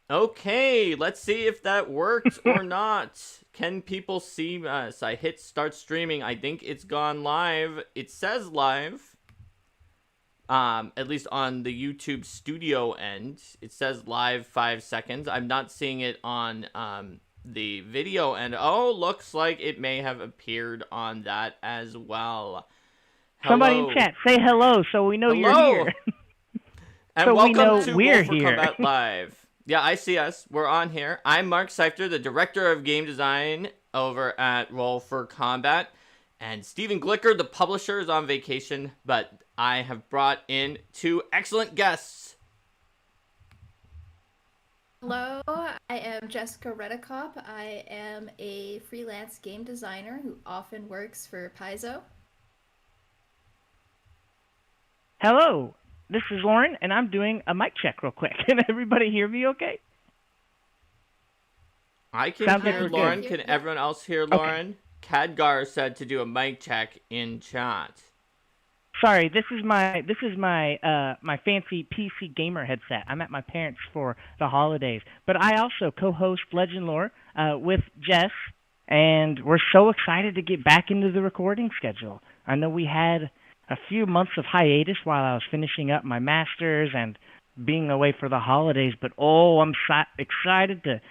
Okay, let's see if that worked or not. Can people see us? I hit start streaming. I think it's gone live. It says live. At least on the YouTube studio end, it says live 5 seconds. I'm not seeing it on the video end. Oh, looks like it may have appeared on that as well. Somebody in Hello. chat, say hello so we know you're Hello. here. And So we welcome know to we're Roll for here. Combat Live. Yeah, I see us. We're on here. I'm Mark Seifter, the director of game design over at Roll for Combat. And Stephen Glicker, the publisher, is on vacation, but I have brought in two excellent guests. Hello, I am Jessica Redekop. I am a freelance game designer who often works for Paizo. Hello, this is Loren, and I'm doing a mic check real quick. Can everybody hear me okay? I can Sounds like hear we're Lauren. good. Can everyone else hear Lauren? Khadgar said to do a mic check in chat. Sorry, this is my my fancy PC gamer headset. I'm at my parents' for the holidays, but I also co-host Legend Lore with Jess, and we're so excited to get back into the recording schedule. I know we had a few months of hiatus while I was finishing up my masters and being away for the holidays, but I'm excited to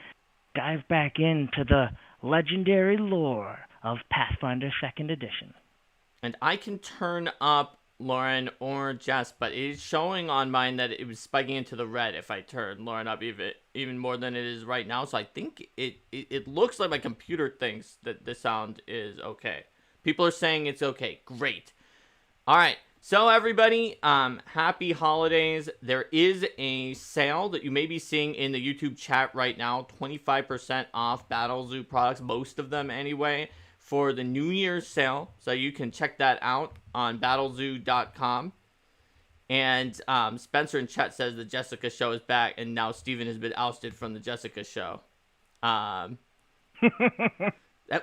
dive back into the legendary lore of Pathfinder 2nd Edition. And I can turn up Lauren or Jess, but it is showing on mine that it was spiking into the red if I turn Lauren up even more than it is right now. So I think it looks like my computer thinks that the sound is okay. People are saying it's okay. Great. All right. So everybody, happy holidays. There is a sale that you may be seeing in the YouTube chat right now. 25% off Battlezoo products, most of them anyway, for the New Year's sale. So you can check that out on battlezoo.com. And Spencer in chat says the Jessica show is back, and now Steven has been ousted from the Jessica show. That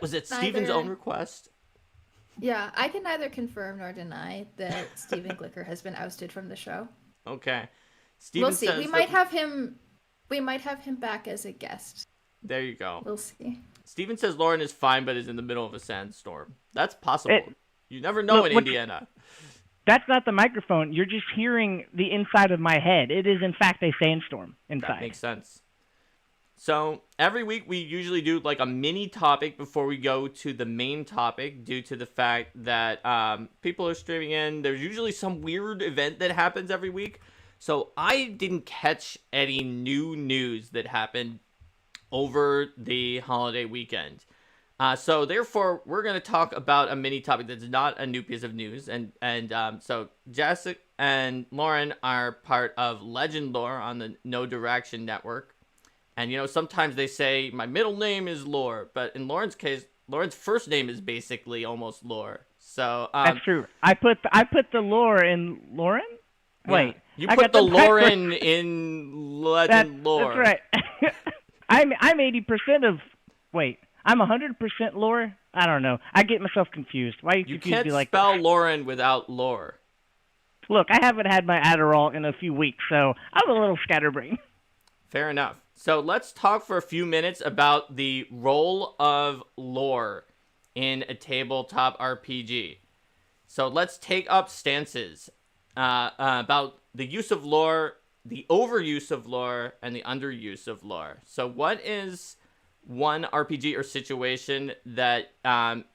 was at Steven's own request. Yeah, I can neither confirm nor deny that Stephen Glicker has been ousted from the show. Okay. Steven We'll see. says We might have him back as a guest. There you go. We'll see. Steven says Lauren is fine, but is in the middle of a sandstorm. That's possible. You never know in Indiana. That's not the microphone. You're just hearing the inside of my head. It is, in fact, a sandstorm inside. That makes sense. So every week we usually do like a mini topic before we go to the main topic, due to the fact that people are streaming in. There's usually some weird event that happens every week. So I didn't catch any new news that happened over the holiday weekend. So therefore, we're going to talk about a mini topic that's not a new piece of news. So Jessica and Lauren are part of Legend Lore on the No Direction Network. And, you know, sometimes they say, my middle name is Lore. But in Lauren's case, Lauren's first name is basically almost Lore. So that's true. I put the lore in Lauren? Wait. You put the Lauren in Legend Lore. That's right. I'm 80% of... Wait. I'm 100% lore? I don't know. I get myself confused. Why you can't me like spell Lauren without lore. Look, I haven't had my Adderall in a few weeks, so I'm a little scatterbrained. Fair enough. So let's talk for a few minutes about the role of lore in a tabletop RPG. So let's take up stances about the use of lore, the overuse of lore, and the underuse of lore. So what is one RPG or situation that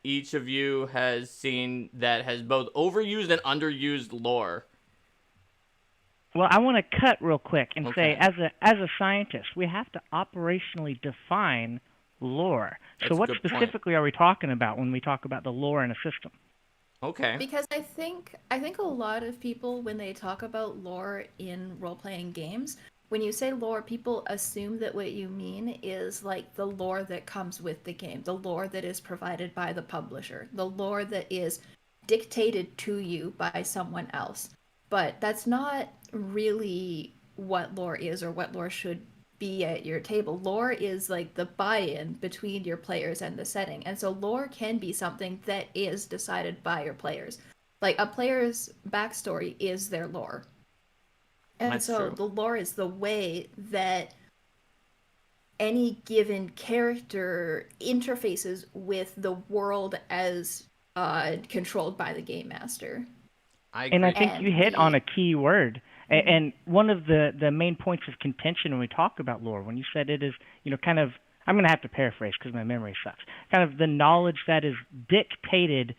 each of you has seen that has both overused and underused lore? Well, I want to cut real quick and say, as a scientist, we have to operationally define lore. So what specifically are we talking about when we talk about the lore in a system? Okay. Because I think a lot of people, when they talk about lore in role-playing games, when you say lore, people assume that what you mean is like the lore that comes with the game, the lore that is provided by the publisher, the lore that is dictated to you by someone else. But that's not really what lore is or what lore should be at your table. Lore is like the buy-in between your players and the setting. And so lore can be something that is decided by your players. Like a player's backstory is their lore. And that's so true. The lore is the way that any given character interfaces with the world as controlled by the game master. I And I agree. think you And hit on the a key word. And one of the main points of contention when we talk about lore, when you said it is, kind of, I'm going to have to paraphrase because my memory sucks, kind of the knowledge that is dictated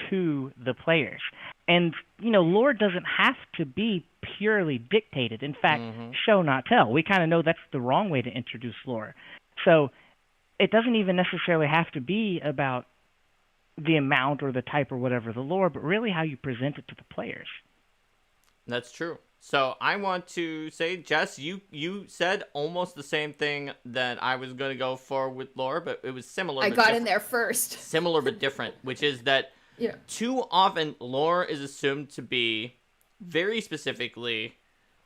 to the players. And, lore doesn't have to be purely dictated. In fact, show, not tell. We kind of know that's the wrong way to introduce lore. So it doesn't even necessarily have to be about the amount or the type or whatever the lore, but really how you present it to the players. That's true. So I want to say, Jess, you said almost the same thing that I was going to go for with lore, but it was similar. I but got different. in there first. Similar but different, which is that Yeah. too often lore is assumed to be very specifically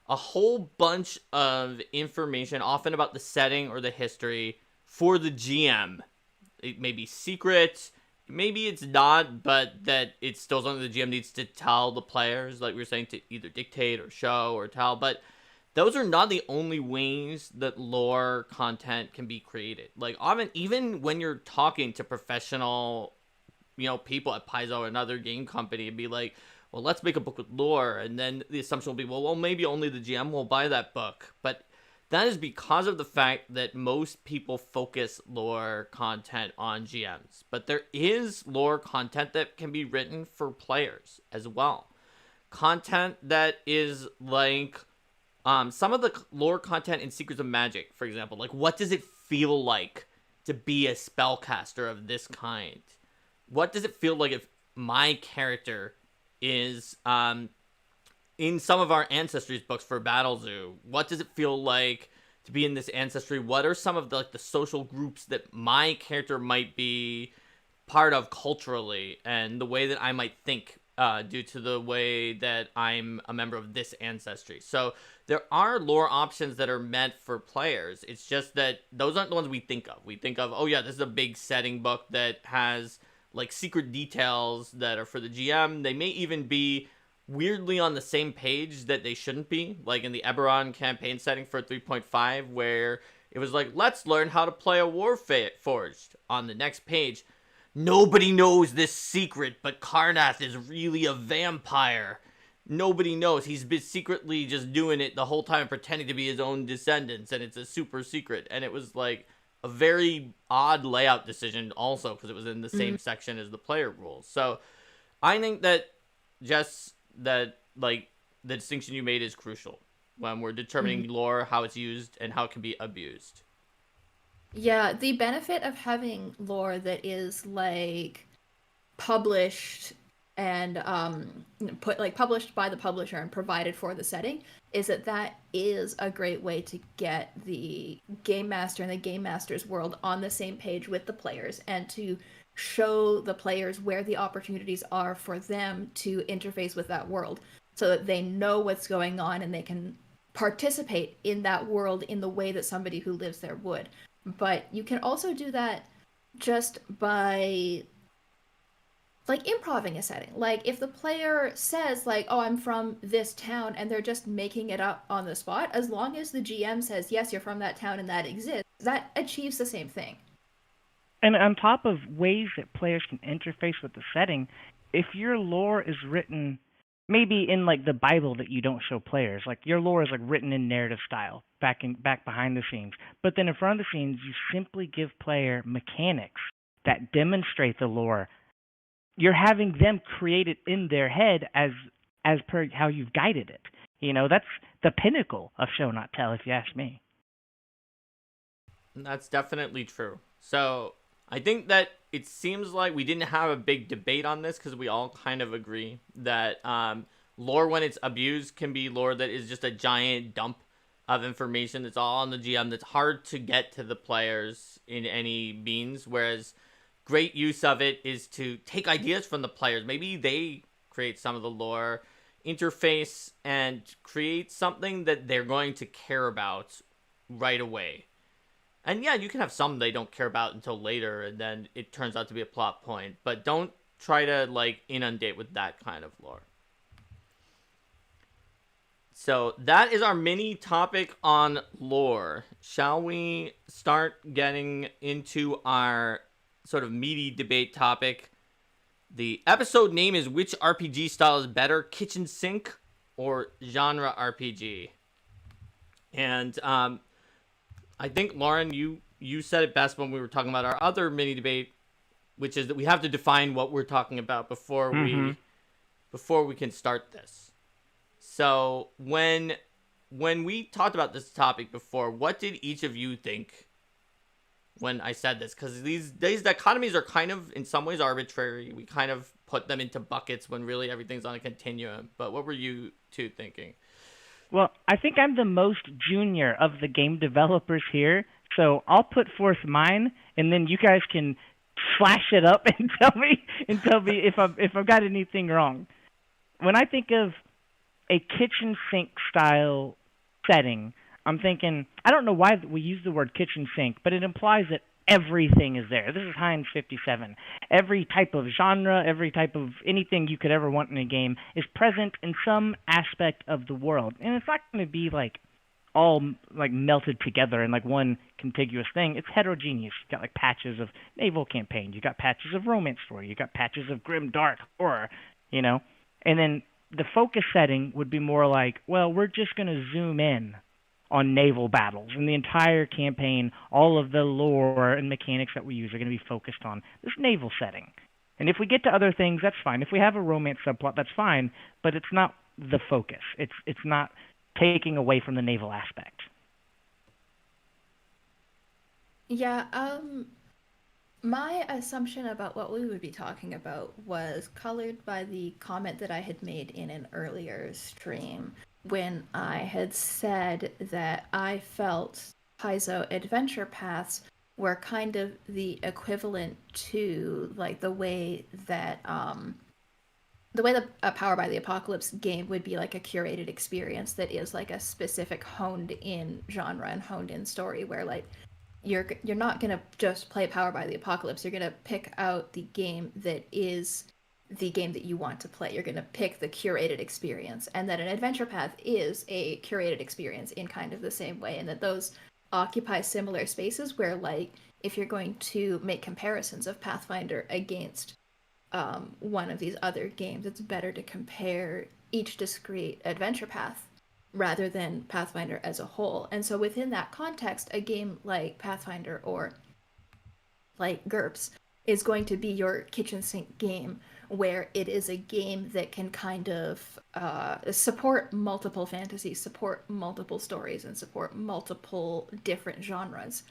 a whole bunch of information, often about the setting or the history for the GM. It may be secret. Maybe it's not, but that it's still something the GM needs to tell the players, like we were saying, to either dictate or show or tell. But those are not the only ways that lore content can be created. Like, often, even when you're talking to professional, people at Paizo or another game company, and be like, well, let's make a book with lore. And then the assumption will be, well, maybe only the GM will buy that book. But that is because of the fact that most people focus lore content on GMs. But there is lore content that can be written for players as well. Content that is like some of the lore content in Secrets of Magic, for example. Like, what does it feel like to be a spellcaster of this kind? What does it feel like if my character is in some of our Ancestries books for Battle Zoo? What does it feel like to be in this ancestry? What are some of the social groups that my character might be part of culturally, and the way that I might think due to the way that I'm a member of this ancestry? So there are lore options that are meant for players. It's just that those aren't the ones we think of. We think of, oh yeah, this is a big setting book that has like secret details that are for the GM. They may even be weirdly on the same page that they shouldn't be, like in the Eberron campaign setting for 3.5, where it was like, let's learn how to play a Warforged. On the next page, nobody knows this secret, but Karnath is really a vampire. Nobody knows. He's been secretly just doing it the whole time, pretending to be his own descendants, and it's a super secret. And it was like a very odd layout decision also, because it was in the same section as the player rules. So I think that just that, like, the distinction you made is crucial when we're determining lore, how it's used, and how it can be abused. Yeah, the benefit of having lore that is like published and published by the publisher and provided for the setting is that is a great way to get the game master and the game master's world on the same page with the players, and to show the players where the opportunities are for them to interface with that world, so that they know what's going on and they can participate in that world in the way that somebody who lives there would. But you can also do that just by like improving a setting. Like if the player says like, oh, I'm from this town, and they're just making it up on the spot, as long as the GM says, yes, you're from that town and that exists, that achieves the same thing. And on top of ways that players can interface with the setting, if your lore is written maybe in like the Bible that you don't show players, like your lore is like written in narrative style, back behind the scenes, but then in front of the scenes you simply give player mechanics that demonstrate the lore. You're having them create it in their head as per how you've guided it. That's the pinnacle of show not tell, if you ask me. That's definitely true. So I think that it seems like we didn't have a big debate on this, because we all kind of agree that lore, when it's abused, can be lore that is just a giant dump of information that's all on the GM, that's hard to get to the players in any means, whereas great use of it is to take ideas from the players. Maybe they create some of the lore, interface, and create something that they're going to care about right away. And yeah, you can have some they don't care about until later, and then it turns out to be a plot point. But don't try to like inundate with that kind of lore. So that is our mini topic on lore. Shall we start getting into our sort of meaty debate topic? The episode name is which RPG style is better, kitchen sink or genre RPG? And I think, Lauren, you said it best when we were talking about our other mini debate, which is that we have to define what we're talking about before we can start this. So when we talked about this topic before, what did each of you think when I said this? Because these dichotomies are kind of, in some ways, arbitrary. We kind of put them into buckets when really everything's on a continuum. But what were you two thinking? Well, I think I'm the most junior of the game developers here, so I'll put forth mine, and then you guys can flash it up and tell me if I've got anything wrong. When I think of a kitchen sink style setting, I'm thinking, I don't know why we use the word kitchen sink, but it implies that everything is there. This is Heinz 57. Every type of genre, every type of anything you could ever want in a game is present in some aspect of the world. And it's not going to be like all like melted together in like one contiguous thing. It's heterogeneous. You've got like patches of naval campaign. You got patches of romance story. You got patches of grim dark horror, you know? And then the focus setting would be more like, well, we're just going to zoom in on naval battles. In the entire campaign, all of the lore and mechanics that we use are going to be focused on this naval setting. And if we get to other things, that's fine. If we have a romance subplot, that's fine, but it's not the focus. It's not taking away from the naval aspect. Yeah, my assumption about what we would be talking about was colored by the comment that I had made in an earlier stream when I had said that I felt Paizo adventure paths were kind of the equivalent to like the way that a Power by the Apocalypse game would be like a curated experience that is like a specific honed in genre and honed in story, where like you're not gonna just play Power by the Apocalypse. You're gonna pick out the game that is the game that you want to play. You're gonna pick the curated experience, and that an adventure path is a curated experience in kind of the same way, and that those occupy similar spaces where, like, if you're going to make comparisons of Pathfinder against one of these other games, it's better to compare each discrete adventure path rather than Pathfinder as a whole. And so within that context, a game like Pathfinder or like GURPS is going to be your kitchen sink game, where it is a game that can kind of support multiple fantasies, support multiple stories, and support multiple different genres.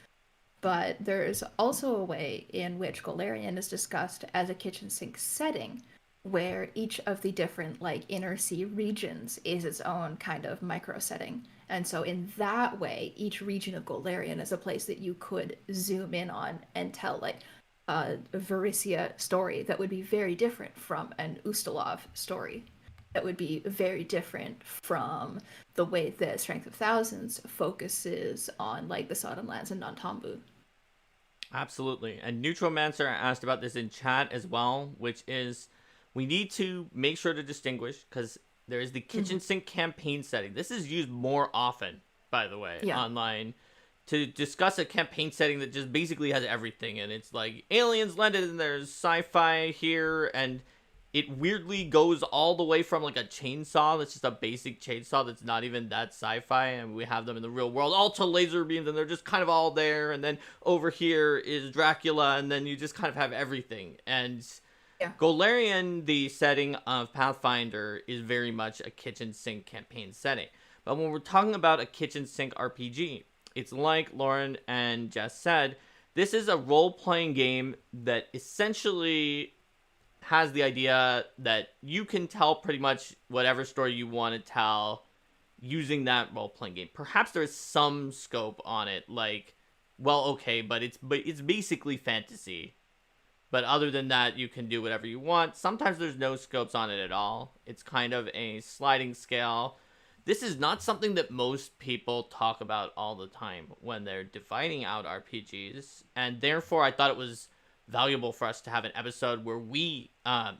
But there's also a way in which Golarion is discussed as a kitchen sink setting, where each of the different like inner sea regions is its own kind of micro setting. And so in that way, each region of Golarion is a place that you could zoom in on and tell like a Varisia story that would be very different from an Ustalov story. That would be very different from the way that Strength of Thousands focuses on like the Sodom Lands and Nantambu. Absolutely. And Neutromancer asked about this in chat as well, which is we need to make sure to distinguish, because there is the kitchen sink campaign setting. This is used more often, by the way, online, to discuss a campaign setting that just basically has everything. And it's like aliens landed and there's sci-fi here, and it weirdly goes all the way from like a chainsaw that's just a basic chainsaw that's not even that sci-fi, and we have them in the real world, all to laser beams, and they're just kind of all there. And then over here is Dracula, and then you just kind of have everything. And Golarion, the setting of Pathfinder, is very much a kitchen sink campaign setting. But when we're talking about a kitchen sink RPG, it's like Lauren and Jess said, this is a role-playing game that essentially has the idea that you can tell pretty much whatever story you want to tell using that role-playing game. Perhaps there's some scope on it, like, well, okay, but it's basically fantasy. But other than that, you can do whatever you want. Sometimes there's no scopes on it at all. It's kind of a sliding scale. This is not something that most people talk about all the time when they're dividing out RPGs. And therefore, I thought it was valuable for us to have an episode where we have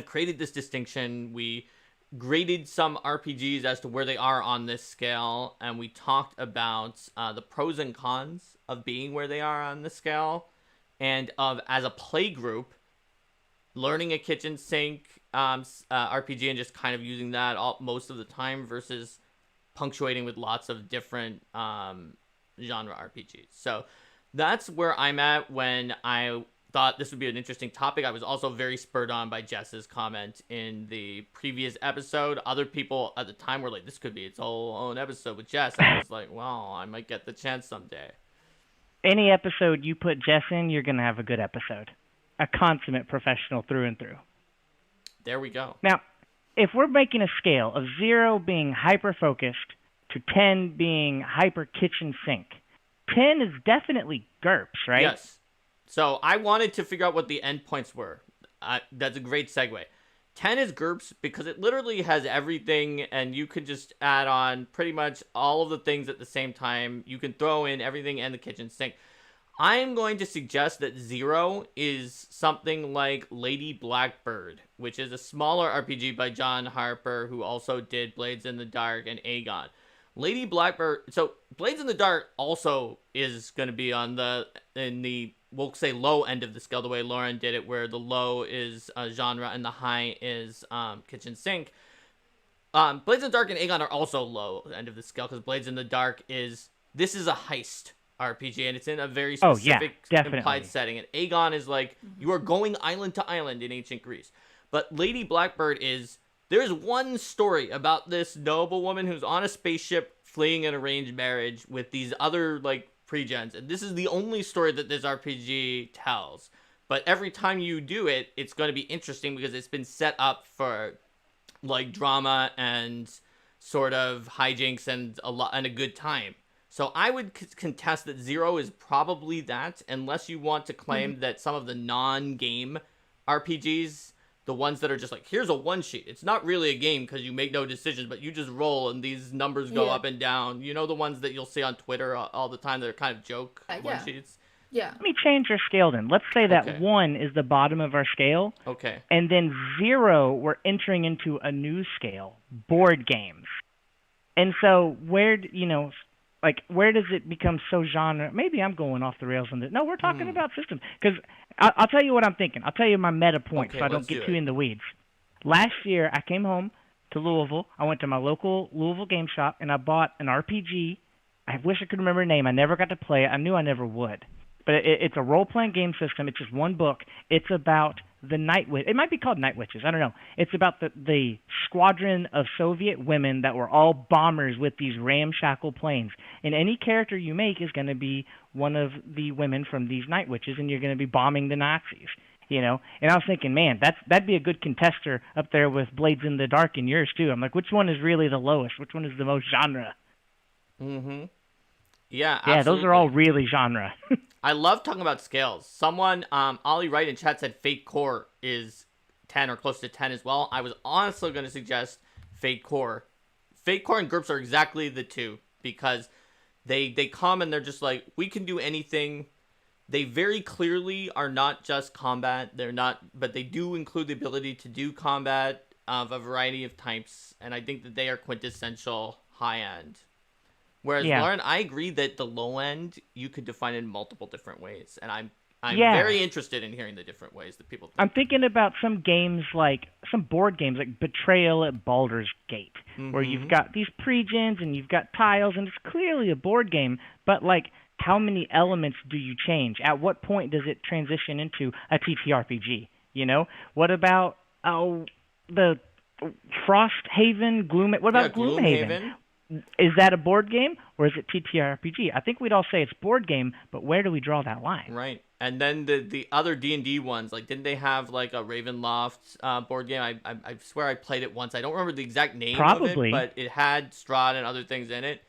created this distinction. We graded some RPGs as to where they are on this scale, and we talked about the pros and cons of being where they are on the scale, and of, as a play group, learning a kitchen sink RPG and just kind of using that most of the time versus punctuating with lots of different genre RPGs. So that's where I'm at when I thought this would be an interesting topic. I was also very spurred on by Jess's comment in the previous episode. Other people at the time were like, this could be its whole own episode with Jess. And I was like, well, I might get the chance someday. Any episode you put Jess in, you're going to have a good episode. A consummate professional through and through. There we go. Now, if we're making a scale of 0 being hyper-focused to 10 being hyper-kitchen sink, 10 is definitely GURPS, right? Yes. So I wanted to figure out what the endpoints were. That's a great segue. 10 is GURPS because it literally has everything, and you could just add on pretty much all of the things at the same time. You can throw in everything and the kitchen sink. I'm going to suggest that 0 is something like Lady Blackbird, which is a smaller RPG by John Harper, who also did Blades in the Dark and Aegon. Lady Blackbird, so Blades in the Dark also is going to be in the, we'll say, low end of the scale, the way Loren did it, where the low is genre and the high is kitchen sink. Blades in the Dark and Aegon are also low end of the scale, because Blades in the Dark this is a heist RPG, and it's in a very specific implied setting. And Aegon is like, you are going island to island in ancient Greece. But Lady Blackbird there's one story about this noble woman who's on a spaceship fleeing an arranged marriage with these other, like, pre-gens. And this is the only story that this RPG tells. But every time you do it, it's going to be interesting because it's been set up for, like, drama and sort of hijinks and a good time. So I would contest that 0 is probably that, unless you want to claim that some of the non-game RPGs, the ones that are just like, here's a one-sheet. It's not really a game because you make no decisions, but you just roll and these numbers go up and down. You know, the ones that you'll see on Twitter all the time that are kind of joke one-sheets? Yeah. Let me change our scale then. Let's say that 1 is the bottom of our scale. Okay. And then 0, we're entering into a new scale, board games. And so where does it become so genre? Maybe I'm going off the rails on this. No, we're talking about systems. Because I'll tell you what I'm thinking. I'll tell you my meta point so I don't get too in the weeds. Last year, I came home to Louisville. I went to my local Louisville game shop, and I bought an RPG. I wish I could remember the name. I never got to play it. I knew I never would. But it's a role-playing game system. It's just one book. It's about the Night Witch. It might be called Night Witches. I don't know. It's about the squadron of Soviet women that were all bombers with these ramshackle planes. And any character you make is going to be one of the women from these Night Witches, and you're going to be bombing the Nazis. You know? And I was thinking, man, that'd be a good contester up there with Blades in the Dark and yours, too. I'm like, which one is really the lowest? Which one is the most genre? Mm-hmm. Yeah, absolutely. Yeah, those are all really genre. I love talking about scales. Someone, Ollie Wright in chat said Fate Core is 10 or close to 10 as well. I was honestly going to suggest Fate Core. Fate Core and GURPS are exactly the two because they come and they're just like, we can do anything. They very clearly are not just combat. But they do include the ability to do combat of a variety of types. And I think that they are quintessential high end. Whereas, Loren, I agree that the low end, you could define in multiple different ways. And I'm very interested in hearing the different ways that people think. I'm thinking about some board games like Betrayal at Baldur's Gate, where you've got these pre-gens and you've got tiles, and it's clearly a board game, but, like, how many elements do you change? At what point does it transition into a TTRPG, you know? What about the Frosthaven, Gloomhaven? What about Gloomhaven? Is that a board game or is it TTRPG? I think we'd all say it's board game, but where do we draw that line? Right. And then the other D&D ones, like, didn't they have, like, a Ravenloft board game? I swear I played it once. I don't remember the exact name of it, but it had Strahd and other things in it.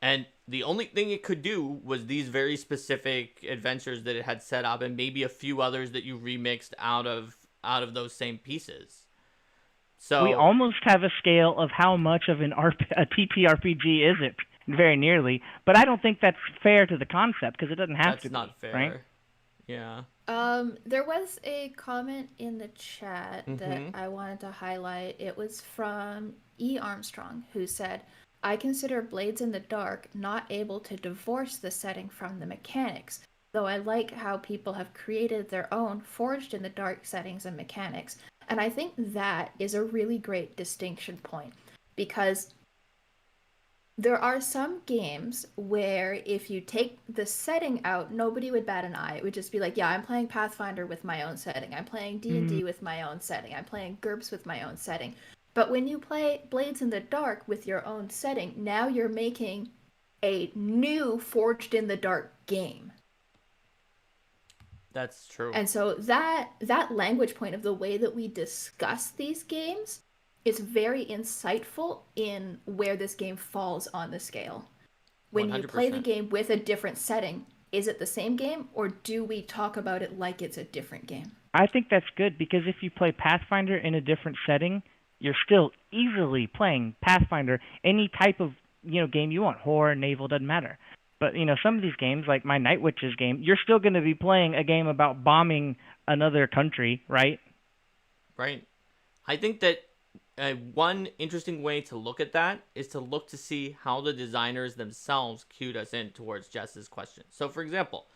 And the only thing it could do was these very specific adventures that it had set up and maybe a few others that you remixed out of those same pieces. So we almost have a scale of how much of a TTRPG is it, very nearly. But I don't think that's fair to the concept because it doesn't have to be. That's not fair. Right? Yeah. There was a comment in the chat that Mm-hmm. I wanted to highlight. It was from E. Armstrong, who said, I consider Blades in the Dark not able to divorce the setting from the mechanics, though I like how people have created their own Forged in the Dark settings and mechanics. And I think that is a really great distinction point because there are some games where if you take the setting out, nobody would bat an eye. It would just be like, yeah, I'm playing Pathfinder with my own setting. I'm playing Mm, D&D with my own setting. I'm playing GURPS with my own setting. But when you play Blades in the Dark with your own setting, now you're making a new Forged in the Dark game. That's true. And so that language point of the way that we discuss these games is very insightful in where this game falls on the scale. When you play the 100%. game with a different setting, is it the same game or do we talk about it like it's a different game? I think that's good because if you play Pathfinder in a different setting, you're still easily playing Pathfinder, any type of game you want, horror, naval, doesn't matter. But some of these games, like my Night Witches game, you're still going to be playing a game about bombing another country, right? Right. I think that one interesting way to look at that is to look to see how the designers themselves cued us in towards Jess's question. So, for example,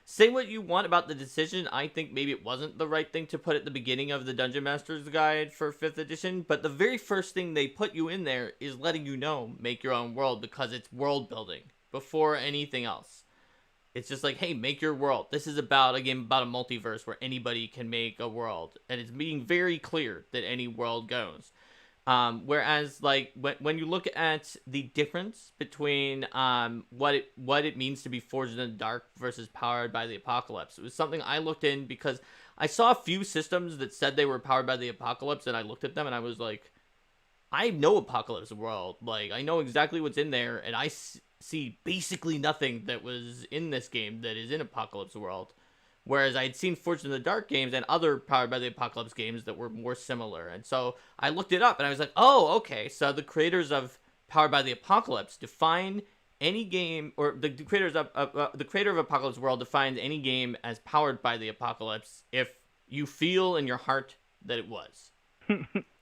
say what you want about the decision. I think maybe it wasn't the right thing to put at the beginning of the Dungeon Master's Guide for 5th edition, but the very first thing they put you in there is letting you know, make your own world because it's world building before anything else. It's just like, hey, make your world. This is about a game about a multiverse where anybody can make a world, and it's being very clear that any world goes. Whereas, like, when you look at the difference between what it means to be forged in the dark versus powered by the apocalypse, it was something I looked in because I saw a few systems that said they were powered by the apocalypse, and I looked at them and I was like, I know Apocalypse World. Like, I know exactly what's in there, and I see basically nothing that was in this game that is in Apocalypse World. Whereas I had seen Fortune in the Dark games and other Powered by the Apocalypse games that were more similar. And so I looked it up and I was like, oh, okay. So the creators of Powered by the Apocalypse define any game, or the creators of the creator of Apocalypse World defines any game as powered by the apocalypse if you feel in your heart that it was.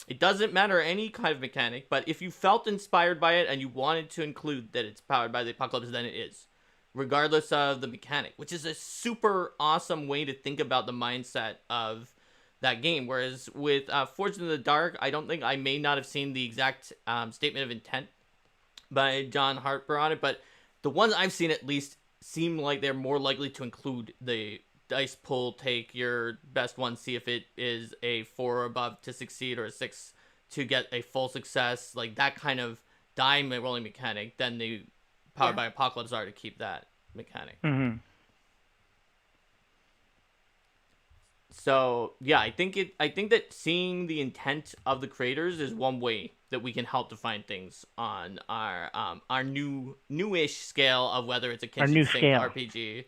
It doesn't matter any kind of mechanic, but if you felt inspired by it and you wanted to include that it's powered by the apocalypse, then it is, regardless of the mechanic, which is a super awesome way to think about the mindset of that game. Whereas with Forged in the Dark, I don't think I may not have seen the exact statement of intent by John Harper on it, but the ones I've seen at least seem like they're more likely to include the dice pull, take your best one, see if it is a 4 or above to succeed or a 6 to get a full success, like that kind of die rolling mechanic, then the Powered by Apocalypse are to keep that mechanic. Mm-hmm. So yeah, I think that seeing the intent of the creators is one way that we can help define things on our newish scale of whether it's a kitchen sink scale. RPG.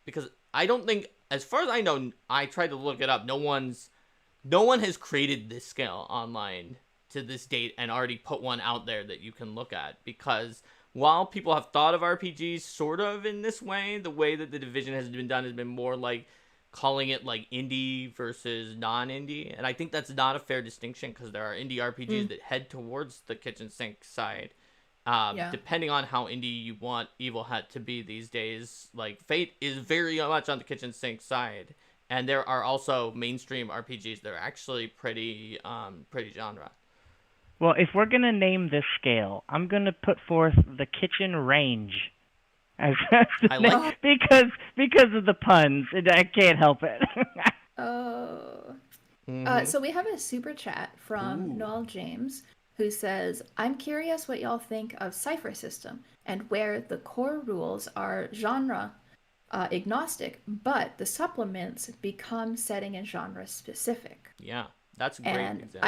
Because I don't think, as far as I know, I tried to look it up. No one has created this scale online to this date and already put one out there that you can look at. Because while people have thought of RPGs sort of in this way, the way that the division has been done has been more like calling it like indie versus non-indie, and I think that's not a fair distinction because there are indie RPGs that head towards the kitchen sink side. Depending on how indie you want Evil Hat to be these days, like Fate is very much on the kitchen sink side, and there are also mainstream RPGs that are actually pretty genre. Well, if we're gonna name this scale, I'm gonna put forth the kitchen range as I like because of the puns. I can't help it. So we have a super chat from Noel James who says, I'm curious what y'all think of Cipher system and where the core rules are genre agnostic, but the supplements become setting and genre specific. Yeah, that's a great example.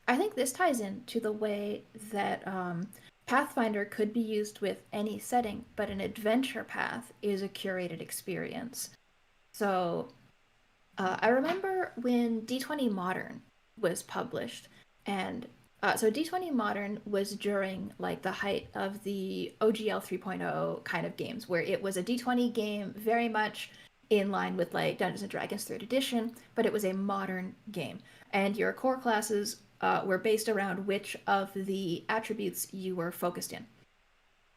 I think this ties into the way that Pathfinder could be used with any setting, but an adventure path is a curated experience. So I remember when D20 Modern was published, and So D20 Modern was during like the height of the OGL 3.0 kind of games, where it was a D20 game very much in line with like Dungeons and Dragons 3rd edition, but it was a modern game. And your core classes were based around which of the attributes you were focused in.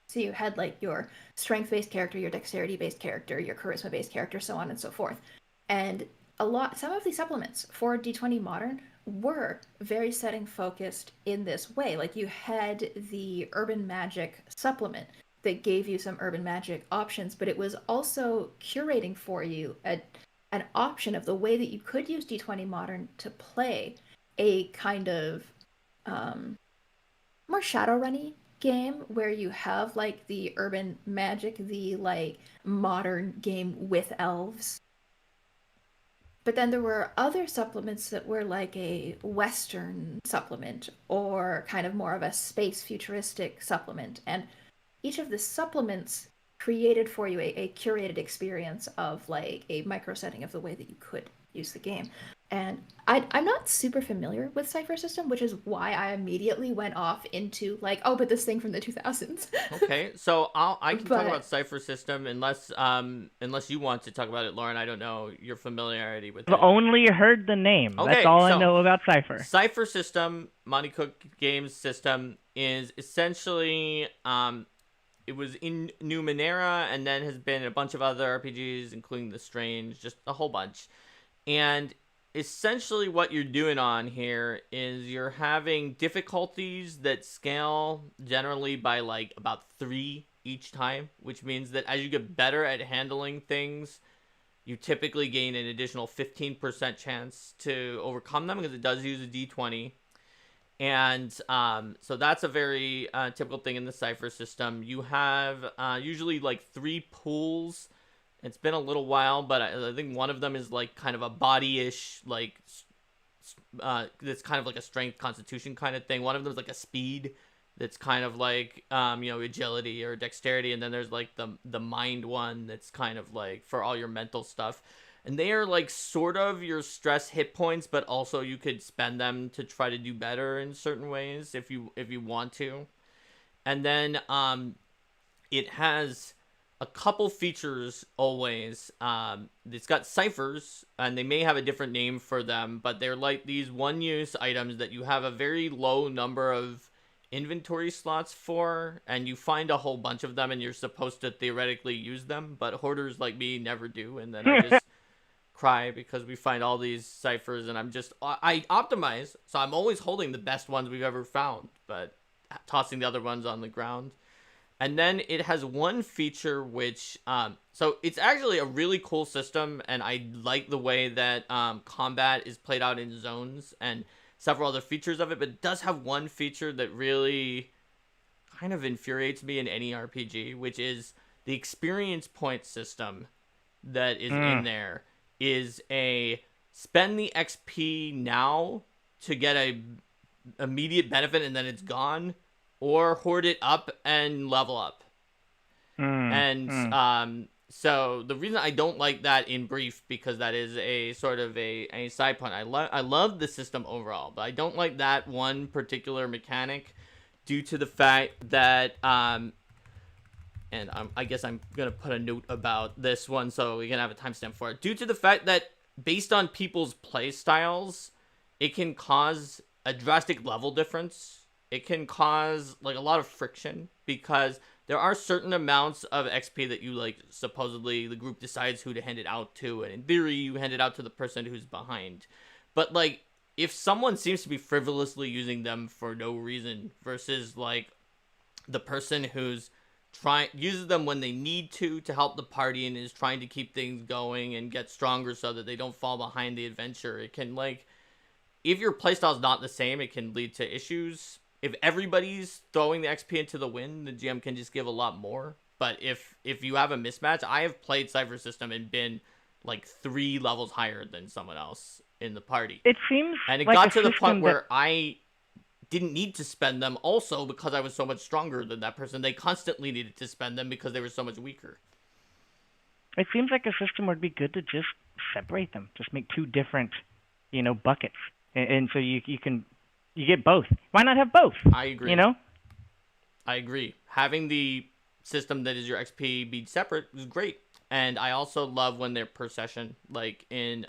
So you had like your strength-based character, your dexterity-based character, your charisma-based character, so on and so forth. And some of the supplements for D20 Modern were very setting focused in this way. Like you had the urban magic supplement that gave you some urban magic options, but it was also curating for you an option of the way that you could use D20 Modern to play a kind of more Shadowrunny game where you have like the urban magic, the like modern game with elves. But then there were other supplements that were like a Western supplement or kind of more of a space futuristic supplement. And each of the supplements created for you a curated experience of like a micro setting of the way that you could use the game. And I'm not super familiar with Cipher system, which is why I immediately went off into like, oh, but this thing from the 2000s. Okay, so I can talk But about Cipher system unless you want to talk about it, Lauren. I don't know your familiarity with I've it. only heard the name. Okay, That's all I so know about Cipher. Cipher system, Monty Cook Games system, is essentially it was in Numenera and then has been in a bunch of other RPGs, including The Strange, just a whole bunch. And essentially what you're doing on here is you're having difficulties that scale generally by like about 3 each time, which means that as you get better at handling things, you typically gain an additional 15% chance to overcome them because it does use a d20. And so that's a very typical thing in the Cipher system. You have usually like 3 pools. It's been a little while, but I think one of them is like kind of a body-ish, like that's kind of like a strength constitution kind of thing. One of them is like a speed that's kind of like agility or dexterity, and then there's like the mind one that's kind of like for all your mental stuff. And they are like sort of your stress hit points, but also you could spend them to try to do better in certain ways if you want to. And then it has a couple features always. It's got ciphers, and they may have a different name for them, but they're like these one-use items that you have a very low number of inventory slots for, and you find a whole bunch of them, and you're supposed to theoretically use them, but hoarders like me never do, and then I just cry because we find all these ciphers, and I optimize, so I'm always holding the best ones we've ever found, but tossing the other ones on the ground. And then it has one feature which, so it's actually a really cool system, and I like the way that combat is played out in zones and several other features of it, but it does have one feature that really kind of infuriates me in any RPG, which is the experience point system that is in there is a spend the XP now to get a immediate benefit and then it's gone, or hoard it up and level up. So the reason I don't like that in brief, because that is a sort of a side point. I love the system overall, but I don't like that one particular mechanic due to the fact that I guess I'm gonna put a note about this one so we can have a timestamp for it. Due to the fact that based on people's play styles, it can cause a drastic level difference. It can cause like a lot of friction because there are certain amounts of XP that you like supposedly the group decides who to hand it out to, and in theory you hand it out to the person who's behind. But like if someone seems to be frivolously using them for no reason versus like the person who's uses them when they need to help the party and is trying to keep things going and get stronger so that they don't fall behind the adventure, it can like, if your playstyle is not the same, it can lead to issues. If everybody's throwing the XP into the wind, the GM can just give a lot more. But if you have a mismatch, I have played Cipher System and been like 3 levels higher than someone else in the party. It seems and it like got to the point where I didn't need to spend them also because I was so much stronger than that person. They constantly needed to spend them because they were so much weaker. It seems like a system would be good to just separate them, just make 2 different, buckets, and so you can You get both. Why not have both? I agree. You know? I agree. Having the system that is your XP be separate is great. And I also love when they're per session, like in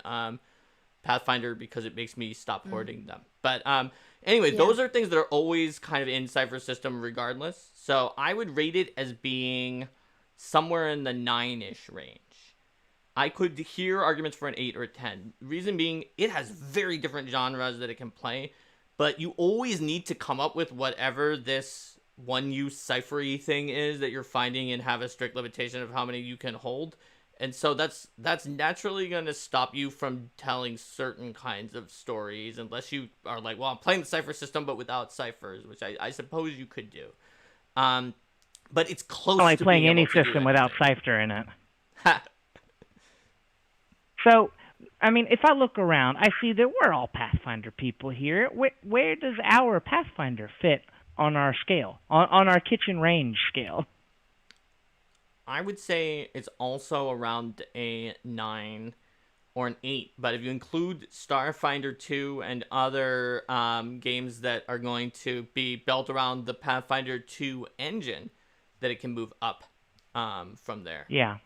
Pathfinder, because it makes me stop hoarding them. But anyway, those are things that are always kind of in Cipher's system regardless. So I would rate it as being somewhere in the 9-ish range. I could hear arguments for an 8 or a 10. Reason being, it has very different genres that it can play, but you always need to come up with whatever this one-use cipher-y thing is that you're finding and have a strict limitation of how many you can hold. And so that's naturally going to stop you from telling certain kinds of stories unless you are like, well, I'm playing the cipher system but without ciphers, which I suppose you could do. But it's close like to playing being any able to do system without anything. Seifter in it. So, I mean, if I look around, I see that we're all Pathfinder people here. Where does our Pathfinder fit on our scale, on our kitchen range scale? I would say it's also around a 9 or an 8. But if you include Starfinder 2 and other games that are going to be built around the Pathfinder 2 engine, that it can move up from there. Yeah.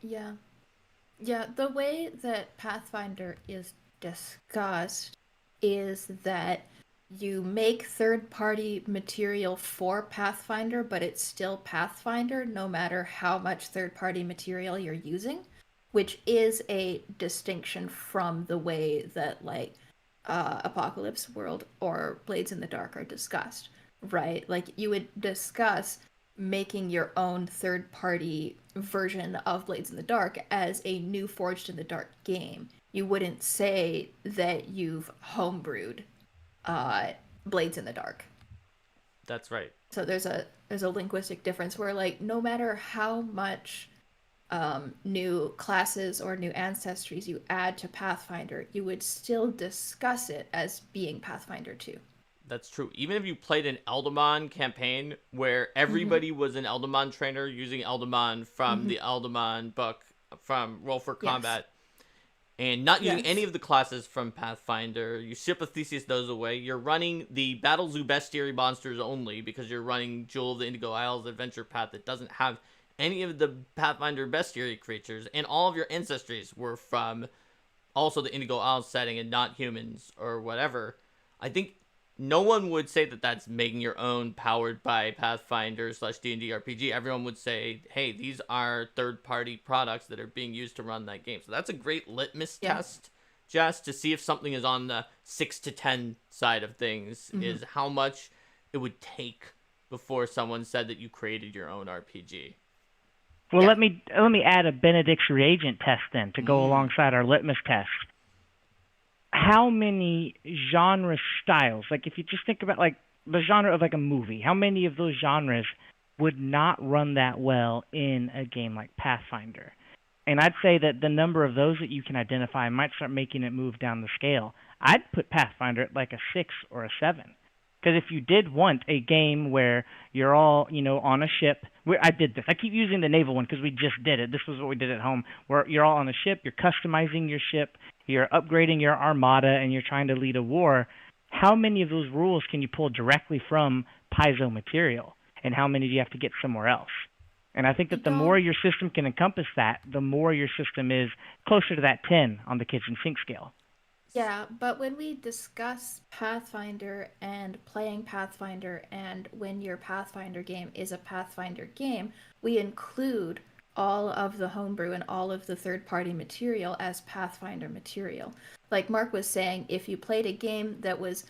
Yeah, the way that Pathfinder is discussed is that you make third-party material for Pathfinder, but it's still Pathfinder no matter how much third-party material you're using, which is a distinction from the way that, like, Apocalypse World or Blades in the Dark are discussed, right? Like, you would discuss making your own third-party version of Blades in the Dark as a new Forged in the Dark game. You wouldn't say that you've homebrewed Blades in the Dark. That's right. So there's a linguistic difference where, like, no matter how much new classes or new ancestries you add to Pathfinder, you would still discuss it as being Pathfinder 2. That's true. Even if you played an Eldamon campaign where everybody was an Eldamon trainer using Eldamon from the Eldamon book from Roll for Combat, and not using any of the classes from Pathfinder, you ship a Theseus those away. You're running the Battle Zoo Bestiary monsters only because you're running Jewel of the Indigo Isles adventure path that doesn't have any of the Pathfinder Bestiary creatures, and all of your ancestries were from also the Indigo Isles setting and not humans or whatever. I think no one would say that that's making your own powered by Pathfinder / D&D RPG. Everyone would say, hey, these are third-party products that are being used to run that game. So that's a great litmus test, Jess, to see if something is on the 6 to 10 side of things, is how much it would take before someone said that you created your own RPG. Well, let me add a Benedict's reagent test then to go alongside our litmus test. How many genre styles, like if you just think about like the genre of like a movie, how many of those genres would not run that well in a game like Pathfinder? And I'd say that the number of those that you can identify might start making it move down the scale. I'd put Pathfinder at like a 6 or a 7. Because if you did want a game where you're all, on a ship, I did this. I keep using the naval one because we just did it. This was what we did at home, where you're all on a ship, you're customizing your ship, you're upgrading your armada, and you're trying to lead a war. How many of those rules can you pull directly from Paizo material? And how many do you have to get somewhere else? And I think that the more your system can encompass that, the more your system is closer to that 10 on the kitchen sink scale. Yeah, but when we discuss Pathfinder and playing Pathfinder, and when your Pathfinder game is a Pathfinder game, we include all of the homebrew and all of the third-party material as Pathfinder material. Like Mark was saying, if you played a game that was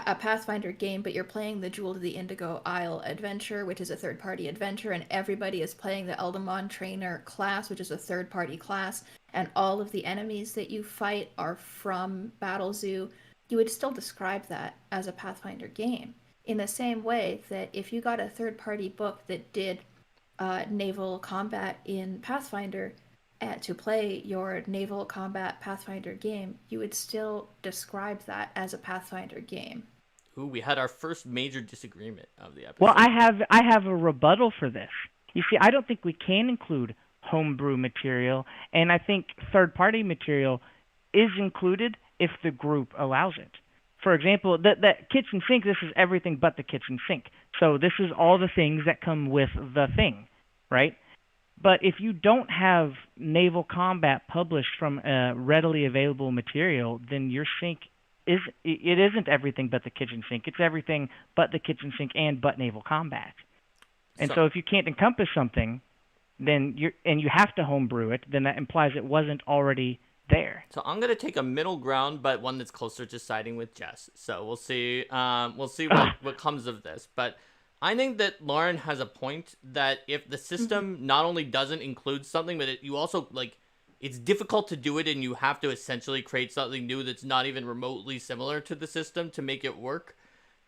a Pathfinder game, but you're playing the Jewel to the Indigo Isle adventure, which is a third-party adventure, and everybody is playing the Eldamon Trainer class, which is a third-party class, and all of the enemies that you fight are from Battle Zoo, you would still describe that as a Pathfinder game. In the same way that if you got a third-party book that did naval combat in Pathfinder to play your naval combat Pathfinder game, you would still describe that as a Pathfinder game. Ooh, we had our first major disagreement of the episode. Well, I have a rebuttal for this. You see, I don't think we can include homebrew material, and I think third-party material is included if the group allows it. for example, that kitchen sink, this is everything but the kitchen sink. So this is all the things that come with the thing, right? But if you don't have naval combat published from a readily available material, then your sink isn't everything but the kitchen sink. It's everything but the kitchen sink and but naval combat. And so if you can't encompass something, then you have to homebrew it, then that implies it wasn't already there. So I'm gonna take a middle ground, but one that's closer to siding with Jess. So we'll see. We'll see what comes of this. But I think that Loren has a point that if the system not only doesn't include something, but you also it's difficult to do it, and you have to essentially create something new that's not even remotely similar to the system to make it work.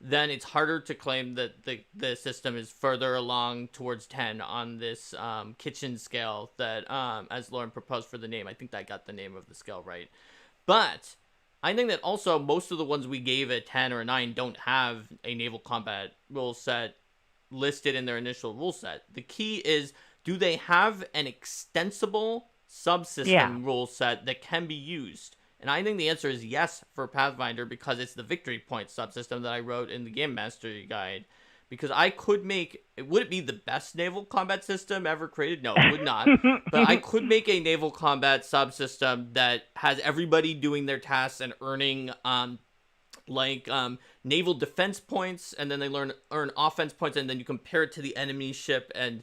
Then it's harder to claim that the system is further along towards 10 on this kitchen scale that, as Loren proposed for the name. I think I got the name of the scale right. But I think that also most of the ones we gave a 10 or a 9 don't have a naval combat rule set listed in their initial rule set. The key is, do they have an extensible subsystem rule set that can be used? And I think the answer is yes for Pathfinder, because it's the victory point subsystem that I wrote in the Game Mastery Guide. Because I could make... Would it be the best naval combat system ever created? No, it would not. But I could make a naval combat subsystem that has everybody doing their tasks and earning naval defense points, and then they earn offense points, and then you compare it to the enemy ship, and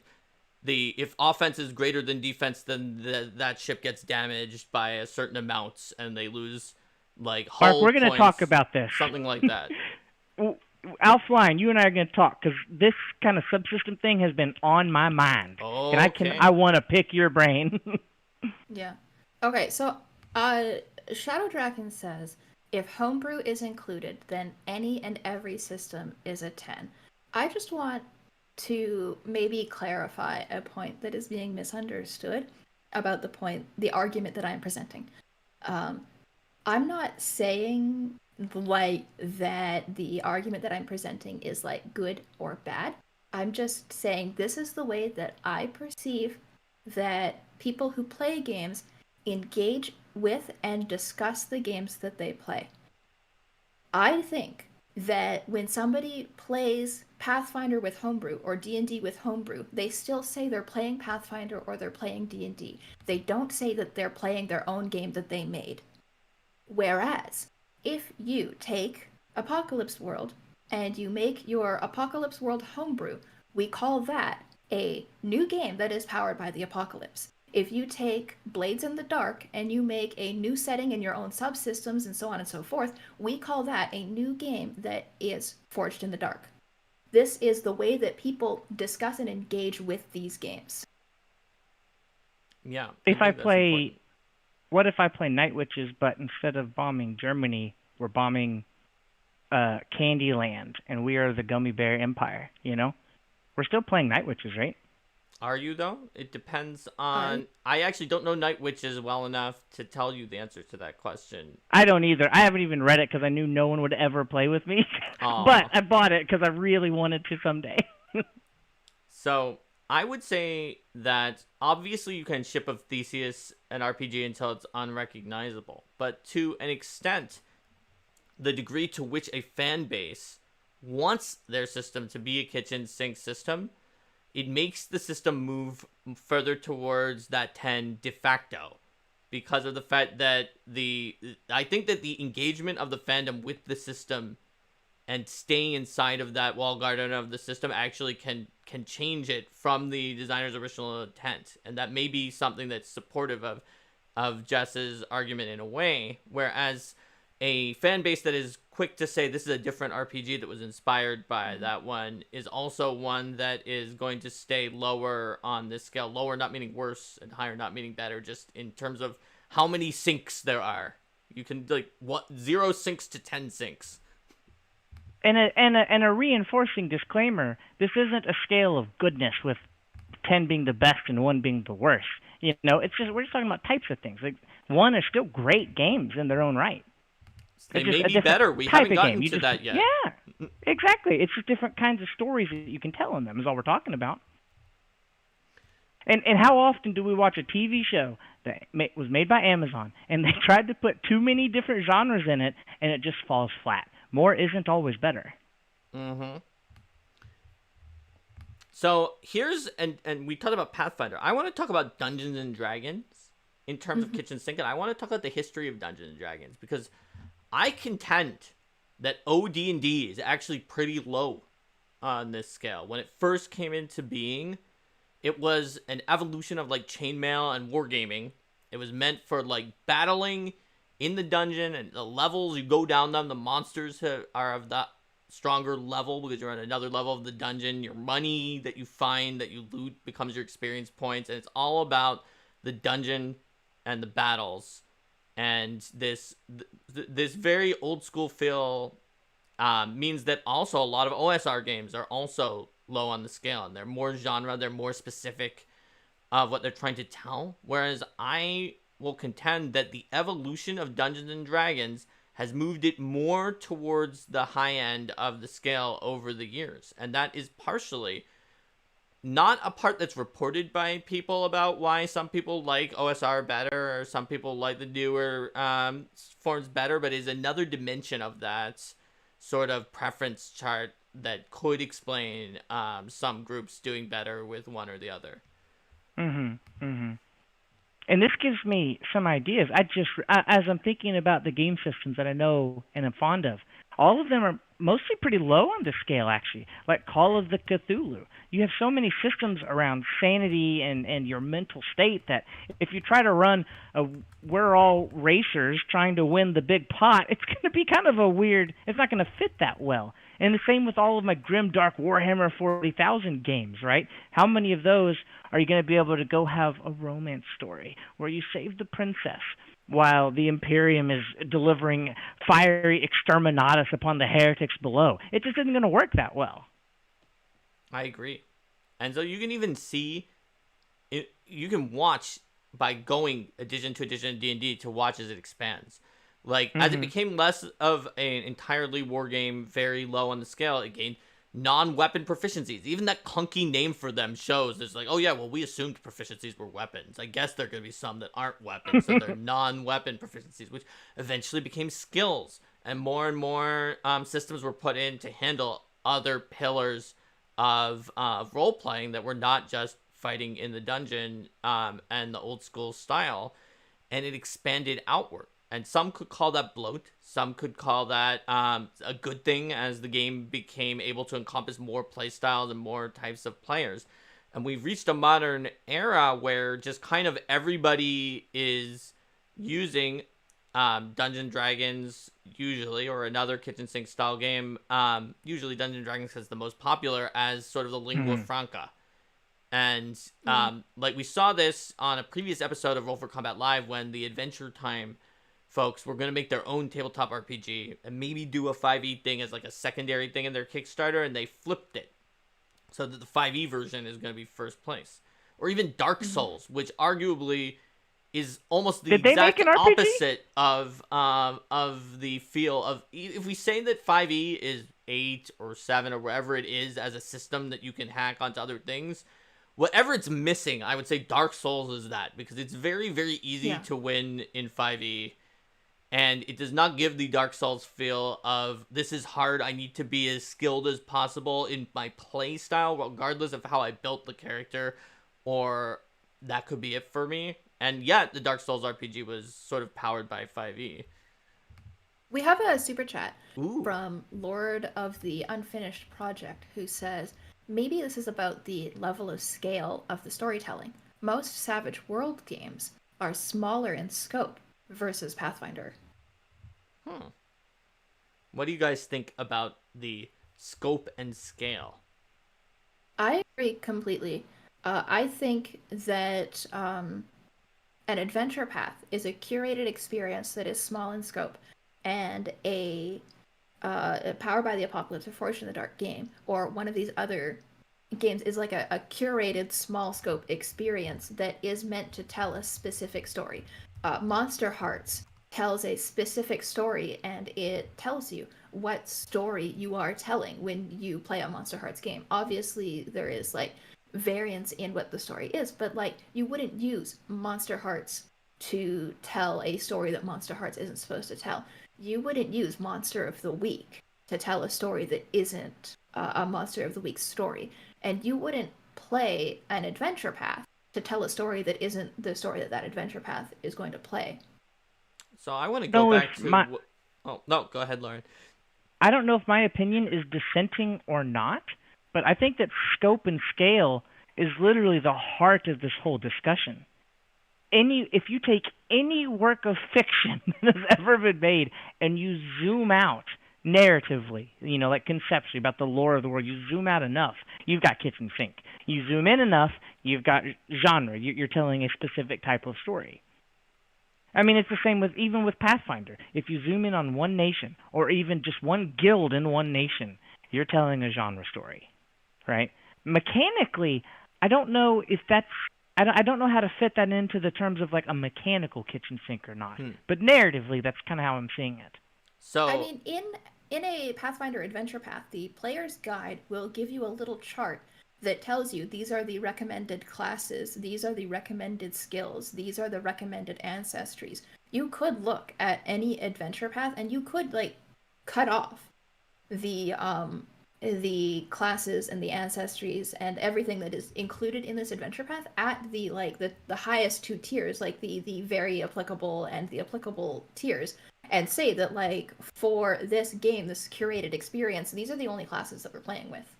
if offense is greater than defense, then that ship gets damaged by a certain amount, and they lose hull Mark, we're going to talk about this. Something like that. Offline, you and I are going to talk, because this kind of subsystem thing has been on my mind. Oh, and I want to pick your brain. Yeah. Okay, so Shadow Dragon says, if homebrew is included, then any and every system is a 10. I just want to maybe clarify a point that is being misunderstood about the argument that I'm presenting. I'm not saying that the argument that I'm presenting is good or bad. I'm just saying this is the way that I perceive that people who play games engage with and discuss the games that they play. I think that when somebody plays Pathfinder with homebrew or D&D with homebrew, they still say they're playing Pathfinder or they're playing D&D. They don't say that they're playing their own game that they made. Whereas, if you take Apocalypse World and you make your Apocalypse World homebrew, we call that a new game that is powered by the Apocalypse. If you take Blades in the Dark and you make a new setting in your own subsystems and so on and so forth, we call that a new game that is forged in the dark. This is the way that people discuss and engage with these games. Yeah. What if I play Night Witches, but instead of bombing Germany, we're bombing Candyland, and we are the Gummy Bear Empire, We're still playing Night Witches, right? Are you, though? It depends on... I actually don't know Night Witches well enough to tell you the answer to that question. I don't either. I haven't even read it because I knew no one would ever play with me. But I bought it because I really wanted to someday. So, I would say that obviously you can ship of Theseus an RPG until it's unrecognizable. But to an extent, the degree to which a fan base wants their system to be a kitchen sink system, it makes the system move further towards that 10 de facto, because of the fact that I think that the engagement of the fandom with the system and staying inside of that wall garden of the system actually can change it from the designer's original intent. And that may be something that's supportive of Jess's argument in a way, whereas a fan base that is quick to say this is a different RPG that was inspired by that one is also one that is going to stay lower on this scale. Lower not meaning worse, and higher not meaning better, just in terms of how many sinks there are. You can 0 sinks to 10 sinks. And a reinforcing disclaimer: this isn't a scale of goodness with 10 being the best and 1 being the worst. It's just we're just talking about types of things. 1 is still great games in their own right. They may be better. We haven't gotten to that yet. Yeah, exactly. It's just different kinds of stories that you can tell in them is all we're talking about. And how often do we watch a TV show that was made by Amazon, and they tried to put too many different genres in it, and it just falls flat? more isn't always better. Mm-hmm. So here's and we talked about Pathfinder. I want to talk about Dungeons and Dragons in terms of kitchen sink, and I want to talk about the history of Dungeons and Dragons because I contend that OD&D is actually pretty low on this scale. When it first came into being, it was an evolution of like chainmail and wargaming. It was meant for like battling in the dungeon, and the levels you go down them, the monsters are of that stronger level because you're on another level of the dungeon. Your money that you find that you loot becomes your experience points, and it's all about the dungeon and the battles. And this very old school feel means that also a lot of OSR games are also low on the scale, and they're more genre, they're more specific of what they're trying to tell. Whereas I will contend that the evolution of Dungeons and Dragons has moved it more towards the high end of the scale over the years. And that is partially not a part that's reported by people about why some people like OSR better or some people like the newer forms better, but is another dimension of that sort of preference chart that could explain some groups doing better with one or the other. And this gives me some ideas. As I'm thinking about the game systems that I know and am fond of, all of them are mostly pretty low on the scale, actually. Like Call of the Cthulhu. You have so many systems around sanity and your mental state that if you try to run we're all racers trying to win the big pot, it's going to be kind of a weird, it's not going to fit that well. And the same with all of my grim, dark Warhammer 40,000 games, right? How many of those are you going to be able to go have a romance story where you save the princess while the Imperium is delivering fiery exterminatus upon the heretics below? It just isn't going to work that well. I agree. And so you can even see, you can watch by going edition to edition of D&D to watch as it expands. Like, as it became less of an entirely war game, very low on the scale, it gained non-weapon proficiencies. Even that clunky name for them shows it's like, oh yeah, well, we assumed proficiencies were weapons. I guess there are going to be some that aren't weapons, so they're non-weapon proficiencies, which eventually became skills. And more systems were put in to handle other pillars of role-playing that were not just fighting in the dungeon and the old school style. And it expanded outward. And some could call that bloat. Some could call that a good thing as the game became able to encompass more playstyles and more types of players. And we've reached a modern era where just kind of everybody is using Dungeons & Dragons, usually, or another kitchen sink style game. Usually Dungeons & Dragons is the most popular as sort of the lingua franca. And like we saw this on a previous episode of Roll for Combat Live when the Adventure Time folks were going to make their own tabletop RPG and maybe do a 5e thing as like a secondary thing in their Kickstarter, and they flipped it so that the 5e version is going to be first place. Or even Dark Souls, which arguably is almost the exact opposite of the feel of, if we say that 5e is 8 or 7 or wherever it is as a system that you can hack onto other things, whatever it's missing, I would say Dark Souls is that, because it's very, very easy to win in 5e. And it does not give the Dark Souls feel of, this is hard, I need to be as skilled as possible in my play style, regardless of how I built the character, or that could be it for me. And yet, the Dark Souls RPG was sort of powered by 5e. We have a super chat from Lord of the Unfinished Project, who says, maybe this is about the level of scale of the storytelling. Most Savage World games are smaller in scope versus Pathfinder. What do you guys think about the scope and scale? I agree completely. I think that an adventure path is a curated experience that is small in scope, and a Powered by the Apocalypse or Forged in the Dark game, or one of these other games, is like a curated small scope experience that is meant to tell a specific story. Monster Hearts tells a specific story, and it tells you what story you are telling when you play a Monster Hearts game. Obviously, there is like variance in what the story is, but like you wouldn't use Monster Hearts to tell a story that Monster Hearts isn't supposed to tell. you wouldn't use Monster of the Week to tell a story that isn't a Monster of the Week story. And you wouldn't play an adventure path to tell a story that isn't the story that adventure path is going to play. So I want to go back to... Oh, no, go ahead, Lauren. I don't know if my opinion is dissenting or not, but I think that scope and scale is literally the heart of this whole discussion. If you take any work of fiction that has ever been made and you zoom out narratively, like conceptually about the lore of the world, you zoom out enough, you've got kitchen sink. You zoom in enough, you've got genre. You're telling a specific type of story. I mean, it's the same even with Pathfinder. If you zoom in on one nation, or even just one guild in one nation, you're telling a genre story, right? Mechanically, I don't know if that's... I don't know how to fit that into the terms of like a mechanical kitchen sink or not. But narratively, that's kind of how I'm seeing it. So I mean, in a Pathfinder adventure path, the player's guide will give you a little chart that tells you these are the recommended classes, these are the recommended skills, these are the recommended ancestries. You could look at any adventure path and you could like cut off the classes and the ancestries and everything that is included in this adventure path at the highest two tiers, like the very applicable and the applicable tiers, and say that like for this game, this curated experience, these are the only classes that we're playing with.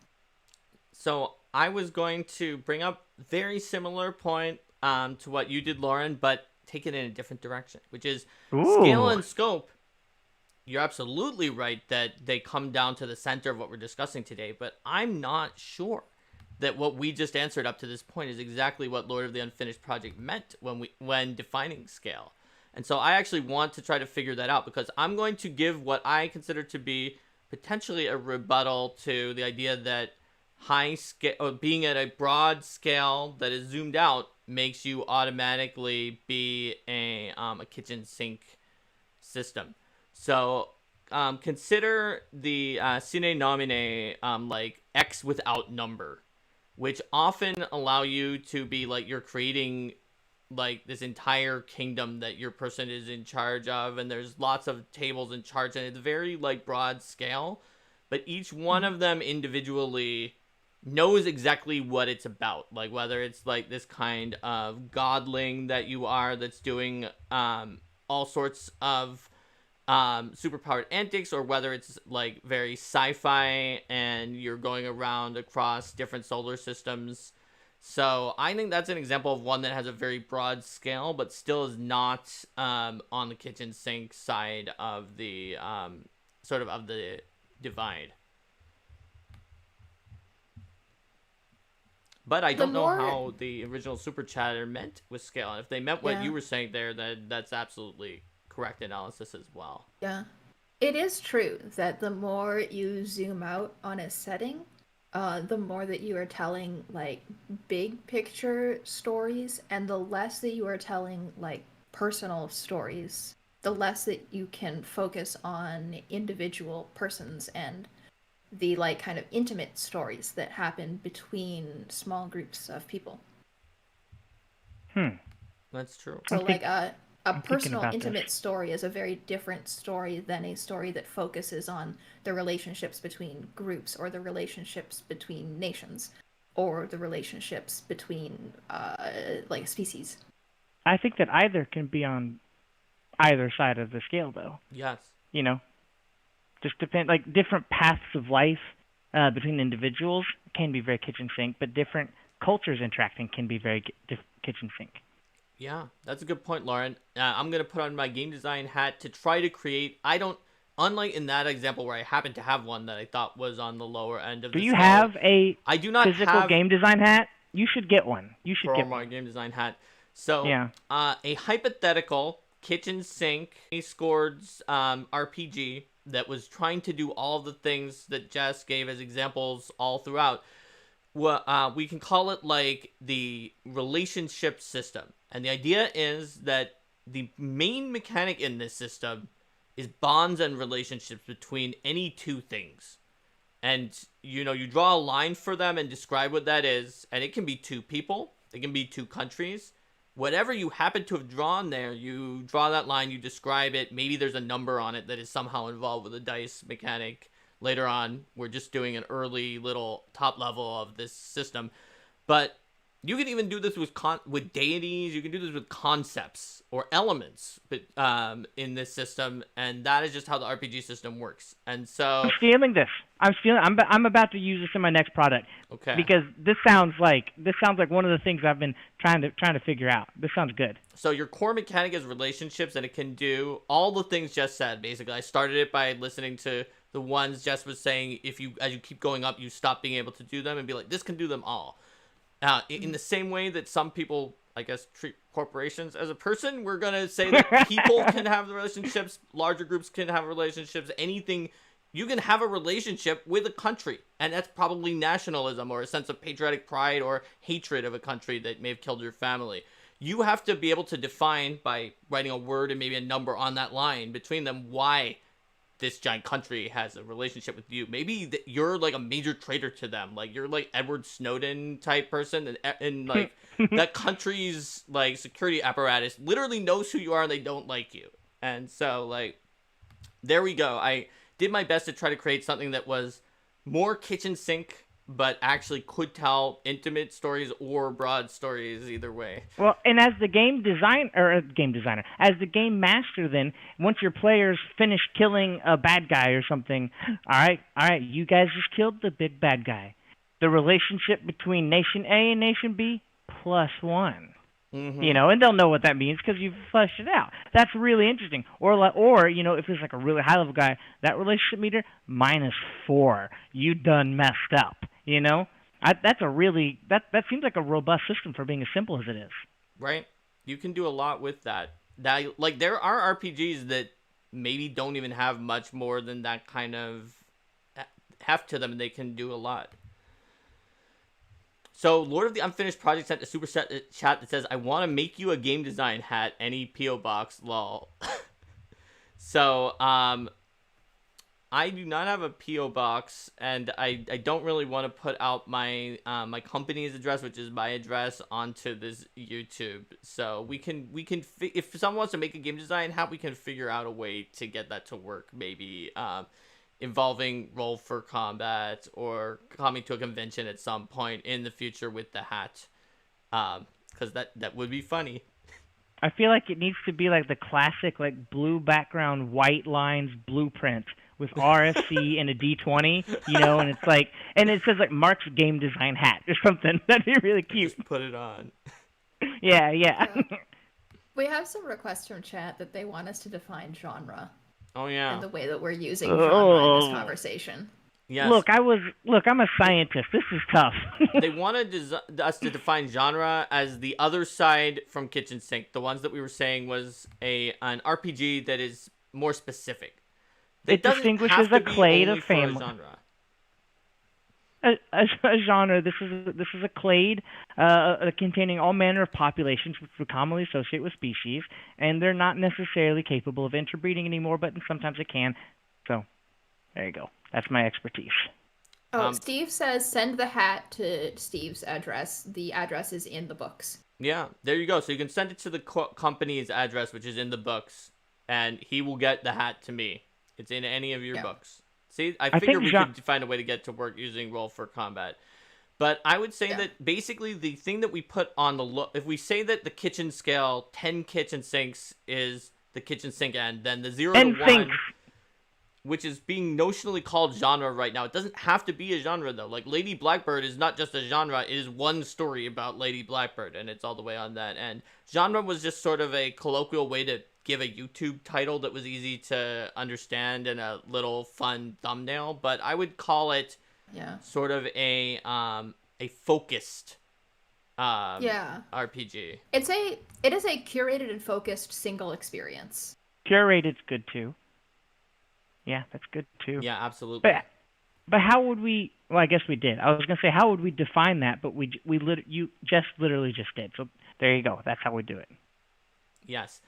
So I was going to bring up very similar point to what you did, Lauren, but take it in a different direction, which is scale and scope. You're absolutely right that they come down to the center of what we're discussing today, but I'm not sure that what we just answered up to this point is exactly what Lord of the Unfinished Project meant when defining scale. And so I actually want to try to figure that out, because I'm going to give what I consider to be potentially a rebuttal to the idea that high scale, or being at a broad scale that is zoomed out, makes you automatically be a kitchen sink system. So consider the sine nomine like X without number, which often allow you to be like you're creating like this entire kingdom that your person is in charge of, and there's lots of tables and charts, and it's very like broad scale, but each one of them individually knows exactly what it's about, like whether it's like this kind of godling that you are that's doing all sorts of superpowered antics, or whether it's like very sci-fi and you're going around across different solar systems. So I think that's an example of one that has a very broad scale, but still is not on the kitchen sink side of the sort of the divide. But I don't know how the original Super Chatter meant with scale. And if they meant what you were saying there, that's absolutely correct analysis as well. Yeah. It is true that the more you zoom out on a setting, the more that you are telling like big picture stories, and the less that you are telling like personal stories, the less that you can focus on individual persons and the like kind of intimate stories that happen between small groups of people. That's true. So like a personal intimate story is a very different story than a story that focuses on the relationships between groups, or the relationships between nations, or the relationships between like species. I think that either can be on either side of the scale, though. Yes. Just depend, like different paths of life between individuals can be very kitchen sink, but different cultures interacting can be very kitchen sink. Yeah, that's a good point, Lauren. I'm going to put on my game design hat to try to create... Unlike in that example where I happen to have one that I thought was on the lower end of the scale. Do you have a I do not physical game design hat? You should get one. You should get my game design hat. So, yeah. A hypothetical kitchen sink scored RPG that was trying to do all of the things that Jess gave as examples all throughout. We can call it like the relationship system. And the idea is that the main mechanic in this system is bonds and relationships between any two things. And, you draw a line for them and describe what that is. And it can be two people. It can be two countries. whatever you happen to have drawn there, you draw that line, you describe it. Maybe there's a number on it that is somehow involved with a dice mechanic. Later on, we're just doing an early little top level of this system. But you can even do this with deities. You can do this with concepts or elements, but in this system, and that is just how the RPG system works. And so I'm feeling this. I'm about to use this in my next product. Okay. Because this sounds like one of the things I've been trying to figure out. This sounds good. So your core mechanic is relationships, and it can do all the things Jess said. Basically, I started it by listening to the ones Jess was saying. As you keep going up, you stop being able to do them, and be like, this can do them all. In the same way that some people, I guess, treat corporations as a person, we're going to say that people can have the relationships, larger groups can have relationships, anything. You can have a relationship with a country, and that's probably nationalism or a sense of patriotic pride or hatred of a country that may have killed your family. You have to be able to define by writing a word and maybe a number on that line between them why this giant country has a relationship with you. Maybe you're like a major traitor to them. Like you're like Edward Snowden type person, and like that country's like security apparatus literally knows who you are and they don't like you. And so like, there we go. I did my best to try to create something that was more kitchen sink, but actually could tell intimate stories or broad stories either way. Well, and as the game designer, as the game master, then once your players finish killing a bad guy or something, all right, you guys just killed the big bad guy. The relationship between Nation A and Nation B +1. Mm-hmm. And they'll know what that means because you've fleshed it out. That's really interesting. Or if it's like a really high level guy, that relationship meter -4. You done messed up. That's that seems like a robust system for being as simple as it is. Right. You can do a lot with that. Like there are RPGs that maybe don't even have much more than that kind of heft to them, and they can do a lot. So, Lord of the Unfinished Project sent a super chat that says, I want to make you a game design hat, any P.O. box, lol. So, I do not have a P.O. box, and I don't really want to put out my my company's address, which is my address, onto this YouTube. So, we can if someone wants to make a game design hat, we can figure out a way to get that to work, maybe, involving Roll for Combat or coming to a convention at some point in the future with the hat, because that would be funny. I feel like it needs to be like the classic like blue background, white lines blueprint with RSC and a D20, and it's like, and it says like Mark's game design hat or something. That'd be really cute. Just put it on. Yeah. We have some requests from chat that they want us to define genre. Oh yeah. And the way that we're using genre in this conversation. Yes. Look, I'm a scientist. This is tough. They wanted us to define genre as the other side from Kitchen Sink. The ones that we were saying was an RPG that is more specific. It distinguishes a clade of family. A genre. This is a clade containing all manner of populations which we commonly associate with species, and they're not necessarily capable of interbreeding anymore, but sometimes they can. So, there you go. That's my expertise. Oh, Steve says send the hat to Steve's address. The address is in the books. Yeah, there you go. So you can send it to the company's address, which is in the books, and he will get the hat to me. It's in any of your books. See, I figured we could find a way to get to work using Roll for Combat. But I would say that basically the thing that we put on if we say that the kitchen scale, 10 kitchen sinks is the kitchen sink end, then the 0 to 1, which is being notionally called genre right now. It doesn't have to be a genre, though. Like, Lady Blackbird is not just a genre. It is one story about Lady Blackbird, and it's all the way on that end. Genre was just sort of a colloquial way to give a YouTube title that was easy to understand and a little fun thumbnail, but I would call it sort of a focused RPG. It is a curated and focused single experience. Curated's good too. Yeah, that's good too. Yeah, absolutely. But how would we? Well, I guess we did. I was gonna say how would we define that, but you just literally just did. So there you go. That's how we do it. Yes.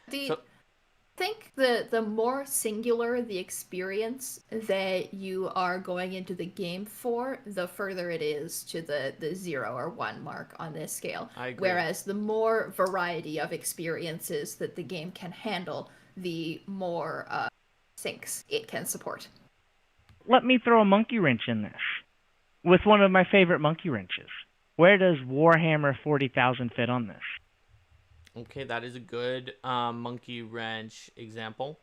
think the more singular the experience that you are going into the game for, the further it is to the 0 or 1 mark on this scale. I agree. Whereas the more variety of experiences that the game can handle, the more syncs it can support. Let me throw a monkey wrench in this with one of my favorite monkey wrenches. Where does Warhammer 40,000 fit on this? Okay, that is a good monkey wrench example.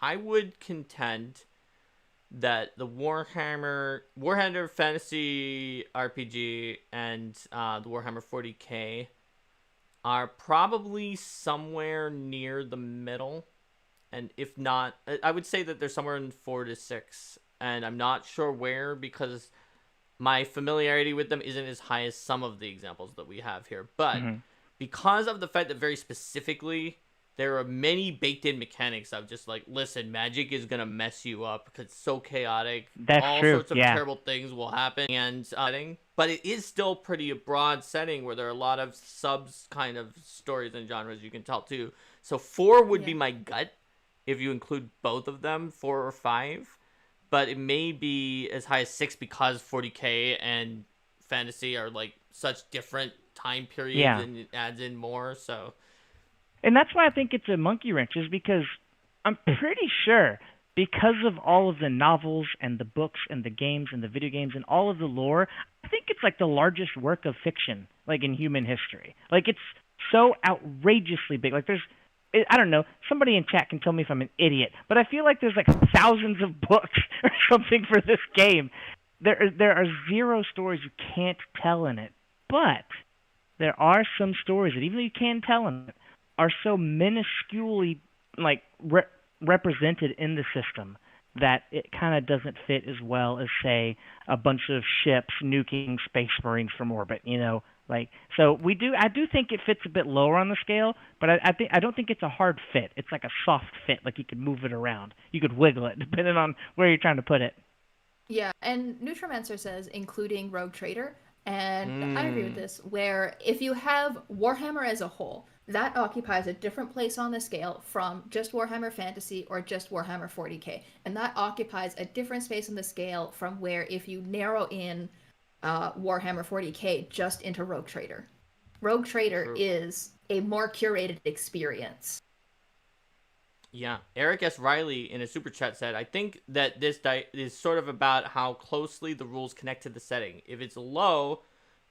I would contend that the Warhammer Fantasy RPG and the Warhammer 40K are probably somewhere near the middle. And if not, I would say that they're somewhere in 4 to 6. And I'm not sure where, because my familiarity with them isn't as high as some of the examples that we have here. But because of the fact that very specifically there are many baked in mechanics of just like, listen, magic is going to mess you up because it's so chaotic. That's all true, sorts of terrible things will happen. And but it is still pretty a broad setting where there are a lot of subs kind of stories and genres you can tell too. So 4 would be my gut if you include both of them, 4 or 5. But it may be as high as 6 because 40K and fantasy are like such different time periods and it adds in more. So, and that's why I think it's a monkey wrench, is because I'm pretty sure, because of all of the novels and the books and the games and the video games and all of the lore, I think it's like the largest work of fiction like in human history. Like, it's so outrageously big. Like, I don't know, somebody in chat can tell me if I'm an idiot, but I feel like there's like thousands of books or something for this game. There are 0 stories you can't tell in it, but there are some stories that, even though you can tell in it, are so minusculely like represented in the system that it kind of doesn't fit as well as, say, a bunch of ships nuking space marines from orbit, you know? Like, so I do think it fits a bit lower on the scale, but I don't think it's a hard fit. It's like a soft fit, like you could move it around. You could wiggle it depending on where you're trying to put it. Yeah, and Neutromancer says including Rogue Trader, and I agree with this, where if you have Warhammer as a whole, that occupies a different place on the scale from just Warhammer Fantasy or just Warhammer 40K, and that occupies a different space on the scale from where if you narrow in Warhammer 40K just into Rogue Trader. Rogue Trader is a more curated experience. Yeah, Eric S. Riley in a super chat said, I think that this is sort of about how closely the rules connect to the setting. If it's low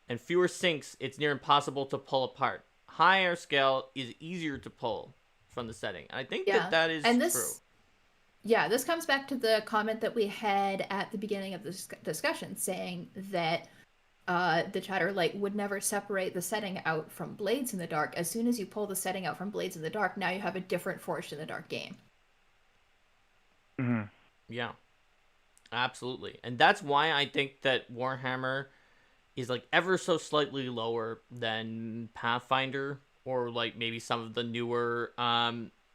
and fewer syncs, it's near impossible to pull apart. Higher scale is easier to pull from the setting. And I think that is true. Yeah, this comes back to the comment that we had at the beginning of this discussion, saying that the chatter would never separate the setting out from Blades in the Dark. As soon as you pull the setting out from Blades in the Dark, now you have a different Forged in the Dark game. Mm-hmm. Yeah, absolutely. And that's why I think that Warhammer is like ever so slightly lower than Pathfinder or like maybe some of the newer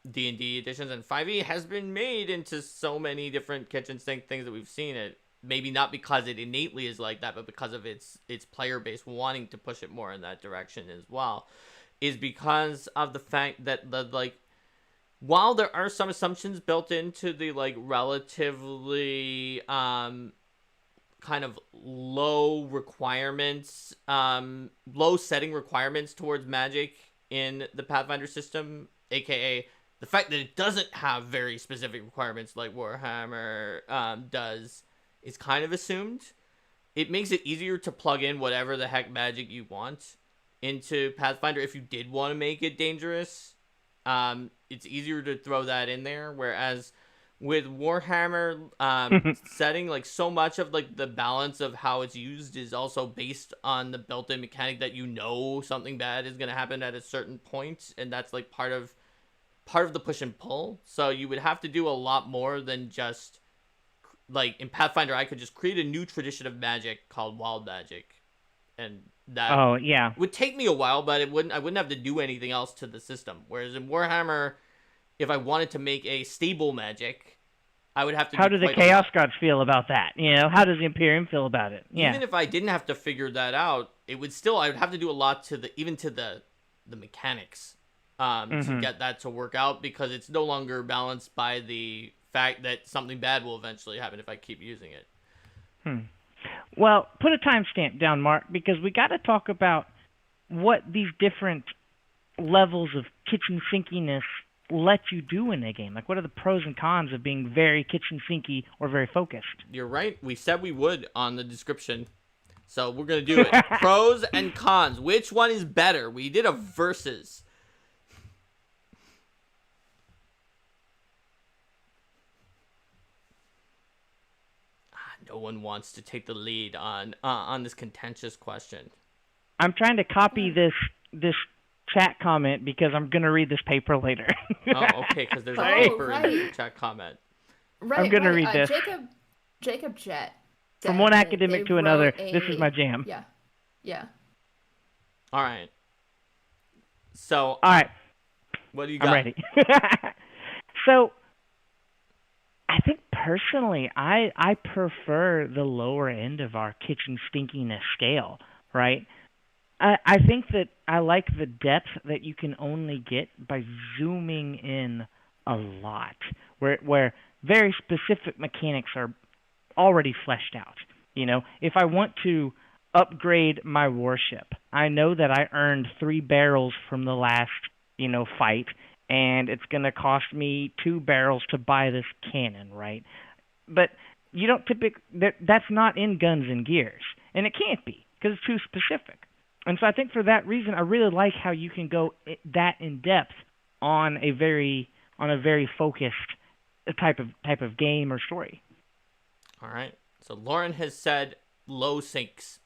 D&D editions, and 5e has been made into so many different kitchen sink things that we've seen it. Maybe not because it innately is like that, but because of its player base wanting to push it more in that direction as well, is because of the fact that while there are some assumptions built into the relatively kind of low requirements, low setting requirements towards magic in the Pathfinder system, aka the fact that it doesn't have very specific requirements like Warhammer does, is kind of assumed. It makes it easier to plug in whatever the heck magic you want into Pathfinder if you did want to make it dangerous. It's easier to throw that in there, whereas with Warhammer setting, so much of the balance of how it's used is also based on the built-in mechanic that something bad is going to happen at a certain point, and that's part of the push and pull. So you would have to do a lot more than just in Pathfinder. I could just create a new tradition of magic called wild magic, and that would take me a while, but I wouldn't have to do anything else to the system. Whereas in Warhammer, if I wanted to make a stable magic, I would have to. How do the Chaos Gods feel about that? How does the Imperium feel about it? Yeah. Even if I didn't have to figure that out, I would have to do a lot to the mechanics to get that to work out, because it's no longer balanced by the fact that something bad will eventually happen if I keep using it. Well, put a timestamp down, Mark, because we got to talk about what these different levels of kitchen sinkiness let you do in a game. Like, what are the pros and cons of being very kitchen sinky or very focused? You're right. We said we would on the description. So we're going to do it. Pros and cons. Which one is better? We did a versus. No one wants to take the lead on this contentious question. I'm trying to copy this chat comment because I'm going to read this paper later. Oh, okay, because there's a paper in the chat comment. Right, I'm going to read this. Jacob Jett. From one academic to another, this is my jam. Yeah. All right. So. All right. What do you got? I'm ready. So, I think personally, I prefer the lower end of our kitchen stinkiness scale, right? I think that I like the depth that you can only get by zooming in a lot, where very specific mechanics are already fleshed out. You know, if I want to upgrade my warship, I know that I earned 3 barrels from the last, fight, and it's going to cost me 2 barrels to buy this cannon, right? But you don't that's not in Guns and Gears, and it can't be because it's too specific. And so I think for that reason, I really like how you can go that in depth on a very focused type of game or story. All right. So Loren has said low sinks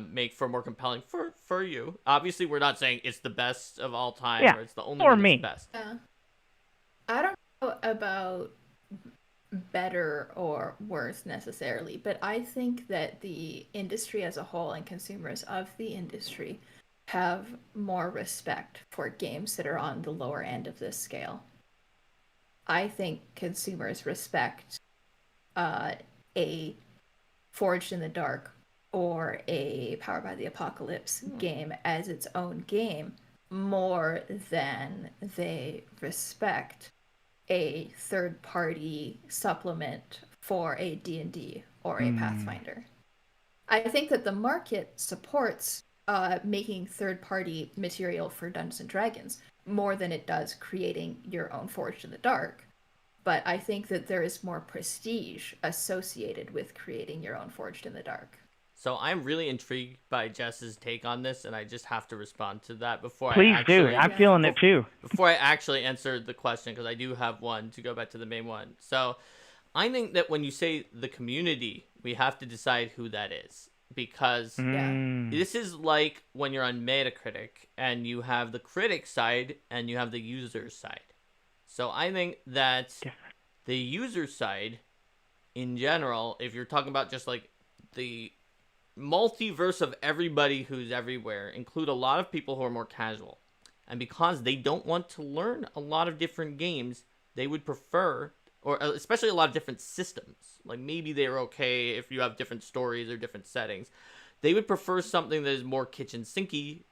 make for more compelling for you. Obviously, we're not saying it's the best of all time, or it's the only one that's best. I don't know about better or worse necessarily, but I think that the industry as a whole and consumers of the industry have more respect for games that are on the lower end of this scale. I think consumers respect a Forged in the Dark or a Powered by the Apocalypse game as its own game more than they respect a third-party supplement for a D&D or a Pathfinder. I think that the market supports making third-party material for Dungeons and Dragons more than it does creating your own Forged in the Dark. But I think that there is more prestige associated with creating your own Forged in the Dark. So I'm really intrigued by Jess's take on this, and I just have to respond to that before Please I actually... do. I'm feeling it too. Before I actually answer the question, because I do have one to go back to the main one. So I think that when you say the community, we have to decide who that is. Because this is like when you're on Metacritic, and you have the critic side, and you have the user side. So I think that the user side, in general, if you're talking about just like the multiverse of everybody who's everywhere, include a lot of people who are more casual. And because they don't want to learn a lot of different games, they would prefer, or especially a lot of different systems. Like maybe they're okay if you have different stories or different settings. They would prefer something that is more kitchen sinky,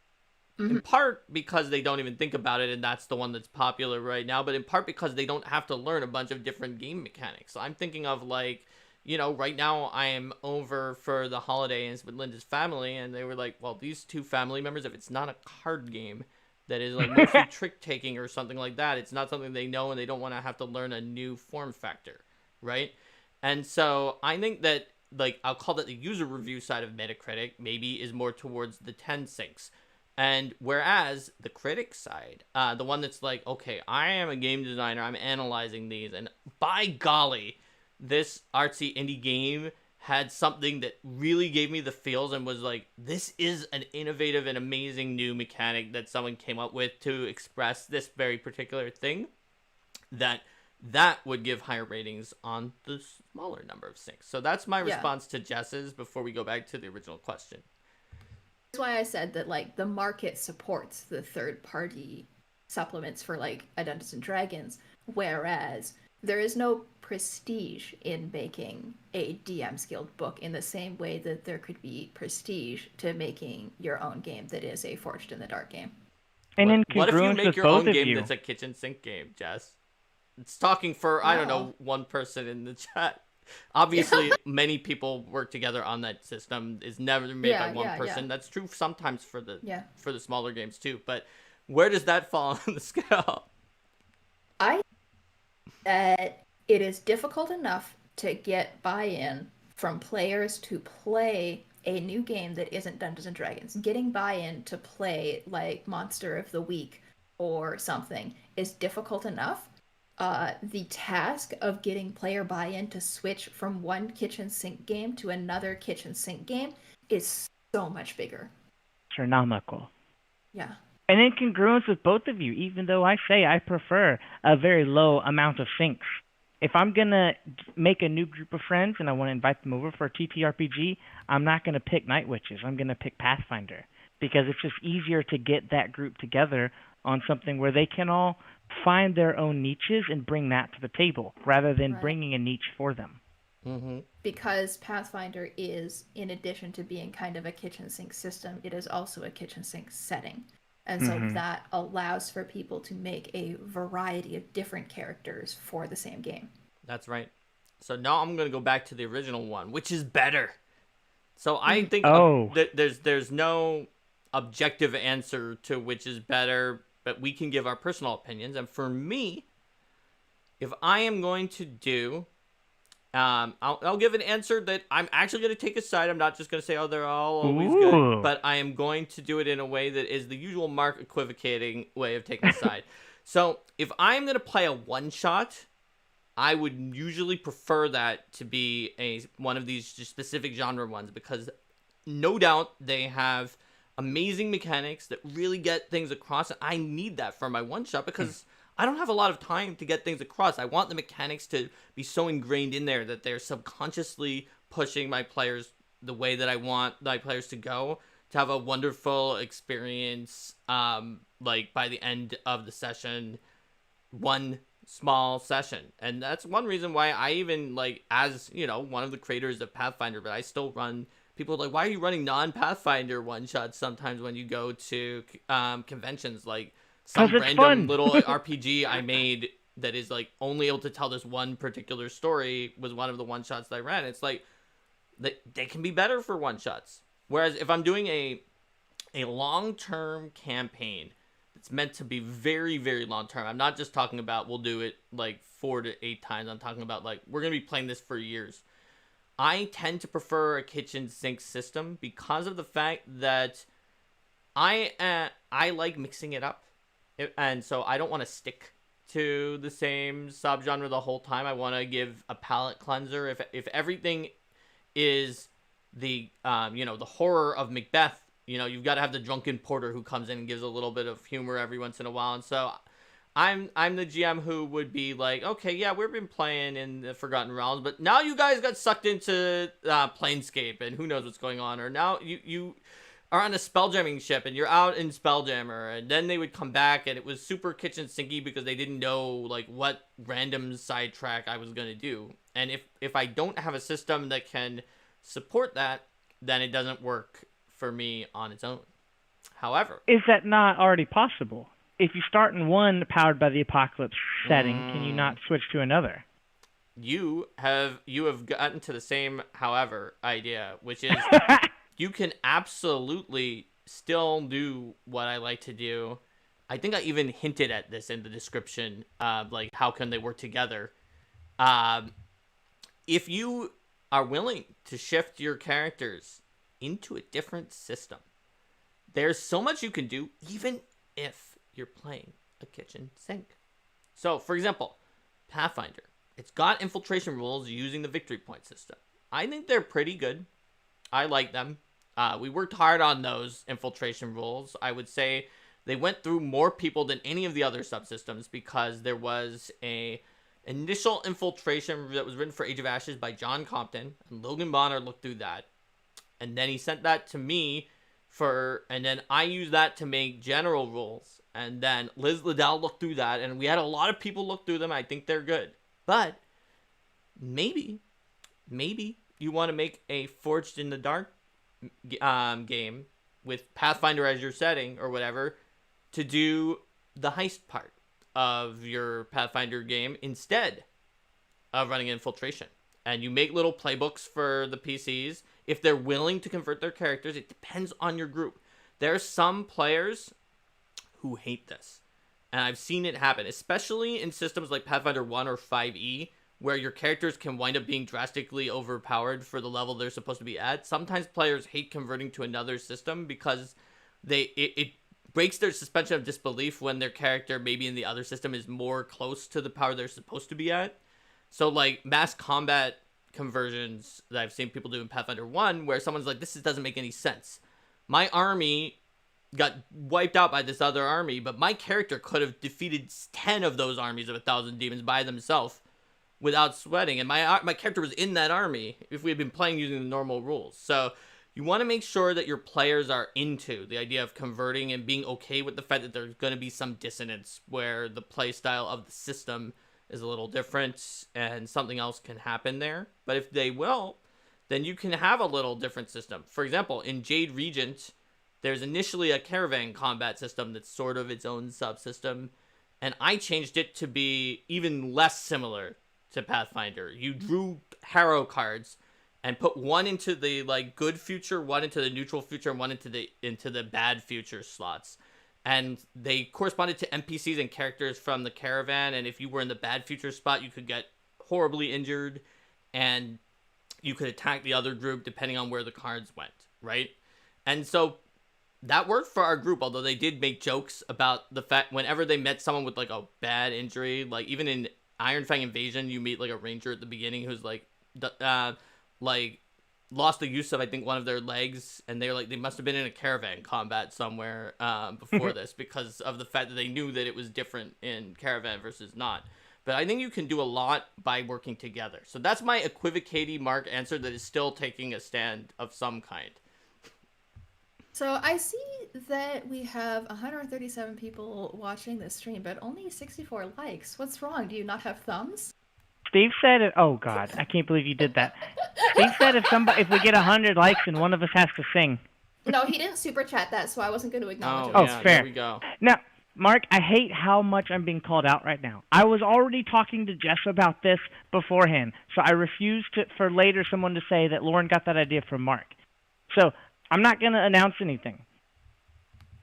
in part because they don't even think about it, and that's the one that's popular right now, but in part because they don't have to learn a bunch of different game mechanics. So I'm thinking of like, right now I am over for the holidays with Linda's family, and they were like, well, these 2 family members, if it's not a card game that is like mostly trick-taking or something like that, it's not something they know, and they don't want to have to learn a new form factor, right? And so I think that, like, I'll call that the user review side of Metacritic maybe is more towards the 10 sinks. And whereas the critic side, the one that's like, okay, I am a game designer, I'm analyzing these, and by golly, this artsy indie game had something that really gave me the feels and was like, this is an innovative and amazing new mechanic that someone came up with to express this very particular thing, that would give higher ratings on the smaller number of sinks. So that's my response to Jess's before we go back to the original question. That's why I said that like the market supports the third-party supplements for like a Dungeons and Dragons, whereas there is no prestige in making a DM's Guild book in the same way that there could be prestige to making your own game that is a Forged in the Dark game. And in What if you congruence make with your both own of game you. that's a kitchen sink game, Jess? It's talking for, I don't know, Wow. one person in the chat. Obviously, many people work together on that system. It's never made by Yeah, one yeah, person. yeah. That's true sometimes for Yeah. the smaller games too. But where does that fall on the scale? I that it is difficult enough to get buy-in from players to play a new game that isn't Dungeons and Dragons. Getting buy-in to play like Monster of the Week or something is difficult enough. The task of getting player buy-in to switch from one kitchen sink game to another kitchen sink game is so much bigger. Astronomical. Yeah. And in congruence with both of you, even though I say I prefer a very low amount of sinks. If I'm going to make a new group of friends and I want to invite them over for a TTRPG, I'm not going to pick Night Witches. I'm going to pick Pathfinder because it's just easier to get that group together on something where they can all find their own niches and bring that to the table rather than Right. bringing a niche for them. Mm-hmm. Because Pathfinder is, in addition to being kind of a kitchen sink system, it is also a kitchen sink setting. And so that allows for people to make a variety of different characters for the same game. That's right. So now I'm gonna go back to the original one, which is better. So I think there's no objective answer to which is better, but we can give our personal opinions. And for me, if I am going to do, I'll give an answer that I'm actually going to take a side. I'm not just going to say, oh, they're all always good, but I am going to do it in a way that is the usual Mark equivocating way of taking a side. So if I'm going to play a one-shot, I would usually prefer that to be one of these just specific genre ones because no doubt they have amazing mechanics that really get things across. And I need that for my one-shot because I don't have a lot of time to get things across. I want the mechanics to be so ingrained in there that they're subconsciously pushing my players the way that I want my players to go, to have a wonderful experience, like by the end of the session, one small session. And that's one reason why I even, like, as, you know, one of the creators of Pathfinder, but I still run, people are like, why are you running non-Pathfinder one-shots sometimes when you go to conventions, like, some random little RPG I made that is like only able to tell this one particular story was one of the one shots that I ran. It's like they can be better for one shots. Whereas if I'm doing a long-term campaign that's meant to be very, very long-term, I'm not just talking about we'll do it like 4 to 8 times. I'm talking about like we're going to be playing this for years. I tend to prefer a kitchen sink system because of the fact that I like mixing it up. And so I don't want to stick to the same subgenre the whole time. I want to give a palate cleanser. If everything is the the horror of Macbeth, you've got to have the drunken porter who comes in and gives a little bit of humor every once in a while. And so I'm the GM who would be like, okay, yeah, we've been playing in the Forgotten Realms, but now you guys got sucked into Planescape and who knows what's going on, or now you are on a spelljamming ship and you're out in Spelljammer, and then they would come back and it was super kitchen sinky because they didn't know like what random sidetrack I was going to do. And if I don't have a system that can support that, then it doesn't work for me on its own. However, is that not already possible? If you start in one powered by the apocalypse setting, can you not switch to another? You have gotten to the same however idea, which is you can absolutely still do what I like to do. I think I even hinted at this in the description, like how can they work together. If you are willing to shift your characters into a different system, there's so much you can do, even if you're playing a kitchen sink. So, for example, Pathfinder. It's got infiltration rules using the victory point system. I think they're pretty good. I like them. We worked hard on those infiltration rules. I would say they went through more people than any of the other subsystems because there was a initial infiltration that was written for Age of Ashes by John Compton, and Logan Bonner looked through that. And then he sent that to me and then I used that to make general rules. And then Liz Liddell looked through that, and we had a lot of people look through them. I think they're good. But maybe you want to make a Forged in the Dark game with Pathfinder as your setting or whatever to do the heist part of your Pathfinder game instead of running infiltration. And you make little playbooks for the PCs. If they're willing to convert their characters, it depends on your group. There are some players who hate this. And I've seen it happen, especially in systems like Pathfinder 1 or 5e, where your characters can wind up being drastically overpowered for the level they're supposed to be at. Sometimes players hate converting to another system because it breaks their suspension of disbelief when their character maybe in the other system is more close to the power they're supposed to be at. So, like, mass combat conversions that I've seen people do in Pathfinder 1, where someone's like, this doesn't make any sense. My army got wiped out by this other army, but my character could have defeated 10 of those armies of 1,000 demons by themselves without sweating. And my character was in that army if we had been playing using the normal rules. So you want to make sure that your players are into the idea of converting and being okay with the fact that there's going to be some dissonance where the play style of the system is a little different and something else can happen there. But if they will, then you can have a little different system. For example, in Jade Regent, there's initially a caravan combat system that's sort of its own subsystem, and I changed it to be even less similar to Pathfinder. You drew Harrow cards and put one into the like good future, one into the neutral future, and one into the bad future slots. And they corresponded to NPCs and characters from the caravan, and if you were in the bad future spot, you could get horribly injured, and you could attack the other group depending on where the cards went, right? And so that worked for our group, although they did make jokes about the fact whenever they met someone with like a bad injury, like even in Iron Fang Invasion, you meet like a ranger at the beginning who's like lost the use of I think one of their legs, and they're like they must have been in a caravan combat somewhere before this because of the fact that they knew that it was different in caravan versus not. But I think you can do a lot by working together. So that's my equivocating Mark answer that is still taking a stand of some kind. So I see that we have 137 people watching this stream, but only 64 likes. What's wrong? Do you not have thumbs? Steve said it. Oh God, I can't believe you did that. Steve said if we get 100 likes, then one of us has to sing. No, he didn't super chat that, so I wasn't going to acknowledge it. Oh, yeah, fair. There we go. Now, Mark, I hate how much I'm being called out right now. I was already talking to Jess about this beforehand, so I refused for later someone to say that Loren got that idea from Mark. So I'm not going to announce anything.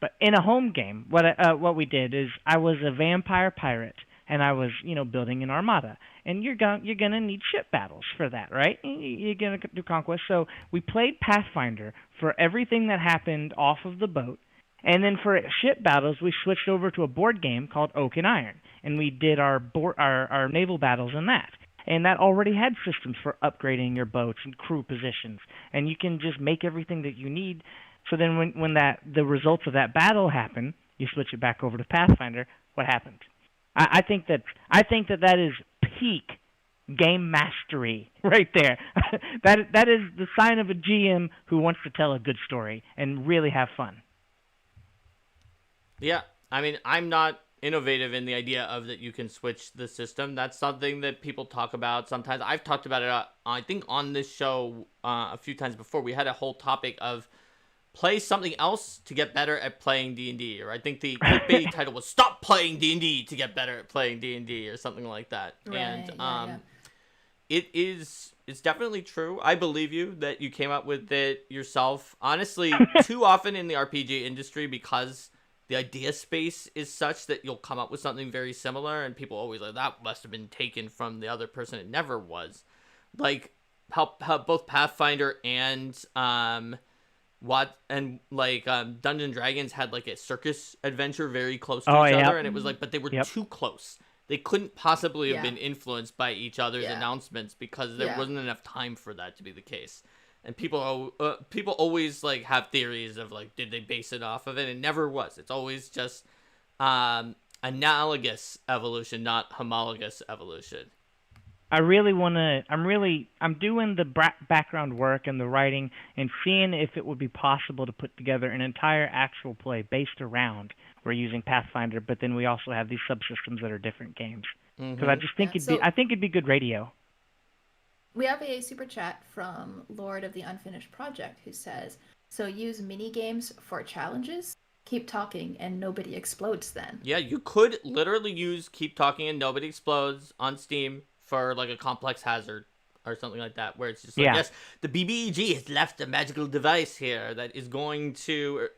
But in a home game, what we did is I was a vampire pirate, and I was, building an armada. And you're gonna need ship battles for that, right? You're gonna do conquest. So we played Pathfinder for everything that happened off of the boat, and then for ship battles we switched over to a board game called Oak and Iron, and we did our naval battles in that. And that already had systems for upgrading your boats and crew positions, and you can just make everything that you need. So then when the results of that battle happen, you switch it back over to Pathfinder. What happened? I think that is peak game mastery right there. that is the sign of a GM who wants to tell a good story and really have fun. Yeah, I mean, I'm not innovative in the idea of that you can switch the system. That's something that people talk about sometimes. I've talked about it, I think, on this show a few times before. We had a whole topic of play something else to get better at playing D&D, or I think the clickbait title was "Stop playing D&D to get better at playing D&D" or something like that. Right, and it's definitely true. I believe you that you came up with it yourself. Honestly, too often in the RPG industry, because the idea space is such that you'll come up with something very similar, and people always like that must have been taken from the other person. It never was. Like how both Pathfinder and Dungeons and Dragons had like a circus adventure very close to each other, and it was like, but they were too close. They couldn't possibly have been influenced by each other's announcements because there wasn't enough time for that to be the case. And people always like have theories of like, did they base it off of it? It never was. It's always just analogous evolution, not homologous evolution. I'm doing the background work and the writing and seeing if it would be possible to put together an entire actual play based around we're using Pathfinder, but then we also have these subsystems that are different games. Because I just think it'd be good radio. We have a super chat from Lord of the Unfinished Project who says, "So use mini games for challenges." keep talking and nobody explodes then. Yeah, you could literally use keep talking and nobody explodes on Steam for like a complex hazard or something like that, where it's just like, Yeah. yes, the BBEG has left a magical device here that is going to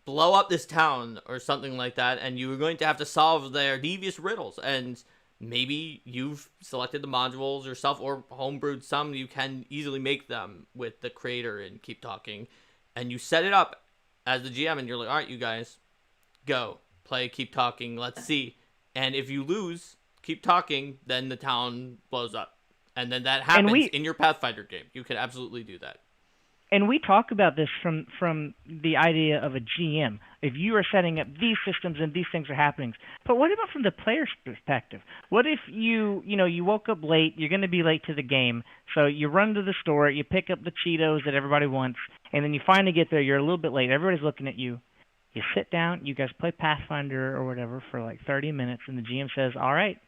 blow up this town or something like that, and you're going to have to solve their devious riddles. And maybe you've selected the modules yourself or homebrewed some. You can easily make them with the creator and keep talking, and you set it up as the GM, and you're like, all right, you guys, go play keep talking, let's see. And if you lose keep talking, then the town blows up, and then that happens in your Pathfinder game. You can absolutely do that. And we talk about this from the idea of a GM. If you are setting up these systems and these things are happening, but what about from the player's perspective? What if you woke up late, you're going to be late to the game, so you run to the store, you pick up the Cheetos that everybody wants, and then you finally get there, you're a little bit late, everybody's looking at you. You sit down, you guys play Pathfinder or whatever for like 30 minutes, and the GM says, all right,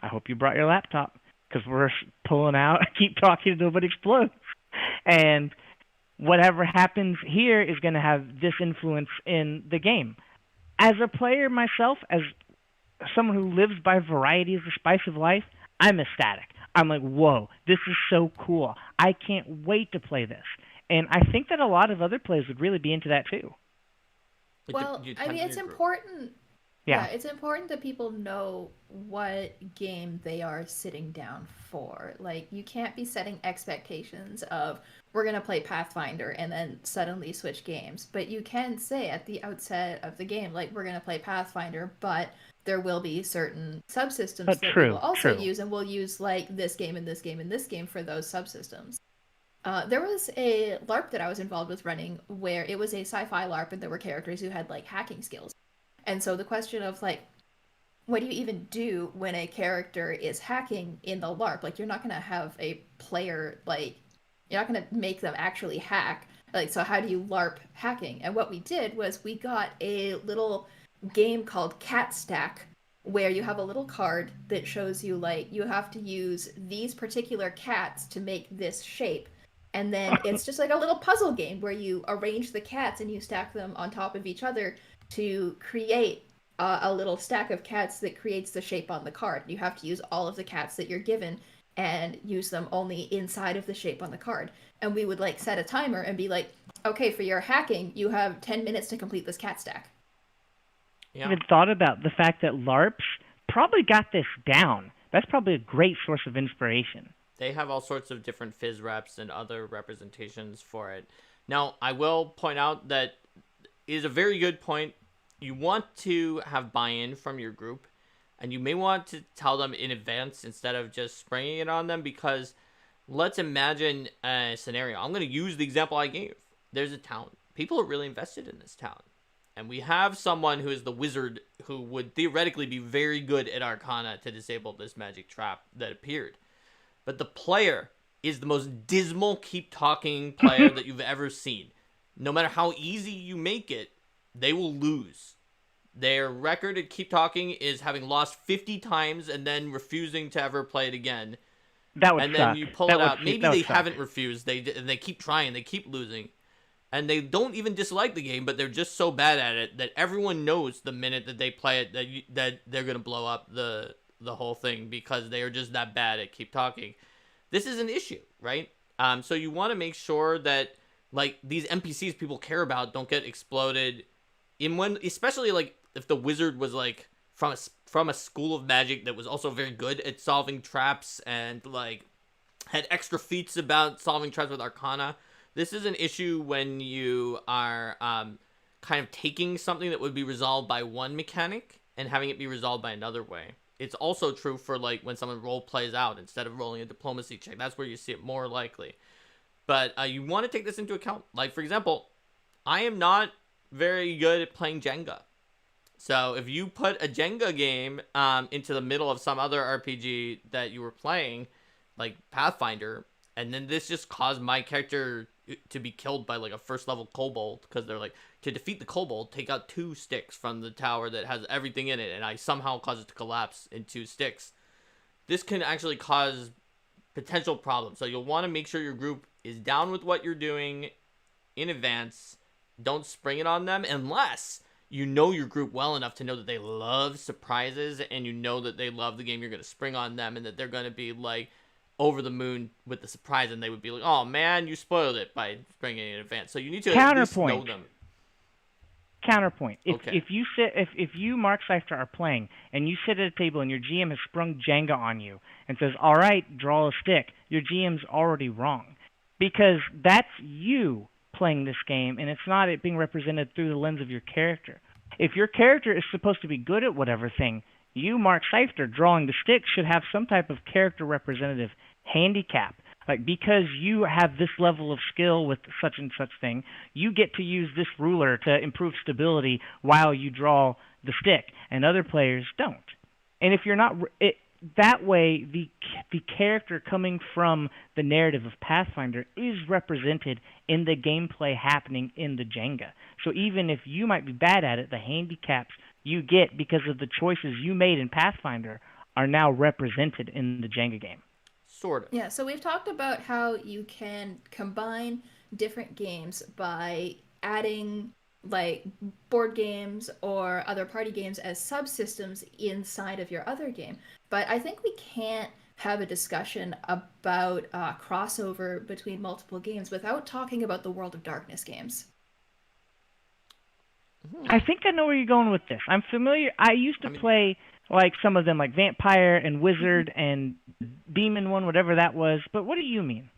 I hope you brought your laptop, because we're pulling out, keep talking, nobody explodes. And whatever happens here is going to have this influence in the game. As a player myself, as someone who lives by variety as the spice of life, I'm ecstatic. I'm like, whoa, this is so cool. I can't wait to play this. And I think that a lot of other players would really be into that too. Well, I mean, it's important. Yeah, it's important that people know what game they are sitting down for. Like, you can't be setting expectations of, we're going to play Pathfinder and then suddenly switch games. But you can say at the outset of the game, like, we're going to play Pathfinder, but there will be certain subsystems that we will also use, and we'll use, like, this game and this game and this game for those subsystems. There was a LARP that I was involved with running where it was a sci-fi LARP and there were characters who had, like, hacking skills. And so the question of, like, what do you even do when a character is hacking in the LARP? Like, you're not going to have a player, like, you're not going to make them actually hack. Like, so how do you LARP hacking? And what we did was we got a little game called Cat Stack, where you have a little card that shows you, like, you have to use these particular cats to make this shape. And then it's just like a little puzzle game where you arrange the cats and you stack them on top of each other to create a little stack of cats that creates the shape on the card. You have to use all of the cats that you're given and use them only inside of the shape on the card. And we would, like, set a timer and be like, okay, for your hacking, you have 10 minutes to complete this cat stack. Yeah. I haven't thought about the fact that LARPs probably got this down. That's probably a great source of inspiration. They have all sorts of different phys reps and other representations for it. Now, I will point out that it is a very good point. You want to have buy-in from your group, and you may want to tell them in advance instead of just spraying it on them, because let's imagine a scenario. I'm going to use the example I gave. There's a town. People are really invested in this town. And we have someone who is the wizard who would theoretically be very good at Arcana to disable this magic trap that appeared. But the player is the most dismal keep talking player that you've ever seen. No matter how easy you make it, they will lose. Their record at keep talking is having lost 50 times and then refusing to ever play it again. That would and suck. then you pull it out. Maybe they haven't refused. They keep trying. They keep losing. And they don't even dislike the game, but they're just so bad at it that everyone knows the minute that they play it that they're going to blow up the whole thing because they are just that bad at keep talking. This is an issue, right? So you want to make sure that, like, these NPCs people care about don't get exploded especially, like, if the wizard was, like, from a school of magic that was also very good at solving traps and, like, had extra feats about solving traps with Arcana. This is an issue when you are kind of taking something that would be resolved by one mechanic and having it be resolved by another way. It's also true for, like, when someone role plays out instead of rolling a diplomacy check. That's where you see it more likely. But you want to take this into account. Like, for example, I am not very good at playing Jenga. So if you put a Jenga game into the middle of some other RPG that you were playing, like Pathfinder, and then this just caused my character to be killed by, like, a first level kobold, because they're like, to defeat the kobold, take out 2 sticks from the tower that has everything in it, and I somehow cause it to collapse in 2 sticks. This can actually cause potential problems. So you'll want to make sure your group is down with what you're doing in advance. don't spring it on them unless you know your group well enough to know that they love surprises, and you know that they love the game you're going to spring on them, and that they're going to be like over the moon with the surprise, and they would be like, oh man, you spoiled it by springing it in advance. So you need to at least know them. Counterpoint. Okay. If you, Mark Seifter, are playing and you sit at a table and your GM has sprung Jenga on you and says, all right, draw a stick, your GM's already wrong, because that's you playing this game, and it's not it being represented through the lens of your character. If your character is supposed to be good at whatever thing, you, Mark Seifter, drawing the stick, should have some type of character representative handicap. Like, because you have this level of skill with such and such thing, you get to use this ruler to improve stability while you draw the stick, and other players don't. And if you're not that way, the character coming from the narrative of Pathfinder is represented in the gameplay happening in the Jenga. So even if you might be bad at it, the handicaps you get because of the choices you made in Pathfinder are now represented in the Jenga game. Sort of. Yeah, so we've talked about how you can combine different games by adding like board games or other party games as subsystems inside of your other game. But I think we can't have a discussion about crossover between multiple games without talking about the World of Darkness games. I think I know where you're going with this. I'm familiar. I used to play like some of them, like Vampire and Wizard and Demon one, whatever that was. But what do you mean?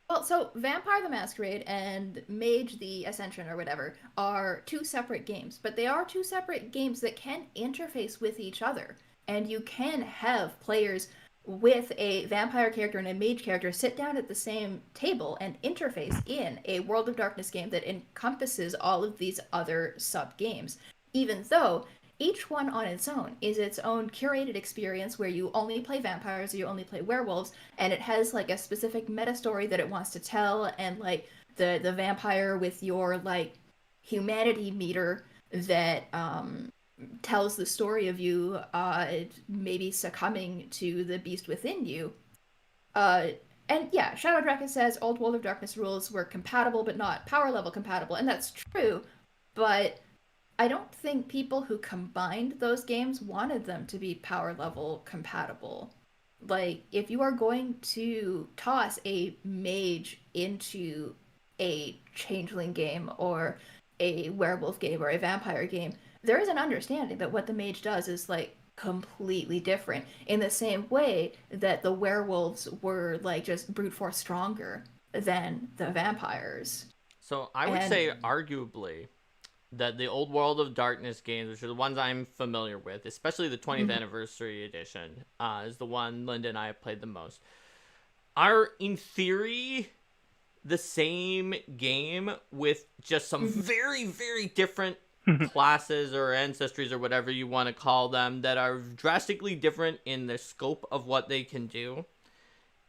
Well, so Vampire the Masquerade and Mage the Ascension or whatever are two separate games, but they are two separate games that can interface with each other. And you can have players with a vampire character and a mage character sit down at the same table and interface in a World of Darkness game that encompasses all of these other sub-games, even though each one on its own is its own curated experience where you only play vampires or you only play werewolves, and it has like a specific meta story that it wants to tell, and like the vampire with your like humanity meter that tells the story of you maybe succumbing to the beast within you. And yeah, Shadow Draken says old World of Darkness rules were compatible but not power level compatible, and that's true, but I don't think people who combined those games wanted them to be power level compatible. Like, if you are going to toss a mage into a changeling game or a werewolf game or a vampire game, there is an understanding that what the mage does is like completely different, in the same way that the werewolves were like just brute force stronger than the vampires. So I would say arguably that the old World of Darkness games, which are the ones I'm familiar with, especially the 20th anniversary edition, is the one Linda and I have played the most, are in theory the same game with just some very, very different classes or ancestries or whatever you want to call them that are drastically different in the scope of what they can do.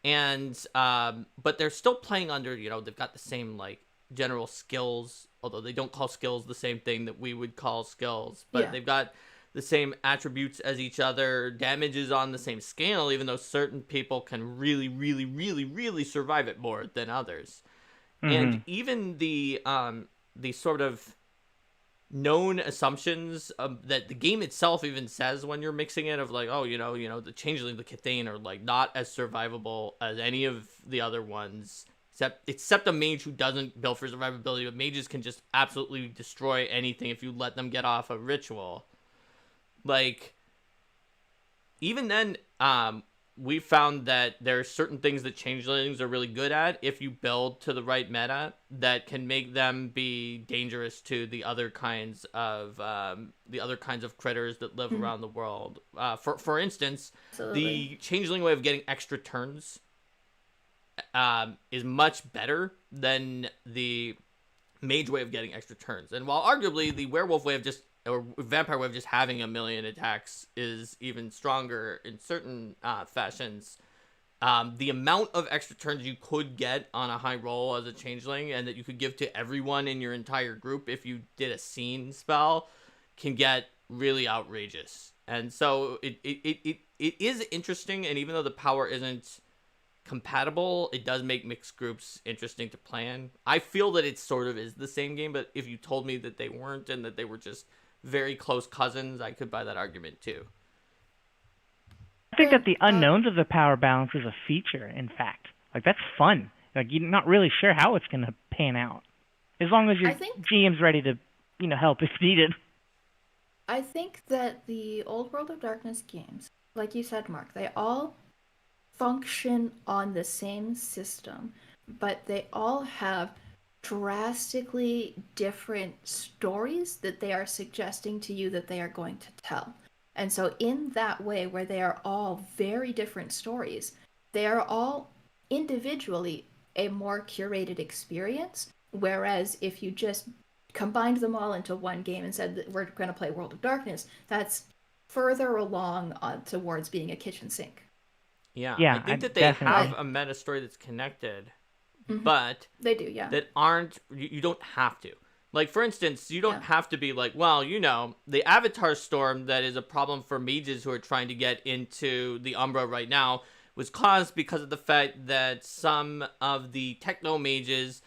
And but they're still playing under, they've got the same like general skills, although they don't call skills the same thing that we would call skills, but they've got the same attributes as each other. Damage is on the same scale, even though certain people can really, really, really, really survive it more than others. And even the sort of known assumptions that the game itself even says when you're mixing it, of like, the changeling, the Cathane are like not as survivable as any of the other ones, except a mage who doesn't build for survivability. But mages can just absolutely destroy anything if you let them get off a ritual. Like, even then, we found that there are certain things that changelings are really good at if you build to the right meta that can make them be dangerous to the other kinds of critters that live around the world. For instance, the changeling way of getting extra turns is much better than the mage way of getting extra turns. And while arguably the werewolf way of or vampire way of just having a million attacks is even stronger in certain fashions, the amount of extra turns you could get on a high roll as a changeling, and that you could give to everyone in your entire group if you did a scene spell, can get really outrageous. And so it is interesting, and even though the power isn't compatible, it does make mixed groups interesting to plan. I feel that it sort of is the same game, but if you told me that they weren't and that they were just very close cousins, I could buy that argument too. I think that the unknowns of the power balance is a feature, in fact. Like, that's fun. Like, you're not really sure how it's going to pan out. As long as your GM's ready to, help if needed. I think that the old World of Darkness games, like you said, Mark, they all function on the same system, but they all have drastically different stories that they are suggesting to you that they are going to tell. And so in that way, where they are all very different stories, they are all individually a more curated experience. Whereas if you just combined them all into one game and said that we're going to play World of Darkness, that's further along towards being a kitchen sink. Yeah, I think that they have a meta story that's connected, but they do, yeah. That aren't, you don't have to. Like, for instance, you don't have to be like, well, the Avatar storm that is a problem for mages who are trying to get into the Umbra right now was caused because of the fact that some of the techno mages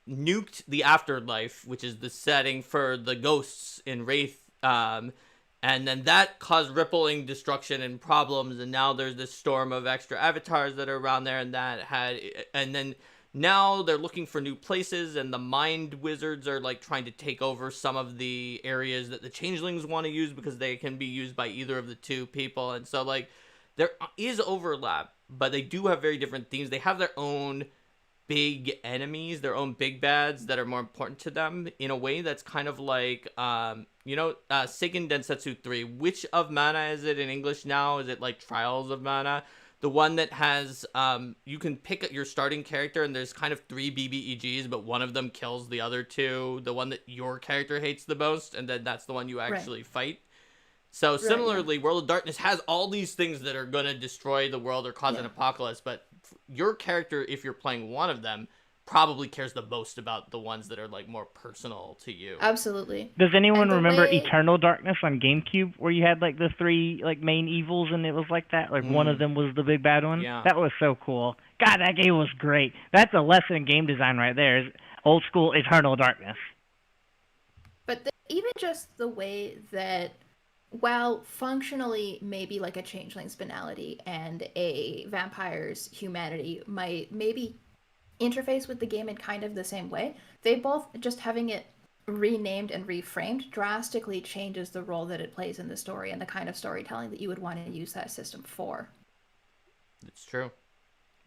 nuked the afterlife, which is the setting for the ghosts in Wraith, and then that caused rippling destruction and problems, and now there's this storm of extra avatars that are around there, and then now they're looking for new places, and the mind wizards are like trying to take over some of the areas that the changelings want to use because they can be used by either of the two people. And so like there is overlap, but they do have very different themes. They have their own big enemies, their own big bads that are more important to them in a way that's kind of like Seigen Densetsu 3. Which of Mana is it in English now? Is it like Trials of Mana? The one that has, you can pick your starting character and there's kind of 3 BBEGs, but one of them kills the other 2. The one that your character hates the most, and then that's the one you actually fight. So similarly, World of Darkness has all these things that are going to destroy the world or cause an apocalypse, but your character, if you're playing one of them, probably cares the most about the ones that are like more personal to you. Absolutely. Does anyone remember Eternal Darkness on GameCube, where you had like the 3 like main evils and it was like that? Like one of them was the big bad one? Yeah. That was so cool. God, that game was great. That's a lesson in game design right there. Is old school Eternal Darkness. But even just the way that, while functionally maybe like a changeling's banality and a vampire's humanity might maybe interface with the game in kind of the same way, they both, just having it renamed and reframed drastically changes the role that it plays in the story and the kind of storytelling that you would want to use that system for. It's true.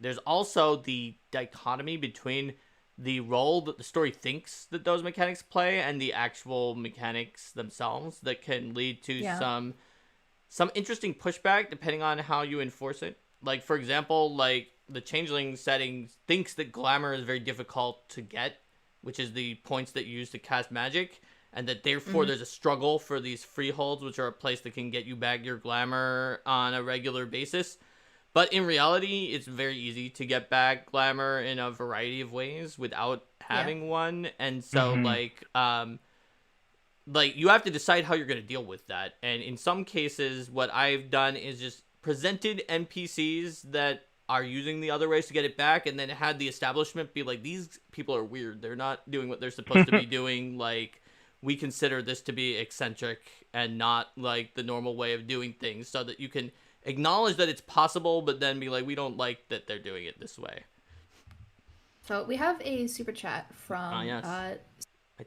There's also the dichotomy between the role that the story thinks that those mechanics play and the actual mechanics themselves that can lead to some interesting pushback depending on how you enforce it. Like, for example, like the changeling setting thinks that glamour is very difficult to get, which is the points that you use to cast magic, and that therefore there's a struggle for these freeholds, which are a place that can get you back your glamour on a regular basis. But in reality, it's very easy to get back glamour in a variety of ways without having one. And so like you have to decide how you're going to deal with that. And in some cases, what I've done is just presented NPCs that are using the other ways to get it back, and then had the establishment be like, these people are weird. They're not doing what they're supposed to be doing. Like, we consider this to be eccentric and not like the normal way of doing things, so that you can acknowledge that it's possible, but then be like, we don't like that they're doing it this way. So we have a super chat from I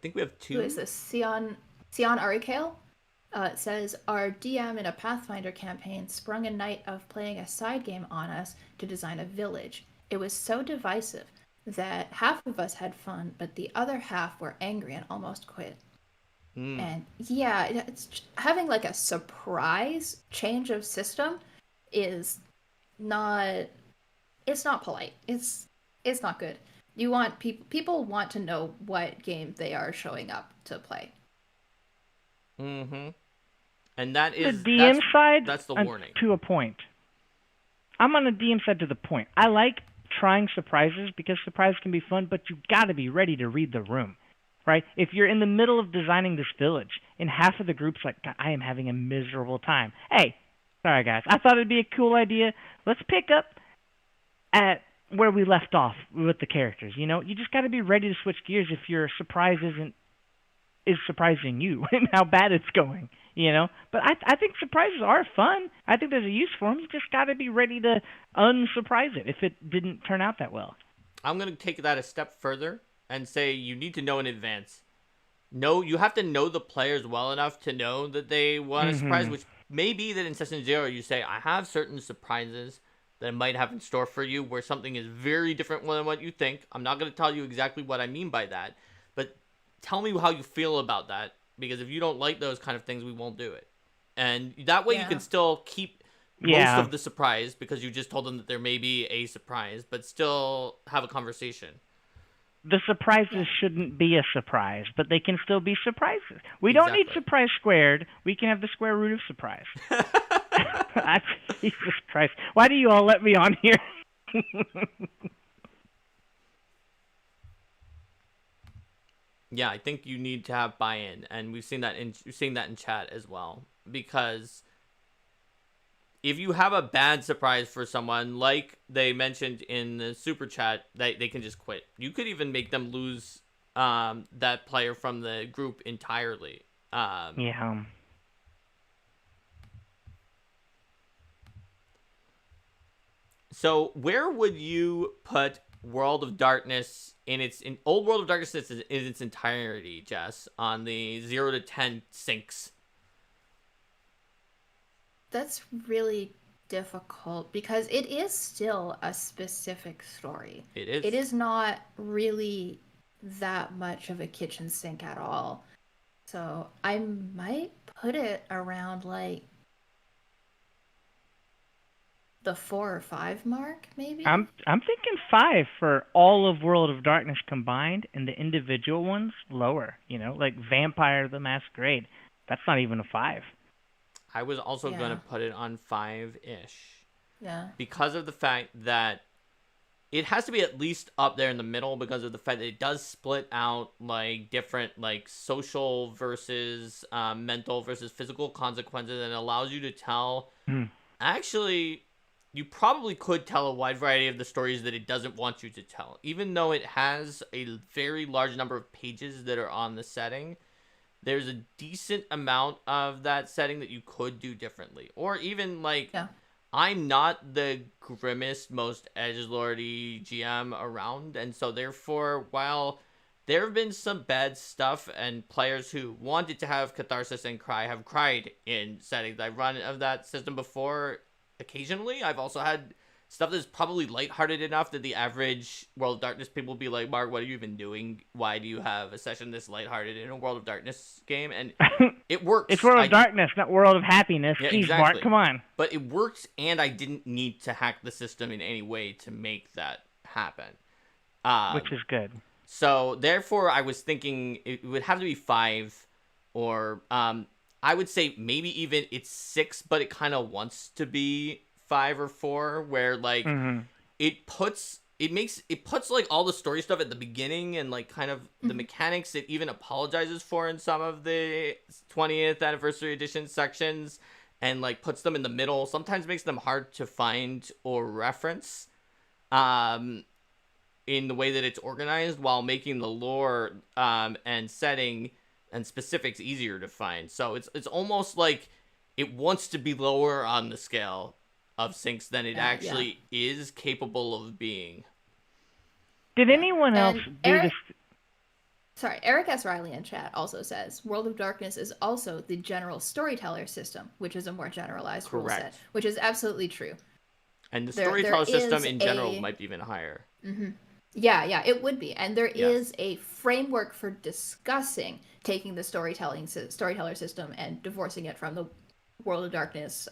think we have 2. Who is this? Sion Arikale. It says, our DM in a Pathfinder campaign sprung a night of playing a side game on us to design a village. It was so divisive that half of us had fun, but the other half were angry and almost quit. And it's having like a surprise change of system is not, it's not polite. It's not good. You want people want to know what game they are showing up to play. And that is the DM side. That's the warning. To a point. I'm on the DM side to the point. I like trying surprises because surprises can be fun, but you got to be ready to read the room, right? If you're in the middle of designing this village and half of the group's like, I am having a miserable time. Hey, sorry guys, I thought it'd be a cool idea. Let's pick up at where we left off with the characters. You know, you just got to be ready to switch gears if your surprise is surprising you and how bad it's going. You know, but I think surprises are fun. I think there's a use for them. You just got to be ready to unsurprise it if it didn't turn out that well. I'm going to take that a step further and say you need to know in advance. No, you have to know the players well enough to know that they want a surprise, which may be that in Session 0 you say, I have certain surprises that I might have in store for you where something is very different than what you think. I'm not going to tell you exactly what I mean by that, but tell me how you feel about that, because if you don't like those kind of things, we won't do it. And that way you can still keep most of the surprise because you just told them that there may be a surprise, but still have a conversation. The surprises shouldn't be a surprise, but they can still be surprises. We don't need surprise squared. We can have the square root of surprise. Jesus Christ. Why do you all let me on here? Yeah, I think you need to have buy-in, and we've seen that in chat as well. Because if you have a bad surprise for someone, like they mentioned in the super chat, they can just quit. You could even make them lose that player from the group entirely. Yeah. So where would you put World of Darkness in Old World of Darkness in its entirety, Jess, on the 0 to 10 sinks? That's really difficult because it is still a specific story. It is. It is not really that much of a kitchen sink at all. So I might put it around like the 4 or 5 mark, maybe. I'm thinking 5 for all of World of Darkness combined, and the individual ones lower. You know, like Vampire the Masquerade. That's not even a 5. I was also going to put it on 5-ish. Yeah. Because of the fact that it has to be at least up there in the middle, because of the fact that it does split out like different like social versus mental versus physical consequences, and it allows you to tell. Actually, you probably could tell a wide variety of the stories that it doesn't want you to tell, even though it has a very large number of pages that are on the setting. There's a decent amount of that setting that you could do differently. Or even, like, I'm not the grimmest, most edgelordy GM around. And so, therefore, while there have been some bad stuff and players who wanted to have catharsis and cry have cried in settings I've run of that system before occasionally, I've also had stuff that's probably lighthearted enough that the average World of Darkness people will be like, Mark, what are you even doing? Why do you have a session this lighthearted in a World of Darkness game? And it works. It's World of Darkness, not World of Happiness. Yeah, Jeez, exactly. Mark, come on. But it works, and I didn't need to hack the system in any way to make that happen. Which is good. So, therefore, I was thinking it would have to be 5, or I would say maybe even it's 6, but it kind of wants to be 5 or 4, where like it puts like all the story stuff at the beginning, and like kind of the mechanics it even apologizes for in some of the 20th anniversary edition sections, and like puts them in the middle, sometimes makes them hard to find or reference in the way that it's organized, while making the lore and setting and specifics easier to find. So it's almost like it wants to be lower on the scale of sinks than it actually is capable of being. Did anyone else do this? Sorry, Eric S. Riley in chat also says World of Darkness is also the general storyteller system, which is a more generalized rule set, which is absolutely true. And the storyteller system in general might be even higher. Yeah, it would be. And there is a framework for discussing taking the storyteller system and divorcing it from the World of Darkness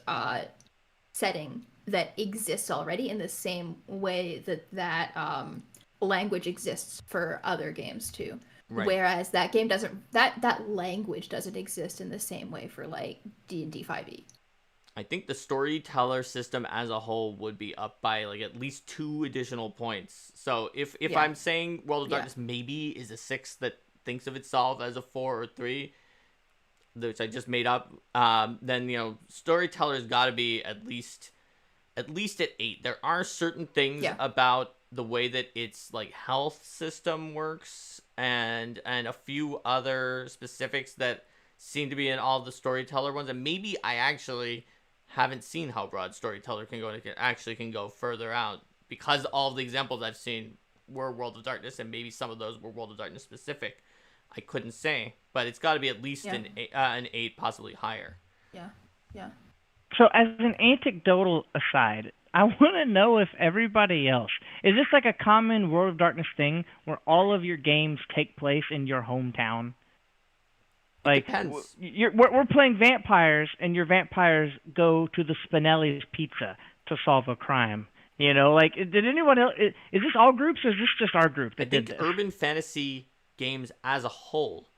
setting that exists already, in the same way that language exists for other games too. Right. Whereas that game that language doesn't exist in the same way for like D&D 5e. I think the storyteller system as a whole would be up by like at least 2 additional points. So if I'm saying World of Darkness maybe is a 6 that thinks of itself as a 4 or 3, which I just made up, then, you know, storyteller's got to be at least at 8. There are certain things about the way that its like health system works, and a few other specifics that seem to be in all the Storyteller ones. And maybe I actually haven't seen how broad Storyteller can go, and it can go further out, because all of the examples I've seen were World of Darkness, and maybe some of those were World of Darkness specific. I couldn't say, but it's got to be at least an 8, possibly higher. Yeah. So as an anecdotal aside, I want to know if everybody else, is this like a common World of Darkness thing where all of your games take place in your hometown? Like, depends. We're playing vampires, and your vampires go to the Spinelli's Pizza to solve a crime. You know, like, did anyone else? Is this all groups, or is this just our group that did this? Urban fantasy games as a whole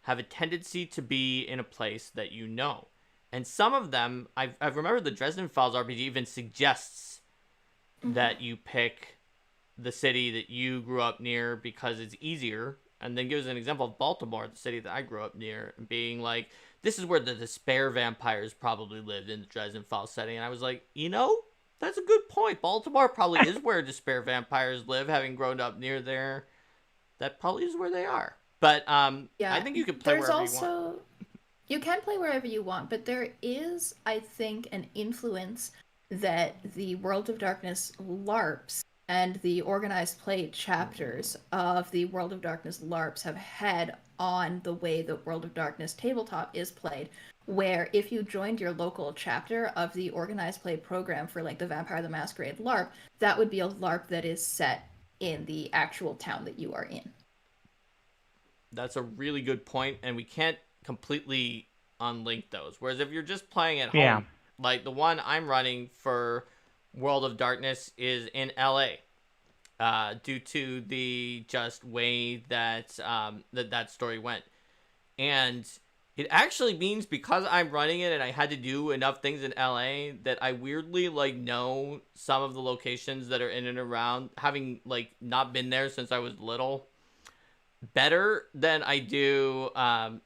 have a tendency to be in a place that you know. And some of them, I remember the Dresden Files RPG even suggests that you pick the city that you grew up near because it's easier, and then gives an example of Baltimore, the city that I grew up near, being like, this is where the despair vampires probably lived in the Dresden Files setting. And I was like, that's a good point. Baltimore probably is where despair vampires live, having grown up near there. That probably is where they are. But I think you can play wherever you want. You can play wherever you want, but there is, I think, an influence that the World of Darkness LARPs and the organized play chapters of the World of Darkness LARPs have had on the way that World of Darkness tabletop is played, where if you joined your local chapter of the organized play program for like the Vampire the Masquerade LARP, that would be a LARP that is set in the actual town that you are in. That's a really good point, and we can't completely unlink those. Whereas if you're just playing at home, like the one I'm running for World of Darkness is in LA, due to the just way that that story went. And it actually means, because I'm running it and I had to do enough things in LA, that I weirdly like know some of the locations that are in and around, having like not been there since I was little, better than I do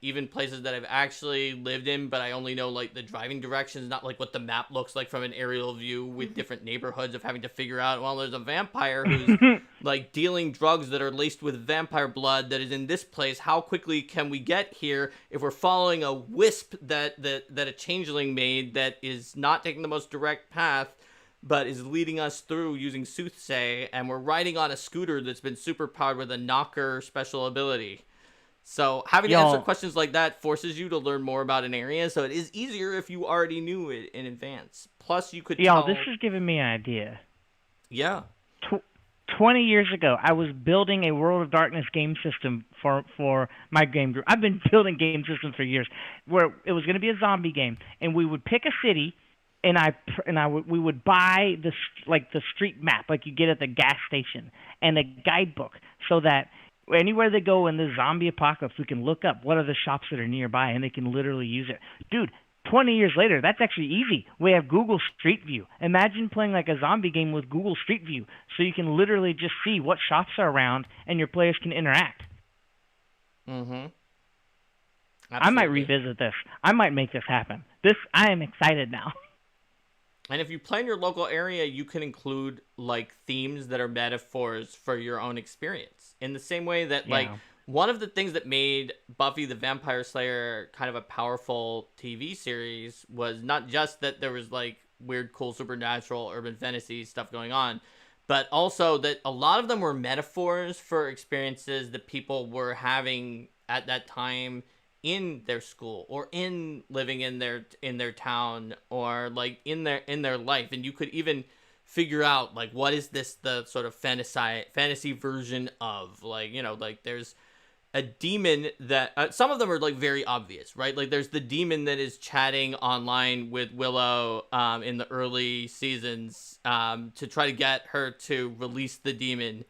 even places that I've actually lived in, but I only know like the driving directions, not like what the map looks like from an aerial view with different neighborhoods, of having to figure out, well, there's a vampire who's like dealing drugs that are laced with vampire blood that is in this place. How quickly can we get here if we're following a wisp that a changeling made that is not taking the most direct path, but is leading us through using soothsay, and we're riding on a scooter that's been superpowered with a knocker special ability. So having to answer questions like that forces you to learn more about an area, so it is easier if you already knew it in advance. Plus, you could this is giving me an idea. Yeah. 20 years ago, I was building a World of Darkness game system for my game group. I've been building game systems for years, where it was going to be a zombie game, and we would pick a city, and we would buy the street map like you get at the gas station, and a guidebook, so that anywhere they go in the zombie apocalypse, we can look up what are the shops that are nearby, and they can literally use it. Dude, 20 years later, that's actually easy. We have Google Street View. Imagine playing like a zombie game with Google Street View, so you can literally just see what shops are around, and your players can interact. Mm-hmm. Absolutely. I might revisit this. I might make this happen. I am excited now. And if you play in your local area, you can include like themes that are metaphors for your own experience. In the same way that like one of the things that made Buffy the Vampire Slayer kind of a powerful TV series was not just that there was like weird, cool, supernatural, urban fantasy stuff going on, but also that a lot of them were metaphors for experiences that people were having at that time in their school, or in living in their town, or like in their life. And you could even figure out like, what is this the sort of fantasy version of, like, you know, like there's a demon that some of them are like very obvious, right? Like there's the demon that is chatting online with Willow in the early seasons to try to get her to release the demon.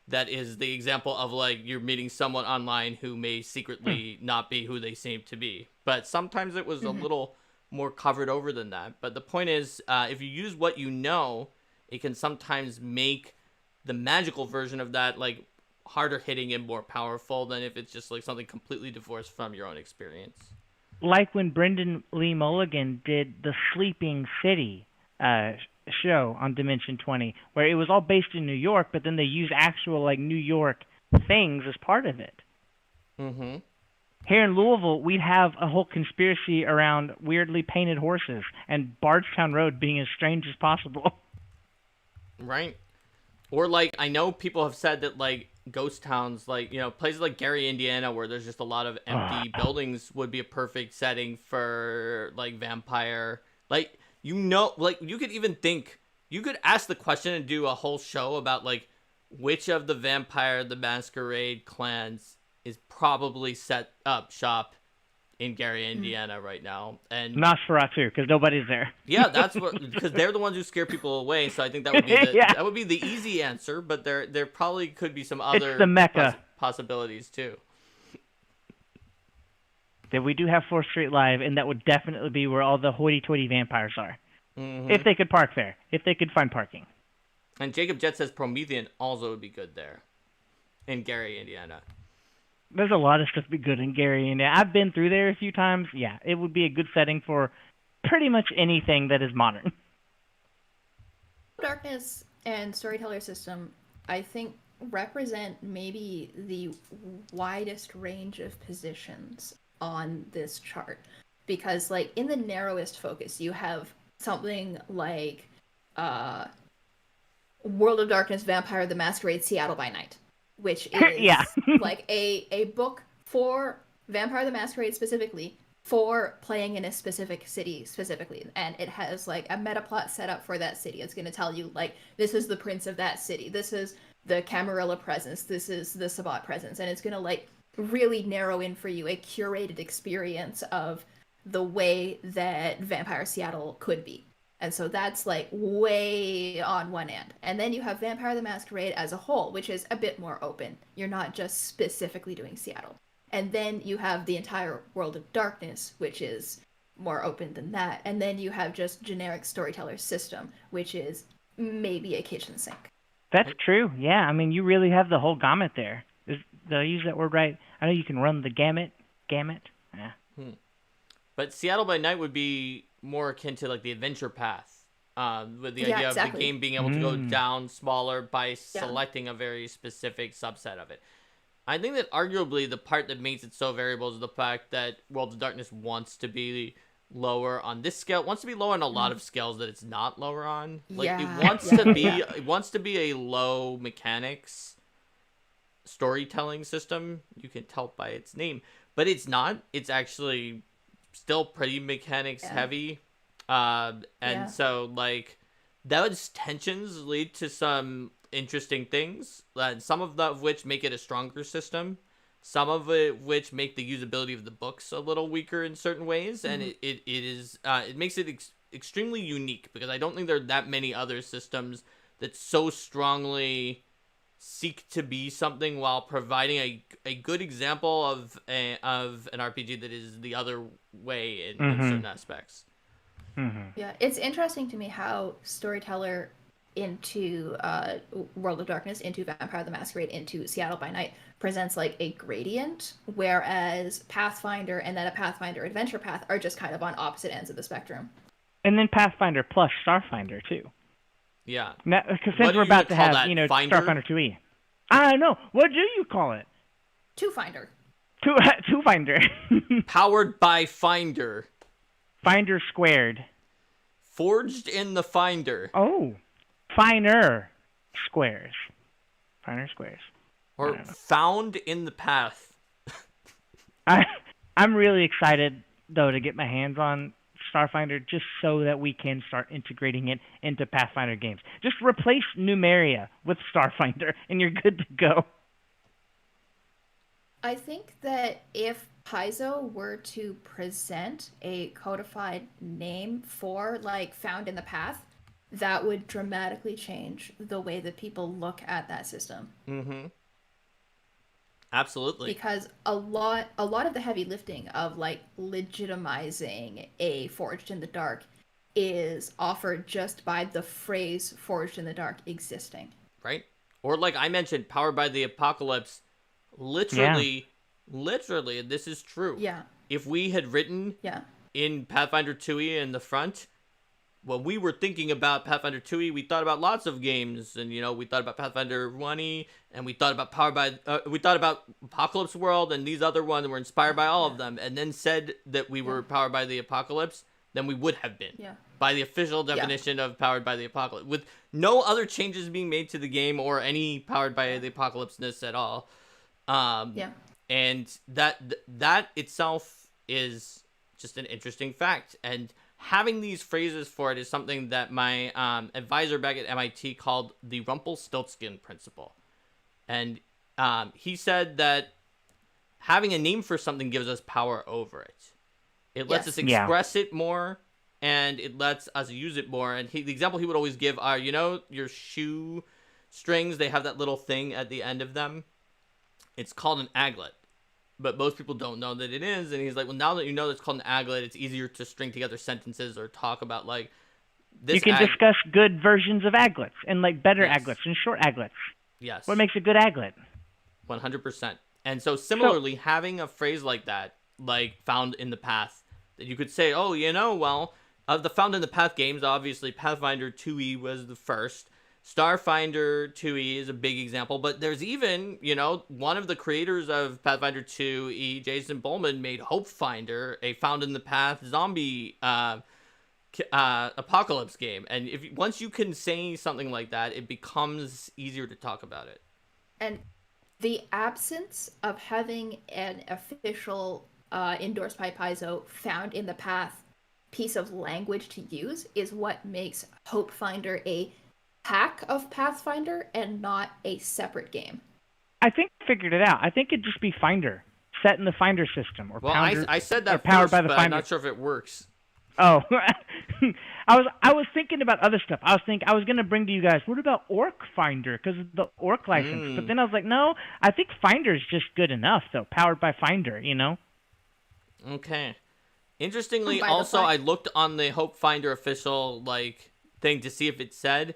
That is the example of like you're meeting someone online who may secretly not be who they seem to be. But sometimes it was a little more covered over than that. But the point is, if you use what you know, it can sometimes make the magical version of that like harder hitting and more powerful than if it's just like something completely divorced from your own experience. Like when Brendan Lee Mulligan did the Sleeping City show on Dimension 20 where it was all based in New York, but then they use actual like New York things as part of it. Mm-hmm. Here in Louisville, we'd have a whole conspiracy around weirdly painted horses and Bardstown Road being as strange as possible. Right. Or, like, I know people have said that, like, ghost towns, like, you know, places like Gary, Indiana, where there's just a lot of empty buildings would be a perfect setting for, like, vampire. Like, you know, like, you could even think, you could ask the question and do a whole show about, like, which of the Vampire the Masquerade clans is probably set up shop in Gary, Indiana right now. And Nosferatu, because nobody's there. yeah, that's what, because they're the ones who scare people away. So I think that would be the Yeah. that would be the easy answer. But there probably could be some other It's the Mecca. possibilities too. That we do have 4th Street Live, and that would definitely be where all the hoity-toity vampires are. Mm-hmm. If they could park there. If they could find parking. And Jacob Jet says Promethean also would be good there, in Gary, Indiana. There's a lot of stuff be good in Gary, and I've been through there a few times. Yeah, it would be a good setting for pretty much anything that is modern. Darkness and Storyteller system, I think, represent maybe the widest range of positions on this chart. Because, like, in the narrowest focus, you have something like World of Darkness, Vampire the Masquerade, Seattle by Night, which is Yeah. like a book for Vampire the Masquerade specifically, for playing in a specific city specifically. And it has, like, a meta plot set up for that city. It's going to tell you, like, this is the prince of that city. This is the Camarilla presence. This is the Sabbat presence. And it's going to, like, really narrow in for you a curated experience of the way that Vampire Seattle could be. And so that's, like, way on one end. And then you have Vampire the Masquerade as a whole, which is a bit more open. You're not just specifically doing Seattle. And then you have the entire World of Darkness, which is more open than that. And then you have just generic Storyteller system, which is maybe a kitchen sink. That's true. Yeah, I mean, you really have the whole gamut there. Did I use that word right? I know you can run the gamut. Gamut? Yeah. But Seattle by Night would be more akin to, like, the adventure path, with the idea of the game being able to go down smaller by selecting a very specific subset of it. I think that arguably the part that makes it so variable is the fact that World of Darkness wants to be lower on this scale, wants to be lower on a lot of scales that it's not lower on. Like, it wants to be a low mechanics storytelling system. You can tell by its name, but it's not. It's actually still pretty mechanics heavy. And so, like, those tensions lead to some interesting things, some of which make it a stronger system, some of it which make the usability of the books a little weaker in certain ways, and it makes it extremely unique, because I don't think there are that many other systems that so strongly seek to be something while providing a good example of an RPG that is the other way in certain aspects. Yeah, it's interesting to me how Storyteller into World of Darkness, into Vampire the Masquerade, into Seattle by Night presents, like, a gradient, whereas Pathfinder and then a Pathfinder Adventure Path are just kind of on opposite ends of the spectrum. And then Pathfinder plus Starfinder, too. Yeah. Because since we're about to have, Finder? Starfinder 2E. I don't know. What do you call it? Two-Finder. Two-Finder. Powered by Finder. Finder squared. Forged in the Finder. Oh. Finer squares. Finer squares. Or found in the path. I'm really excited, though, to get my hands on Starfinder, just so that we can start integrating it into Pathfinder games. Just replace Numeria with Starfinder, and you're good to go. I think that if Paizo were to present a codified name for, like, Found in the Path, that would dramatically change the way that people look at that system. Mm-hmm. Absolutely. Because a lot of the heavy lifting of, like, legitimizing a Forged in the Dark is offered just by the phrase Forged in the Dark existing. Right? Or, like I mentioned, Powered by the Apocalypse, literally, this is true. Yeah. If we had written in Pathfinder 2e in the front, when we were thinking about Pathfinder 2e, we thought about lots of games, and we thought about Pathfinder 1e, and we thought about we thought about Apocalypse World, and these other ones were inspired by all of them, and then said that we were powered by the apocalypse, then we would have been by the official definition of powered by the apocalypse, with no other changes being made to the game or any powered by the apocalypse-ness at all. And that itself is just an interesting fact, and having these phrases for it is something that my advisor back at MIT called the Rumpelstiltskin principle. And he said that having a name for something gives us power over it. It lets us express it more, and it lets us use it more. And the example he would always give are, your shoe strings, they have that little thing at the end of them. It's called an aglet. But most people don't know that it is, and he's like, well, now that you know it's called an aglet, it's easier to string together sentences or talk about, like, this. You can discuss good versions of aglets and, like, better aglets and short aglets. Yes. What makes a good aglet? 100%. And so, similarly, having a phrase like that, like, found in the path, that you could say, oh, well, of the found in the path games, obviously, Pathfinder 2e was the first. Starfinder 2e is a big example, but there's even, one of the creators of Pathfinder 2e, Jason Bowman, made Hopefinder, a found in the path zombie apocalypse game. And once you can say something like that, it becomes easier to talk about it. And the absence of having an official endorsed by Paizo found in the path piece of language to use is what makes Hopefinder a hack of Pathfinder and not a separate game. I think I figured it out. I think it'd just be Finder, set in the Finder system, or Pounder, I said that powered first, by the but Finder. I'm not sure if it works. Oh, I was thinking about other stuff. I was gonna bring to you guys, what about Orc Finder, because of the Orc license? But then I was like, no, I think Finder's just good enough though, powered by Finder, Okay. Interestingly, also I looked on the Hopefinder official thing to see if it said.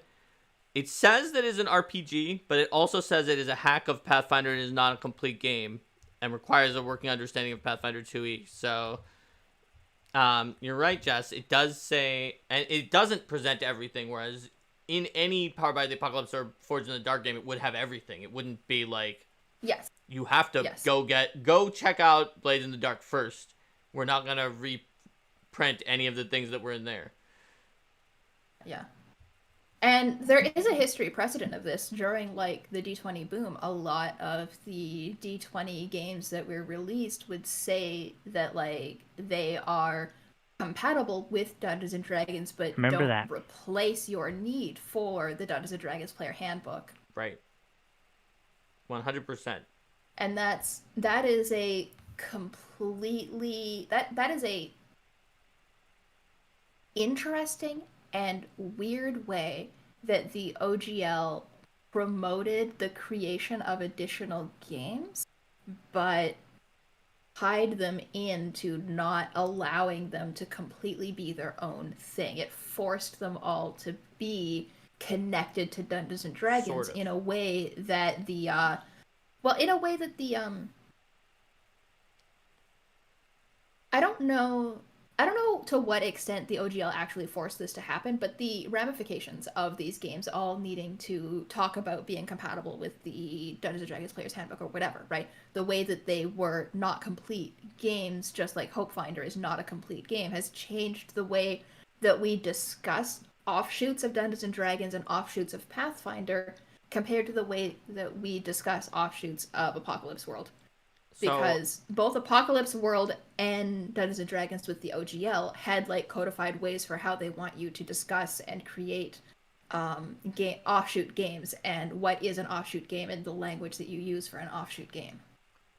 It says that it's an RPG, but it also says it is a hack of Pathfinder and is not a complete game, and requires a working understanding of Pathfinder 2e. So, you're right, Jess. It does say, and it doesn't present everything, whereas in any Powered by the Apocalypse or Forged in the Dark game, it would have everything. It wouldn't be like, you have to go check out Blades in the Dark first. We're not going to reprint any of the things that were in there. Yeah. And there is a history precedent of this during, the D20 boom. A lot of the D20 games that were released would say that, they are compatible with Dungeons & Dragons, but don't replace your need for the Dungeons & Dragons player handbook. Right. 100%. And that is a completely... That is a interesting and weird way that the OGL promoted the creation of additional games, but tied them into not allowing them to completely be their own thing. It forced them all to be connected to Dungeons and Dragons in a way that I don't know to what extent the OGL actually forced this to happen, but the ramifications of these games all needing to talk about being compatible with the Dungeons & Dragons Player's Handbook or whatever, right? The way that they were not complete games, just like Hopefinder is not a complete game, has changed the way that we discuss offshoots of Dungeons & Dragons and offshoots of Pathfinder compared to the way that we discuss offshoots of Apocalypse World. Because both Apocalypse World and Dungeons & Dragons with the OGL had codified ways for how they want you to discuss and create offshoot games, and what is an offshoot game and the language that you use for an offshoot game.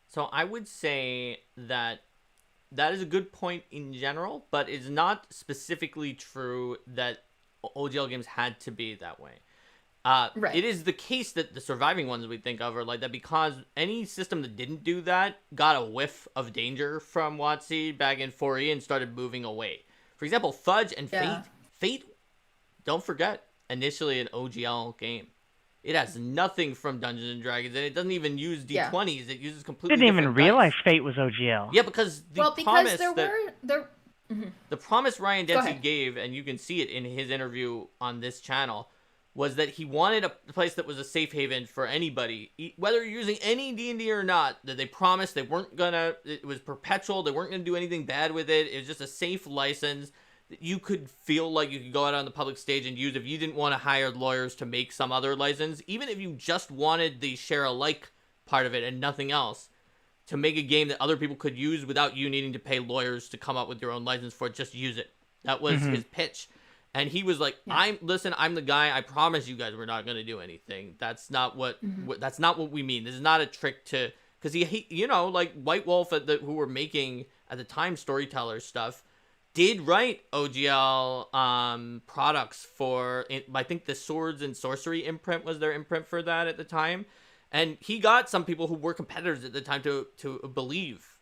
So I would say that is a good point in general, but it's not specifically true that OGL games had to be that way. Right. It is the case that the surviving ones we think of are like that because any system that didn't do that got a whiff of danger from WoTC back in 4E and started moving away. For example, Fudge and Fate. Fate, don't forget, initially an OGL game. It has nothing from Dungeons and Dragons, and it doesn't even use D20s. It uses completely. Didn't even realize Fate was OGL. Yeah, because The promise Ryan Go Dempsey ahead. gave, and you can see it in his interview on this channel, was that he wanted a place that was a safe haven for anybody, whether you're using any D&D or not, that they promised they weren't gonna, it was perpetual, they weren't gonna do anything bad with it, it was just a safe license that you could feel like you could go out on the public stage and use if you didn't want to hire lawyers to make some other license, even if you just wanted the share alike part of it and nothing else, to make a game that other people could use without you needing to pay lawyers to come up with your own license for it, just use it. That was his pitch. And he was like, I'm the guy, I promise you guys we're not going to do anything. That's not what we mean. This is not a trick to, because he you know, like White Wolf who were making at the time Storyteller stuff, did write OGL products for, I think the Swords and Sorcery imprint was their imprint for that at the time. And he got some people who were competitors at the time to believe,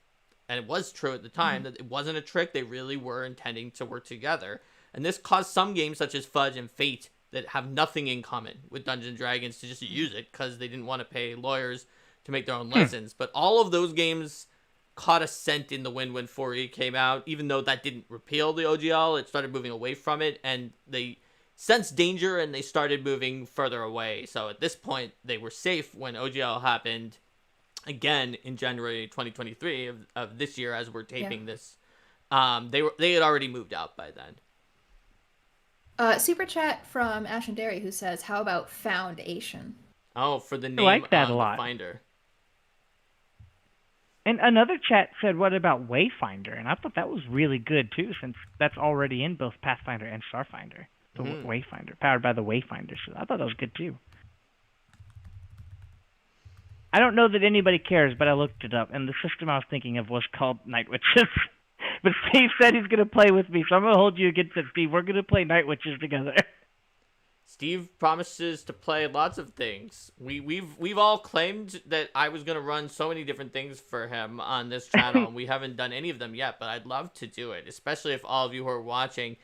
and it was true at the time, that it wasn't a trick. They really were intending to work together. And this caused some games such as Fudge and Fate that have nothing in common with Dungeons & Dragons to just use it because they didn't want to pay lawyers to make their own license. But all of those games caught a scent in the wind when 4E came out, even though that didn't repeal the OGL. It started moving away from it, and they sensed danger, and they started moving further away. So at this point, they were safe when OGL happened again in January 2023 of this year as we're taping this. They had already moved out by then. Super chat from Ash and Derry, who says, "How about Foundation?" Oh, for the name I like that on a lot. the Finder. And another chat said, "What about Wayfinder?" And I thought that was really good too, since that's already in both Pathfinder and Starfinder. The Wayfinder, powered by the Wayfinder. So I thought that was good too. I don't know that anybody cares, but I looked it up, and the system I was thinking of was called Night Witches. But Steve said he's going to play with me, so I'm going to hold you against it, Steve. We're going to play Night Witches together. Steve promises to play lots of things. We've all claimed that I was going to run so many different things for him on this channel, and we haven't done any of them yet, but I'd love to do it, especially if all of you who are watching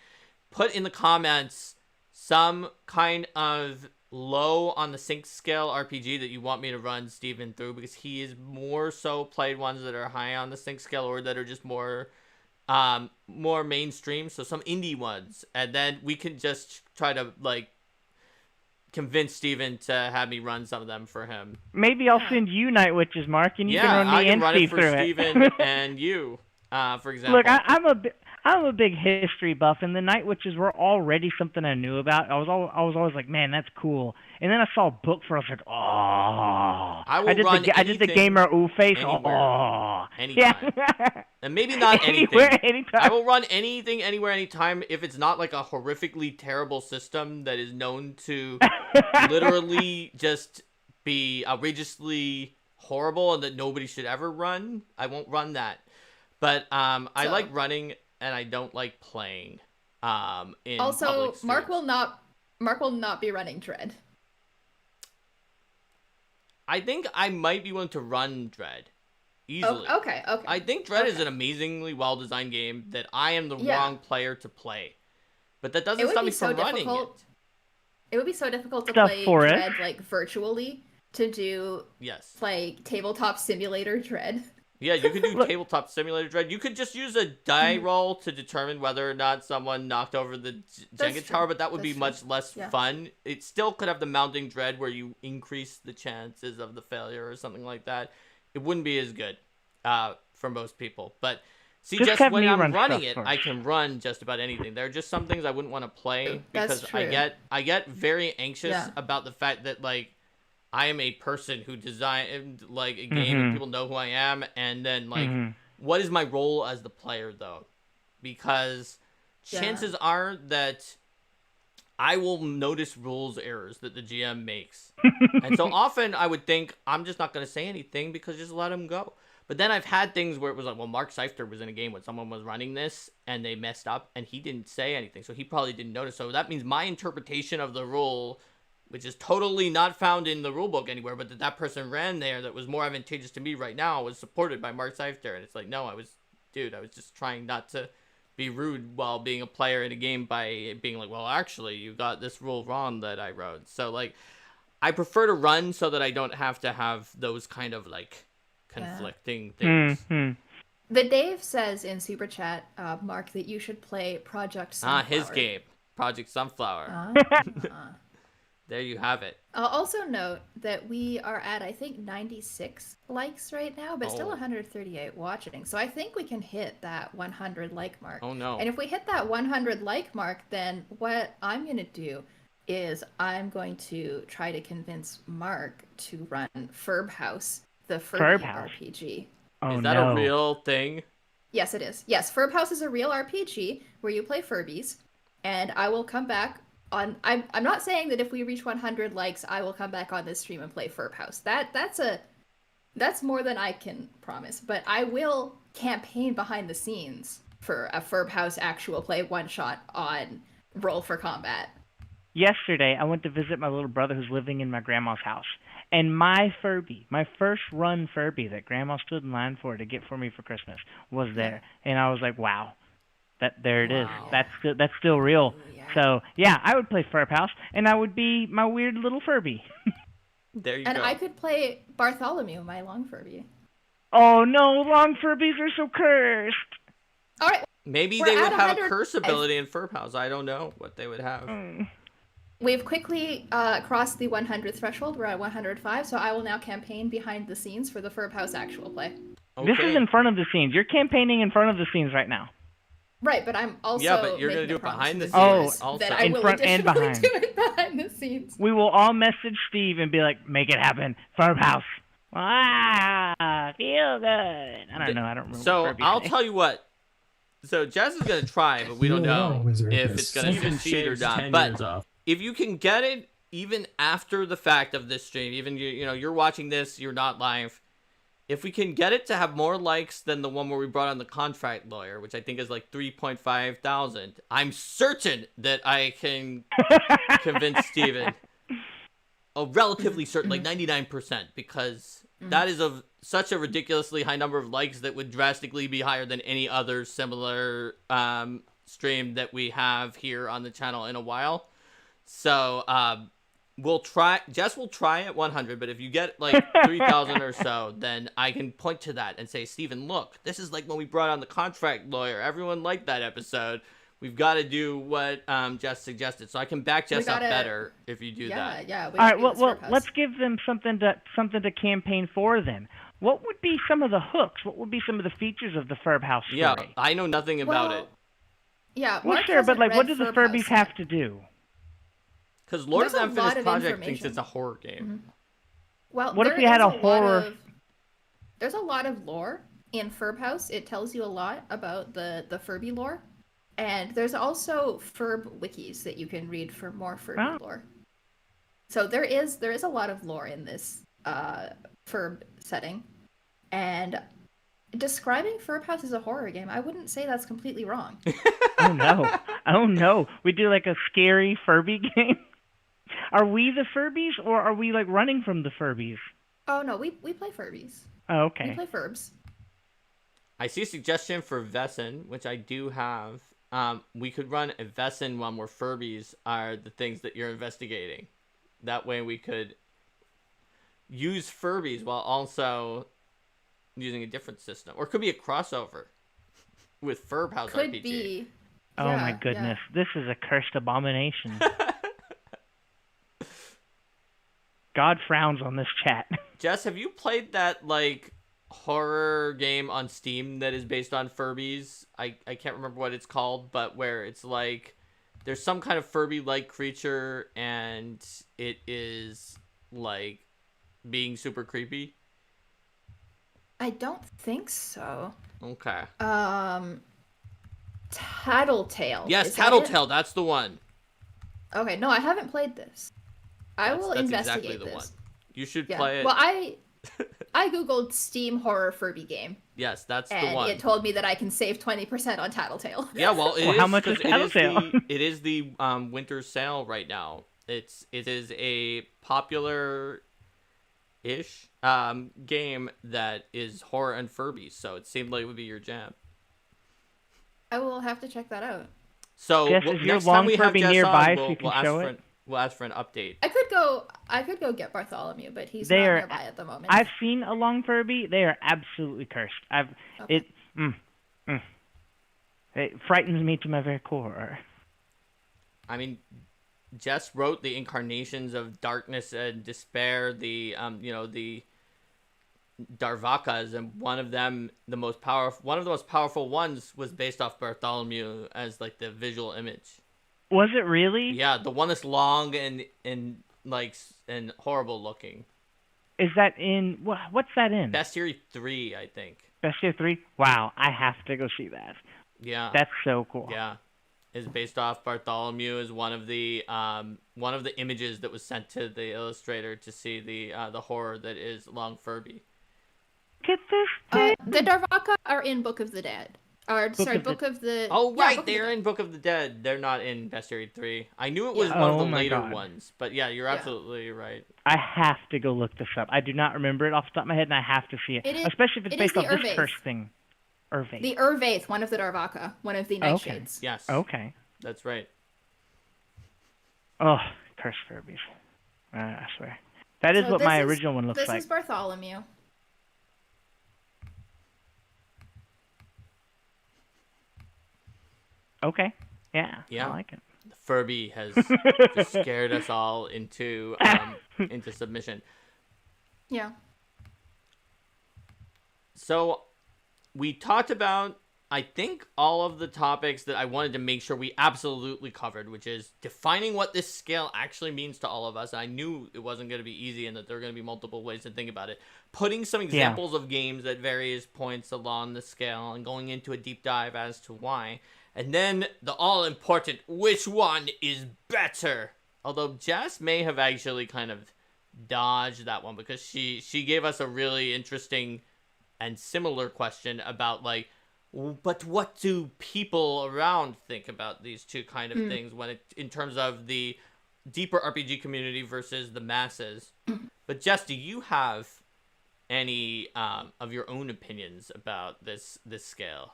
put in the comments some kind of low on the sync scale RPG that you want me to run Steven through, because he is more so played ones that are high on the sync scale or that are just more mainstream, so some indie ones, and then we can just try to like convince Steven to have me run some of them for him. Maybe I'll send you Night Witches, Mark, and you can run me and Steve through it. I can run it for Steven and you, for example. Look, I'm a big history buff, and the Night Witches were already something I knew about. I was always like, man, that's cool. And then I saw a book for it. I was like, oh. I did the gamer ooh face. Oh. Anytime. Yeah. And maybe not anything. Anywhere, anytime. I will run anything, anywhere, anytime, if it's not like a horrifically terrible system that is known to literally just be outrageously horrible and that nobody should ever run. I won't run that. But I like running, and I don't like playing. In also, public Mark will not be running Dread. I think I might be willing to run Dread easily. Oh, okay. I think Dread is an amazingly well-designed game that I am the wrong player to play. But that doesn't stop me from running it. It would be so difficult to play Dread like virtually, to do play tabletop simulator Dread. Yeah, you could do tabletop simulator Dread. You could just use a die roll to determine whether or not someone knocked over the Jenga tower, but that would be much less fun. It still could have the mounting Dread where you increase the chances of the failure or something like that. It wouldn't be as good for most people. But see, just when I'm running it, I can run just about anything. There are just some things I wouldn't want to play because I get very anxious about the fact that like I am a person who designed like a game and people know who I am, and then like what is my role as the player though? Because chances are that I will notice rules errors that the GM makes. And so often I would think I'm just not going to say anything because just let them go. But then I've had things where it was like, well, Mark Seifter was in a game when someone was running this and they messed up and he didn't say anything. So he probably didn't notice. So that means my interpretation of the rule, which is totally not found in the rulebook anywhere, but that person ran there that was more advantageous to me right now, was supported by Mark Seifter. And it's like, no, I was just trying not to be rude while being a player in a game by being like, well, actually, you got this rule wrong that I wrote. So, like, I prefer to run so that I don't have to have those kind of, like, conflicting things. The Dave says in Super Chat, Mark, that you should play Project Sunflower. His game, Project Sunflower. Ah. There you have it. I'll also note that we are at, I think, 96 likes right now, but still 138 watching. So I think we can hit that 100 like mark. Oh, no. And if we hit that 100 like mark, then what I'm going to do is I'm going to try to convince Mark to run Ferb House, the Furby RPG. Is that a real thing? Yes, it is. Yes, Ferb House is a real RPG where you play Furbies, and I will come back on. I'm not saying that if we reach 100 likes, I will come back on this stream and play Ferb House. That's more than I can promise. But I will campaign behind the scenes for a Ferb House actual play one shot on Roll for Combat. Yesterday, I went to visit my little brother who's living in my grandma's house. And my Furby, my first run Furby that Grandma stood in line for to get for me for Christmas was there. And I was like, wow, there it is. That's still real. Yeah. So, yeah, I would play Ferb House, and I would be my weird little Furby. There you and go. I could play Bartholomew, my long Furby. Oh, no, long Furbies are so cursed. All right. Maybe they would have a curse ability in Ferb House. I don't know what they would have. We've quickly crossed the 100 threshold. We're at 105, so I will now campaign behind the scenes for the Ferb House actual play. Okay. This is in front of the scenes. You're campaigning in front of the scenes right now. Right, but I'm also but you're going to do it behind the scenes. Oh, that I in will front and behind. do it behind the scenes. We will all message Steve and be like, make it happen. Ferb House. Feel good. I don't know. I don't remember. So I'll tell you what. So Jess is going to try, but we don't know if it's going to succeed or not. But if you can get it even after the fact of this stream, even you're watching this, you're not live. If we can get it to have more likes than the one where we brought on the contract lawyer, which I think is like 3.5 thousand, I'm certain that I can convince Steven. Oh, relatively certain, like 99%, because that is such a ridiculously high number of likes that would drastically be higher than any other similar stream that we have here on the channel in a while. So, Jess will try at 100, but if you get like 3,000 or so, then I can point to that and say, Steven, look, this is like when we brought on the contract lawyer. Everyone liked that episode. We've got to do what Jess suggested. So I can back Jess up better if you do that. Yeah. All right, well, let's give them something to campaign for then. What would be some of the hooks? What would be some of the features of the Ferb House story? Yeah, I know nothing about it. Yeah, well, Mark sure, but like, what do the Ferb Furbies House have to do? Because Lord of the There's a lot Unfinished of Project thinks information. it's a horror game. Well, What if there we had is a horror? There's a lot of lore in Ferb House. It tells you a lot about the Furby lore. And there's also Ferb wikis that you can read for more Furby lore. So there is a lot of lore in this Ferb setting. And describing Ferb House as a horror game, I wouldn't say that's completely wrong. Oh no. We do like a scary Furby game? Are we the Furbies, or are we like running from the Furbies? Oh no, we play Furbies. Oh, okay. We play Furbs. I see a suggestion for Vesson, which I do have. We could run a Vesson one where Furbies are the things that you're investigating. That way we could use Furbies while also using a different system. Or it could be a crossover with Ferb House Could RPG. be. Oh my goodness. This is a cursed abomination. God frowns on this chat. Jess, have you played that like horror game on Steam that is based on Furbies? I can't remember what it's called, but where it's like there's some kind of Furby-like creature and it is like being super creepy. I don't think so. Okay. Tattletale. Yes, Is that Tattletale. That's the one. it? Okay, no, I haven't played this. I will That's investigate exactly the this. one. You should Yeah. play it. Well, I googled Steam horror Furby game, Yes, that's the and one. it told me that I can save 20% on Tattletale. Yeah, well, it is, how much is 'cause Tattletale? it is the winter sale right now. It is a popular ish game that is horror and Furbies, so it seemed like it would be your jam. I will have to check that out. So Jess, is your next time long we have Furby Jess nearby on, so you can we'll show ask it? we'll ask for an update. I could go get Bartholomew, but he's They not are- nearby at the moment. I've seen a long Furby. They are absolutely cursed. Okay. Mm. Mm. It frightens me to my very core. I mean, Jess wrote the incarnations of darkness and despair, the the Darvakas, and one of them, one of the most powerful ones, was based off Bartholomew as like the visual image. Was it really? Yeah, the one that's long and horrible looking. Is that in what's that in? Bestiary 3, I think. Bestiary 3? Wow, I have to go see that. Yeah. That's so cool. Yeah. Is based off Bartholomew as one of the images that was sent to the illustrator to see the horror that is Long Furby. Get this the Darvaka are in Book of the Dead. Book of the... Oh, yeah, right, they're in Book of the Dead. They're not in Bestiary 3. I knew it was one of the later ones, but yeah, you're absolutely right. I have to go look this up. I do not remember it off the top of my head, and I have to see it. Especially if it's based off this curse thing. Urvaith. The Urvaith, one of the Darvaka, one of the Nightshades. Yes. Okay. That's right. Oh, cursed Furbies. I swear. That is what my original one looks like. This is Bartholomew. Okay. Yeah. I like it. The Furby has just scared us all into submission. Yeah. So we talked about, I think, all of the topics that I wanted to make sure we absolutely covered, which is defining what this scale actually means to all of us. I knew it wasn't going to be easy and that there were going to be multiple ways to think about it. Putting some examples of games at various points along the scale and going into a deep dive as to why. And then the all-important, which one is better? Although Jess may have actually kind of dodged that one because she gave us a really interesting and similar question about, like, but what do people around think about these two kind of things in terms of the deeper RPG community versus the masses? But Jess, do you have any of your own opinions about this scale?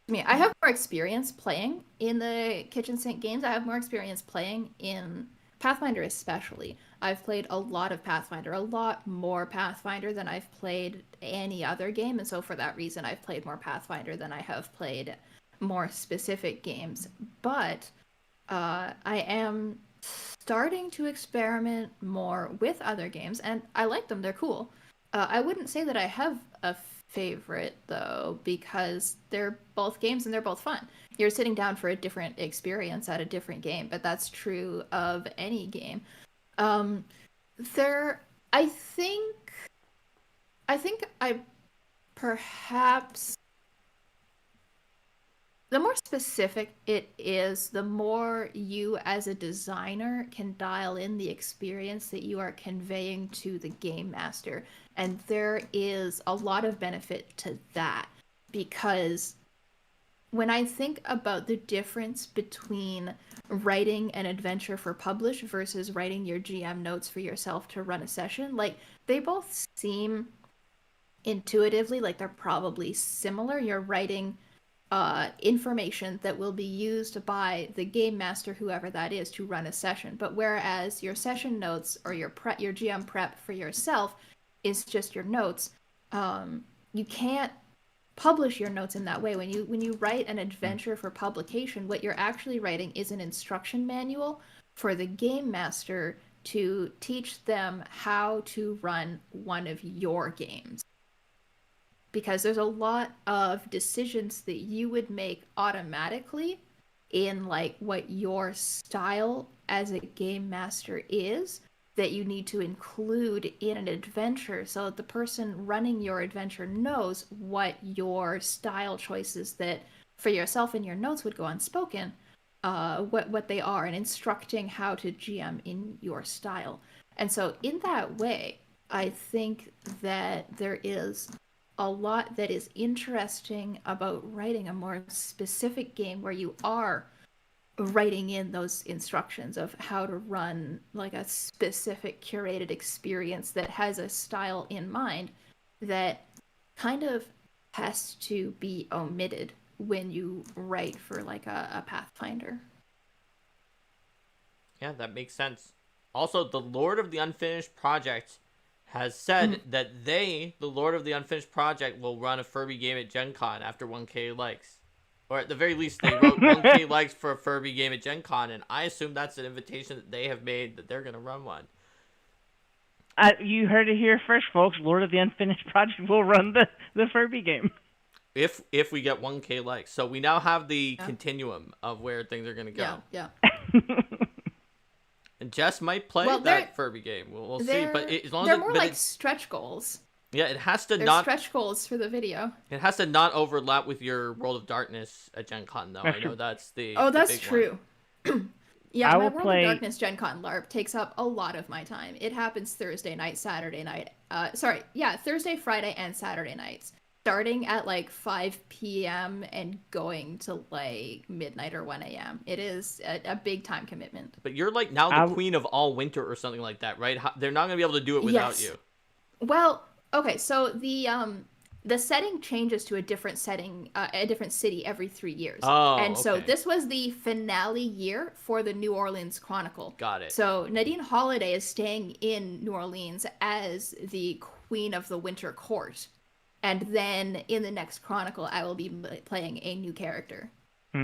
I have more experience playing in the kitchen sink games. I have more experience playing in Pathfinder especially. I've played a lot of Pathfinder, a lot more Pathfinder than I've played any other game, and so for that reason I've played more Pathfinder than I have played more specific games. But I am starting to experiment more with other games, and I like them. They're cool. I wouldn't say that I have a favorite, though, because they're both games and they're both fun. You're sitting down for a different experience at a different game, but that's true of any game. I think I perhaps, the more specific it is, the more you as a designer can dial in the experience that you are conveying to the game master. And there is a lot of benefit to that, because when I think about the difference between writing an adventure for publish versus writing your GM notes for yourself to run a session, like, they both seem intuitively like they're probably similar. You're writing information that will be used by the game master, whoever that is, to run a session. But whereas your session notes or your GM prep for yourself is just your notes, you can't publish your notes in that way. When you write an adventure for publication, what you're actually writing is an instruction manual for the game master to teach them how to run one of your games. Because there's a lot of decisions that you would make automatically in, like, what your style as a game master is, that you need to include in an adventure so that the person running your adventure knows what your style choices that for yourself in your notes would go unspoken, what they are, and instructing how to GM in your style. And so in that way, I think that there is a lot that is interesting about writing a more specific game where you are writing in those instructions of how to run, like, a specific curated experience that has a style in mind that kind of has to be omitted when you write for, like, a Pathfinder. Yeah, that makes sense. Also, the Lord of the Unfinished Project has said that they, the Lord of the Unfinished Project, will run a Furby game at Gen Con after 1K likes. Or at the very least, they wrote 1K likes for a Furby game at Gen Con, and I assume that's an invitation that they have made that they're going to run one. You heard it here first, folks. Lord of the Unfinished Project will run the Furby game. If we get 1K likes. So we now have the continuum of where things are going to go. Yeah. And Jess might play that Furby game. We'll see. But as long as they're more like stretch goals. Yeah, it has to They're stretch goals for the video. It has to not overlap with your World of Darkness at Gen Con, though. I know that's the. Oh, that's big true. Yeah, I my will World play... of Darkness Gen Con LARP takes up a lot of my time. It happens Thursday night, Saturday night. Thursday, Friday, and Saturday nights. Starting at like 5 p.m. and going to like midnight or 1 a.m. It is a big time commitment. But you're like now the queen of all winter or something like that, right? They're not going to be able to do it without you. Well, okay, so the setting changes to a different setting, a different city every 3 years. Oh, and so this was the finale year for the New Orleans Chronicle. Got it. So Nadine Holiday is staying in New Orleans as the Queen of the Winter Court. And then in the next Chronicle, I will be playing a new character. So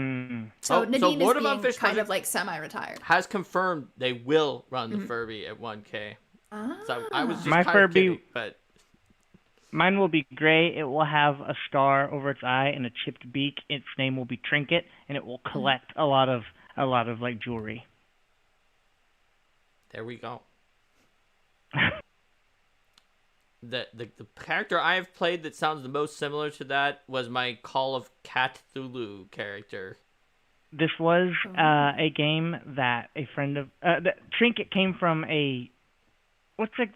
Nadine is being kind of like semi-retired. Has confirmed they will run the Furby at 1K. So I was just my kind of kidding, but... Mine will be gray. It will have a star over its eye and a chipped beak. Its name will be Trinket, and it will collect a lot of like jewelry. There we go. The character I have played that sounds the most similar to that was my Call of Cthulhu character. This was a game that a friend of Trinket came from a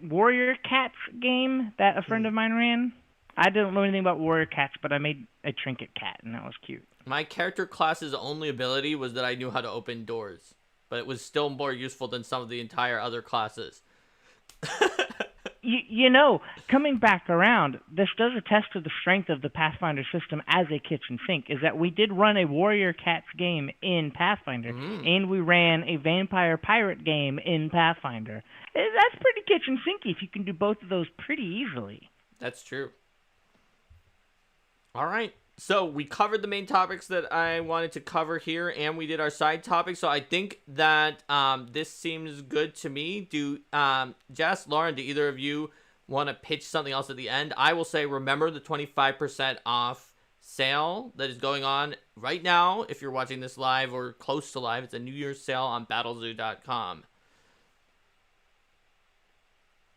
Warrior Cats game that a friend of mine ran. I didn't know anything about Warrior Cats, but I made a Trinket cat, and that was cute. My character class's only ability was that I knew how to open doors, but it was still more useful than some of the entire other classes. You know, coming back around, this does attest to the strength of the Pathfinder system as a kitchen sink, is that we did run a Warrior Cats game in Pathfinder, and we ran a Vampire Pirate game in Pathfinder. That's pretty kitchen sinky if you can do both of those pretty easily. That's true. All right. So we covered the main topics that I wanted to cover here, and we did our side topics. So I think that this seems good to me. Do Jess, Lauren, do either of you want to pitch something else at the end? I will say, remember the 25% off sale that is going on right now. If you're watching this live or close to live, it's a New Year's sale on battlezoo.com.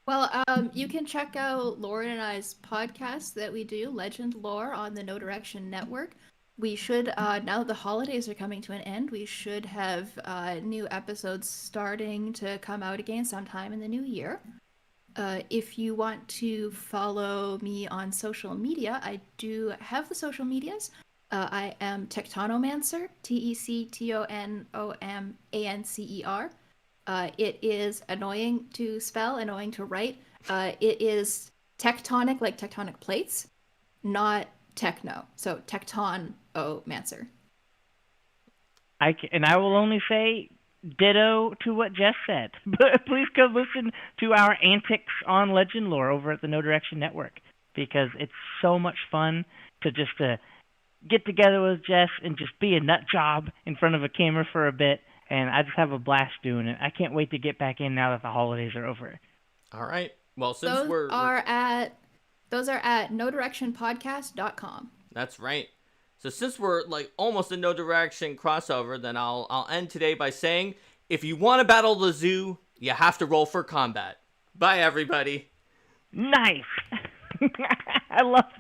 Well, you can check out Lauren and I's podcast that we do, Legend Lore, on the No Direction Network. We should, now that the holidays are coming to an end, we should have new episodes starting to come out again sometime in the new year. If you want to follow me on social media, I do have the social medias. I am Tectonomancer, Tectonomancer. It is annoying to spell, annoying to write. It is tectonic, like tectonic plates, not techno. So Tectonomancer. I will only say ditto to what Jess said. But please come listen to our antics on Legend Lore over at the No Direction Network, because it's so much fun to just get together with Jess and just be a nut job in front of a camera for a bit. And I just have a blast doing it. I can't wait to get back in now that the holidays are over. All right. Well, since those are at nodirectionpodcast.com. That's right. So since we're like almost a No Direction crossover, then I'll end today by saying, if you want to battle the zoo, you have to roll for combat. Bye, everybody. Nice. I love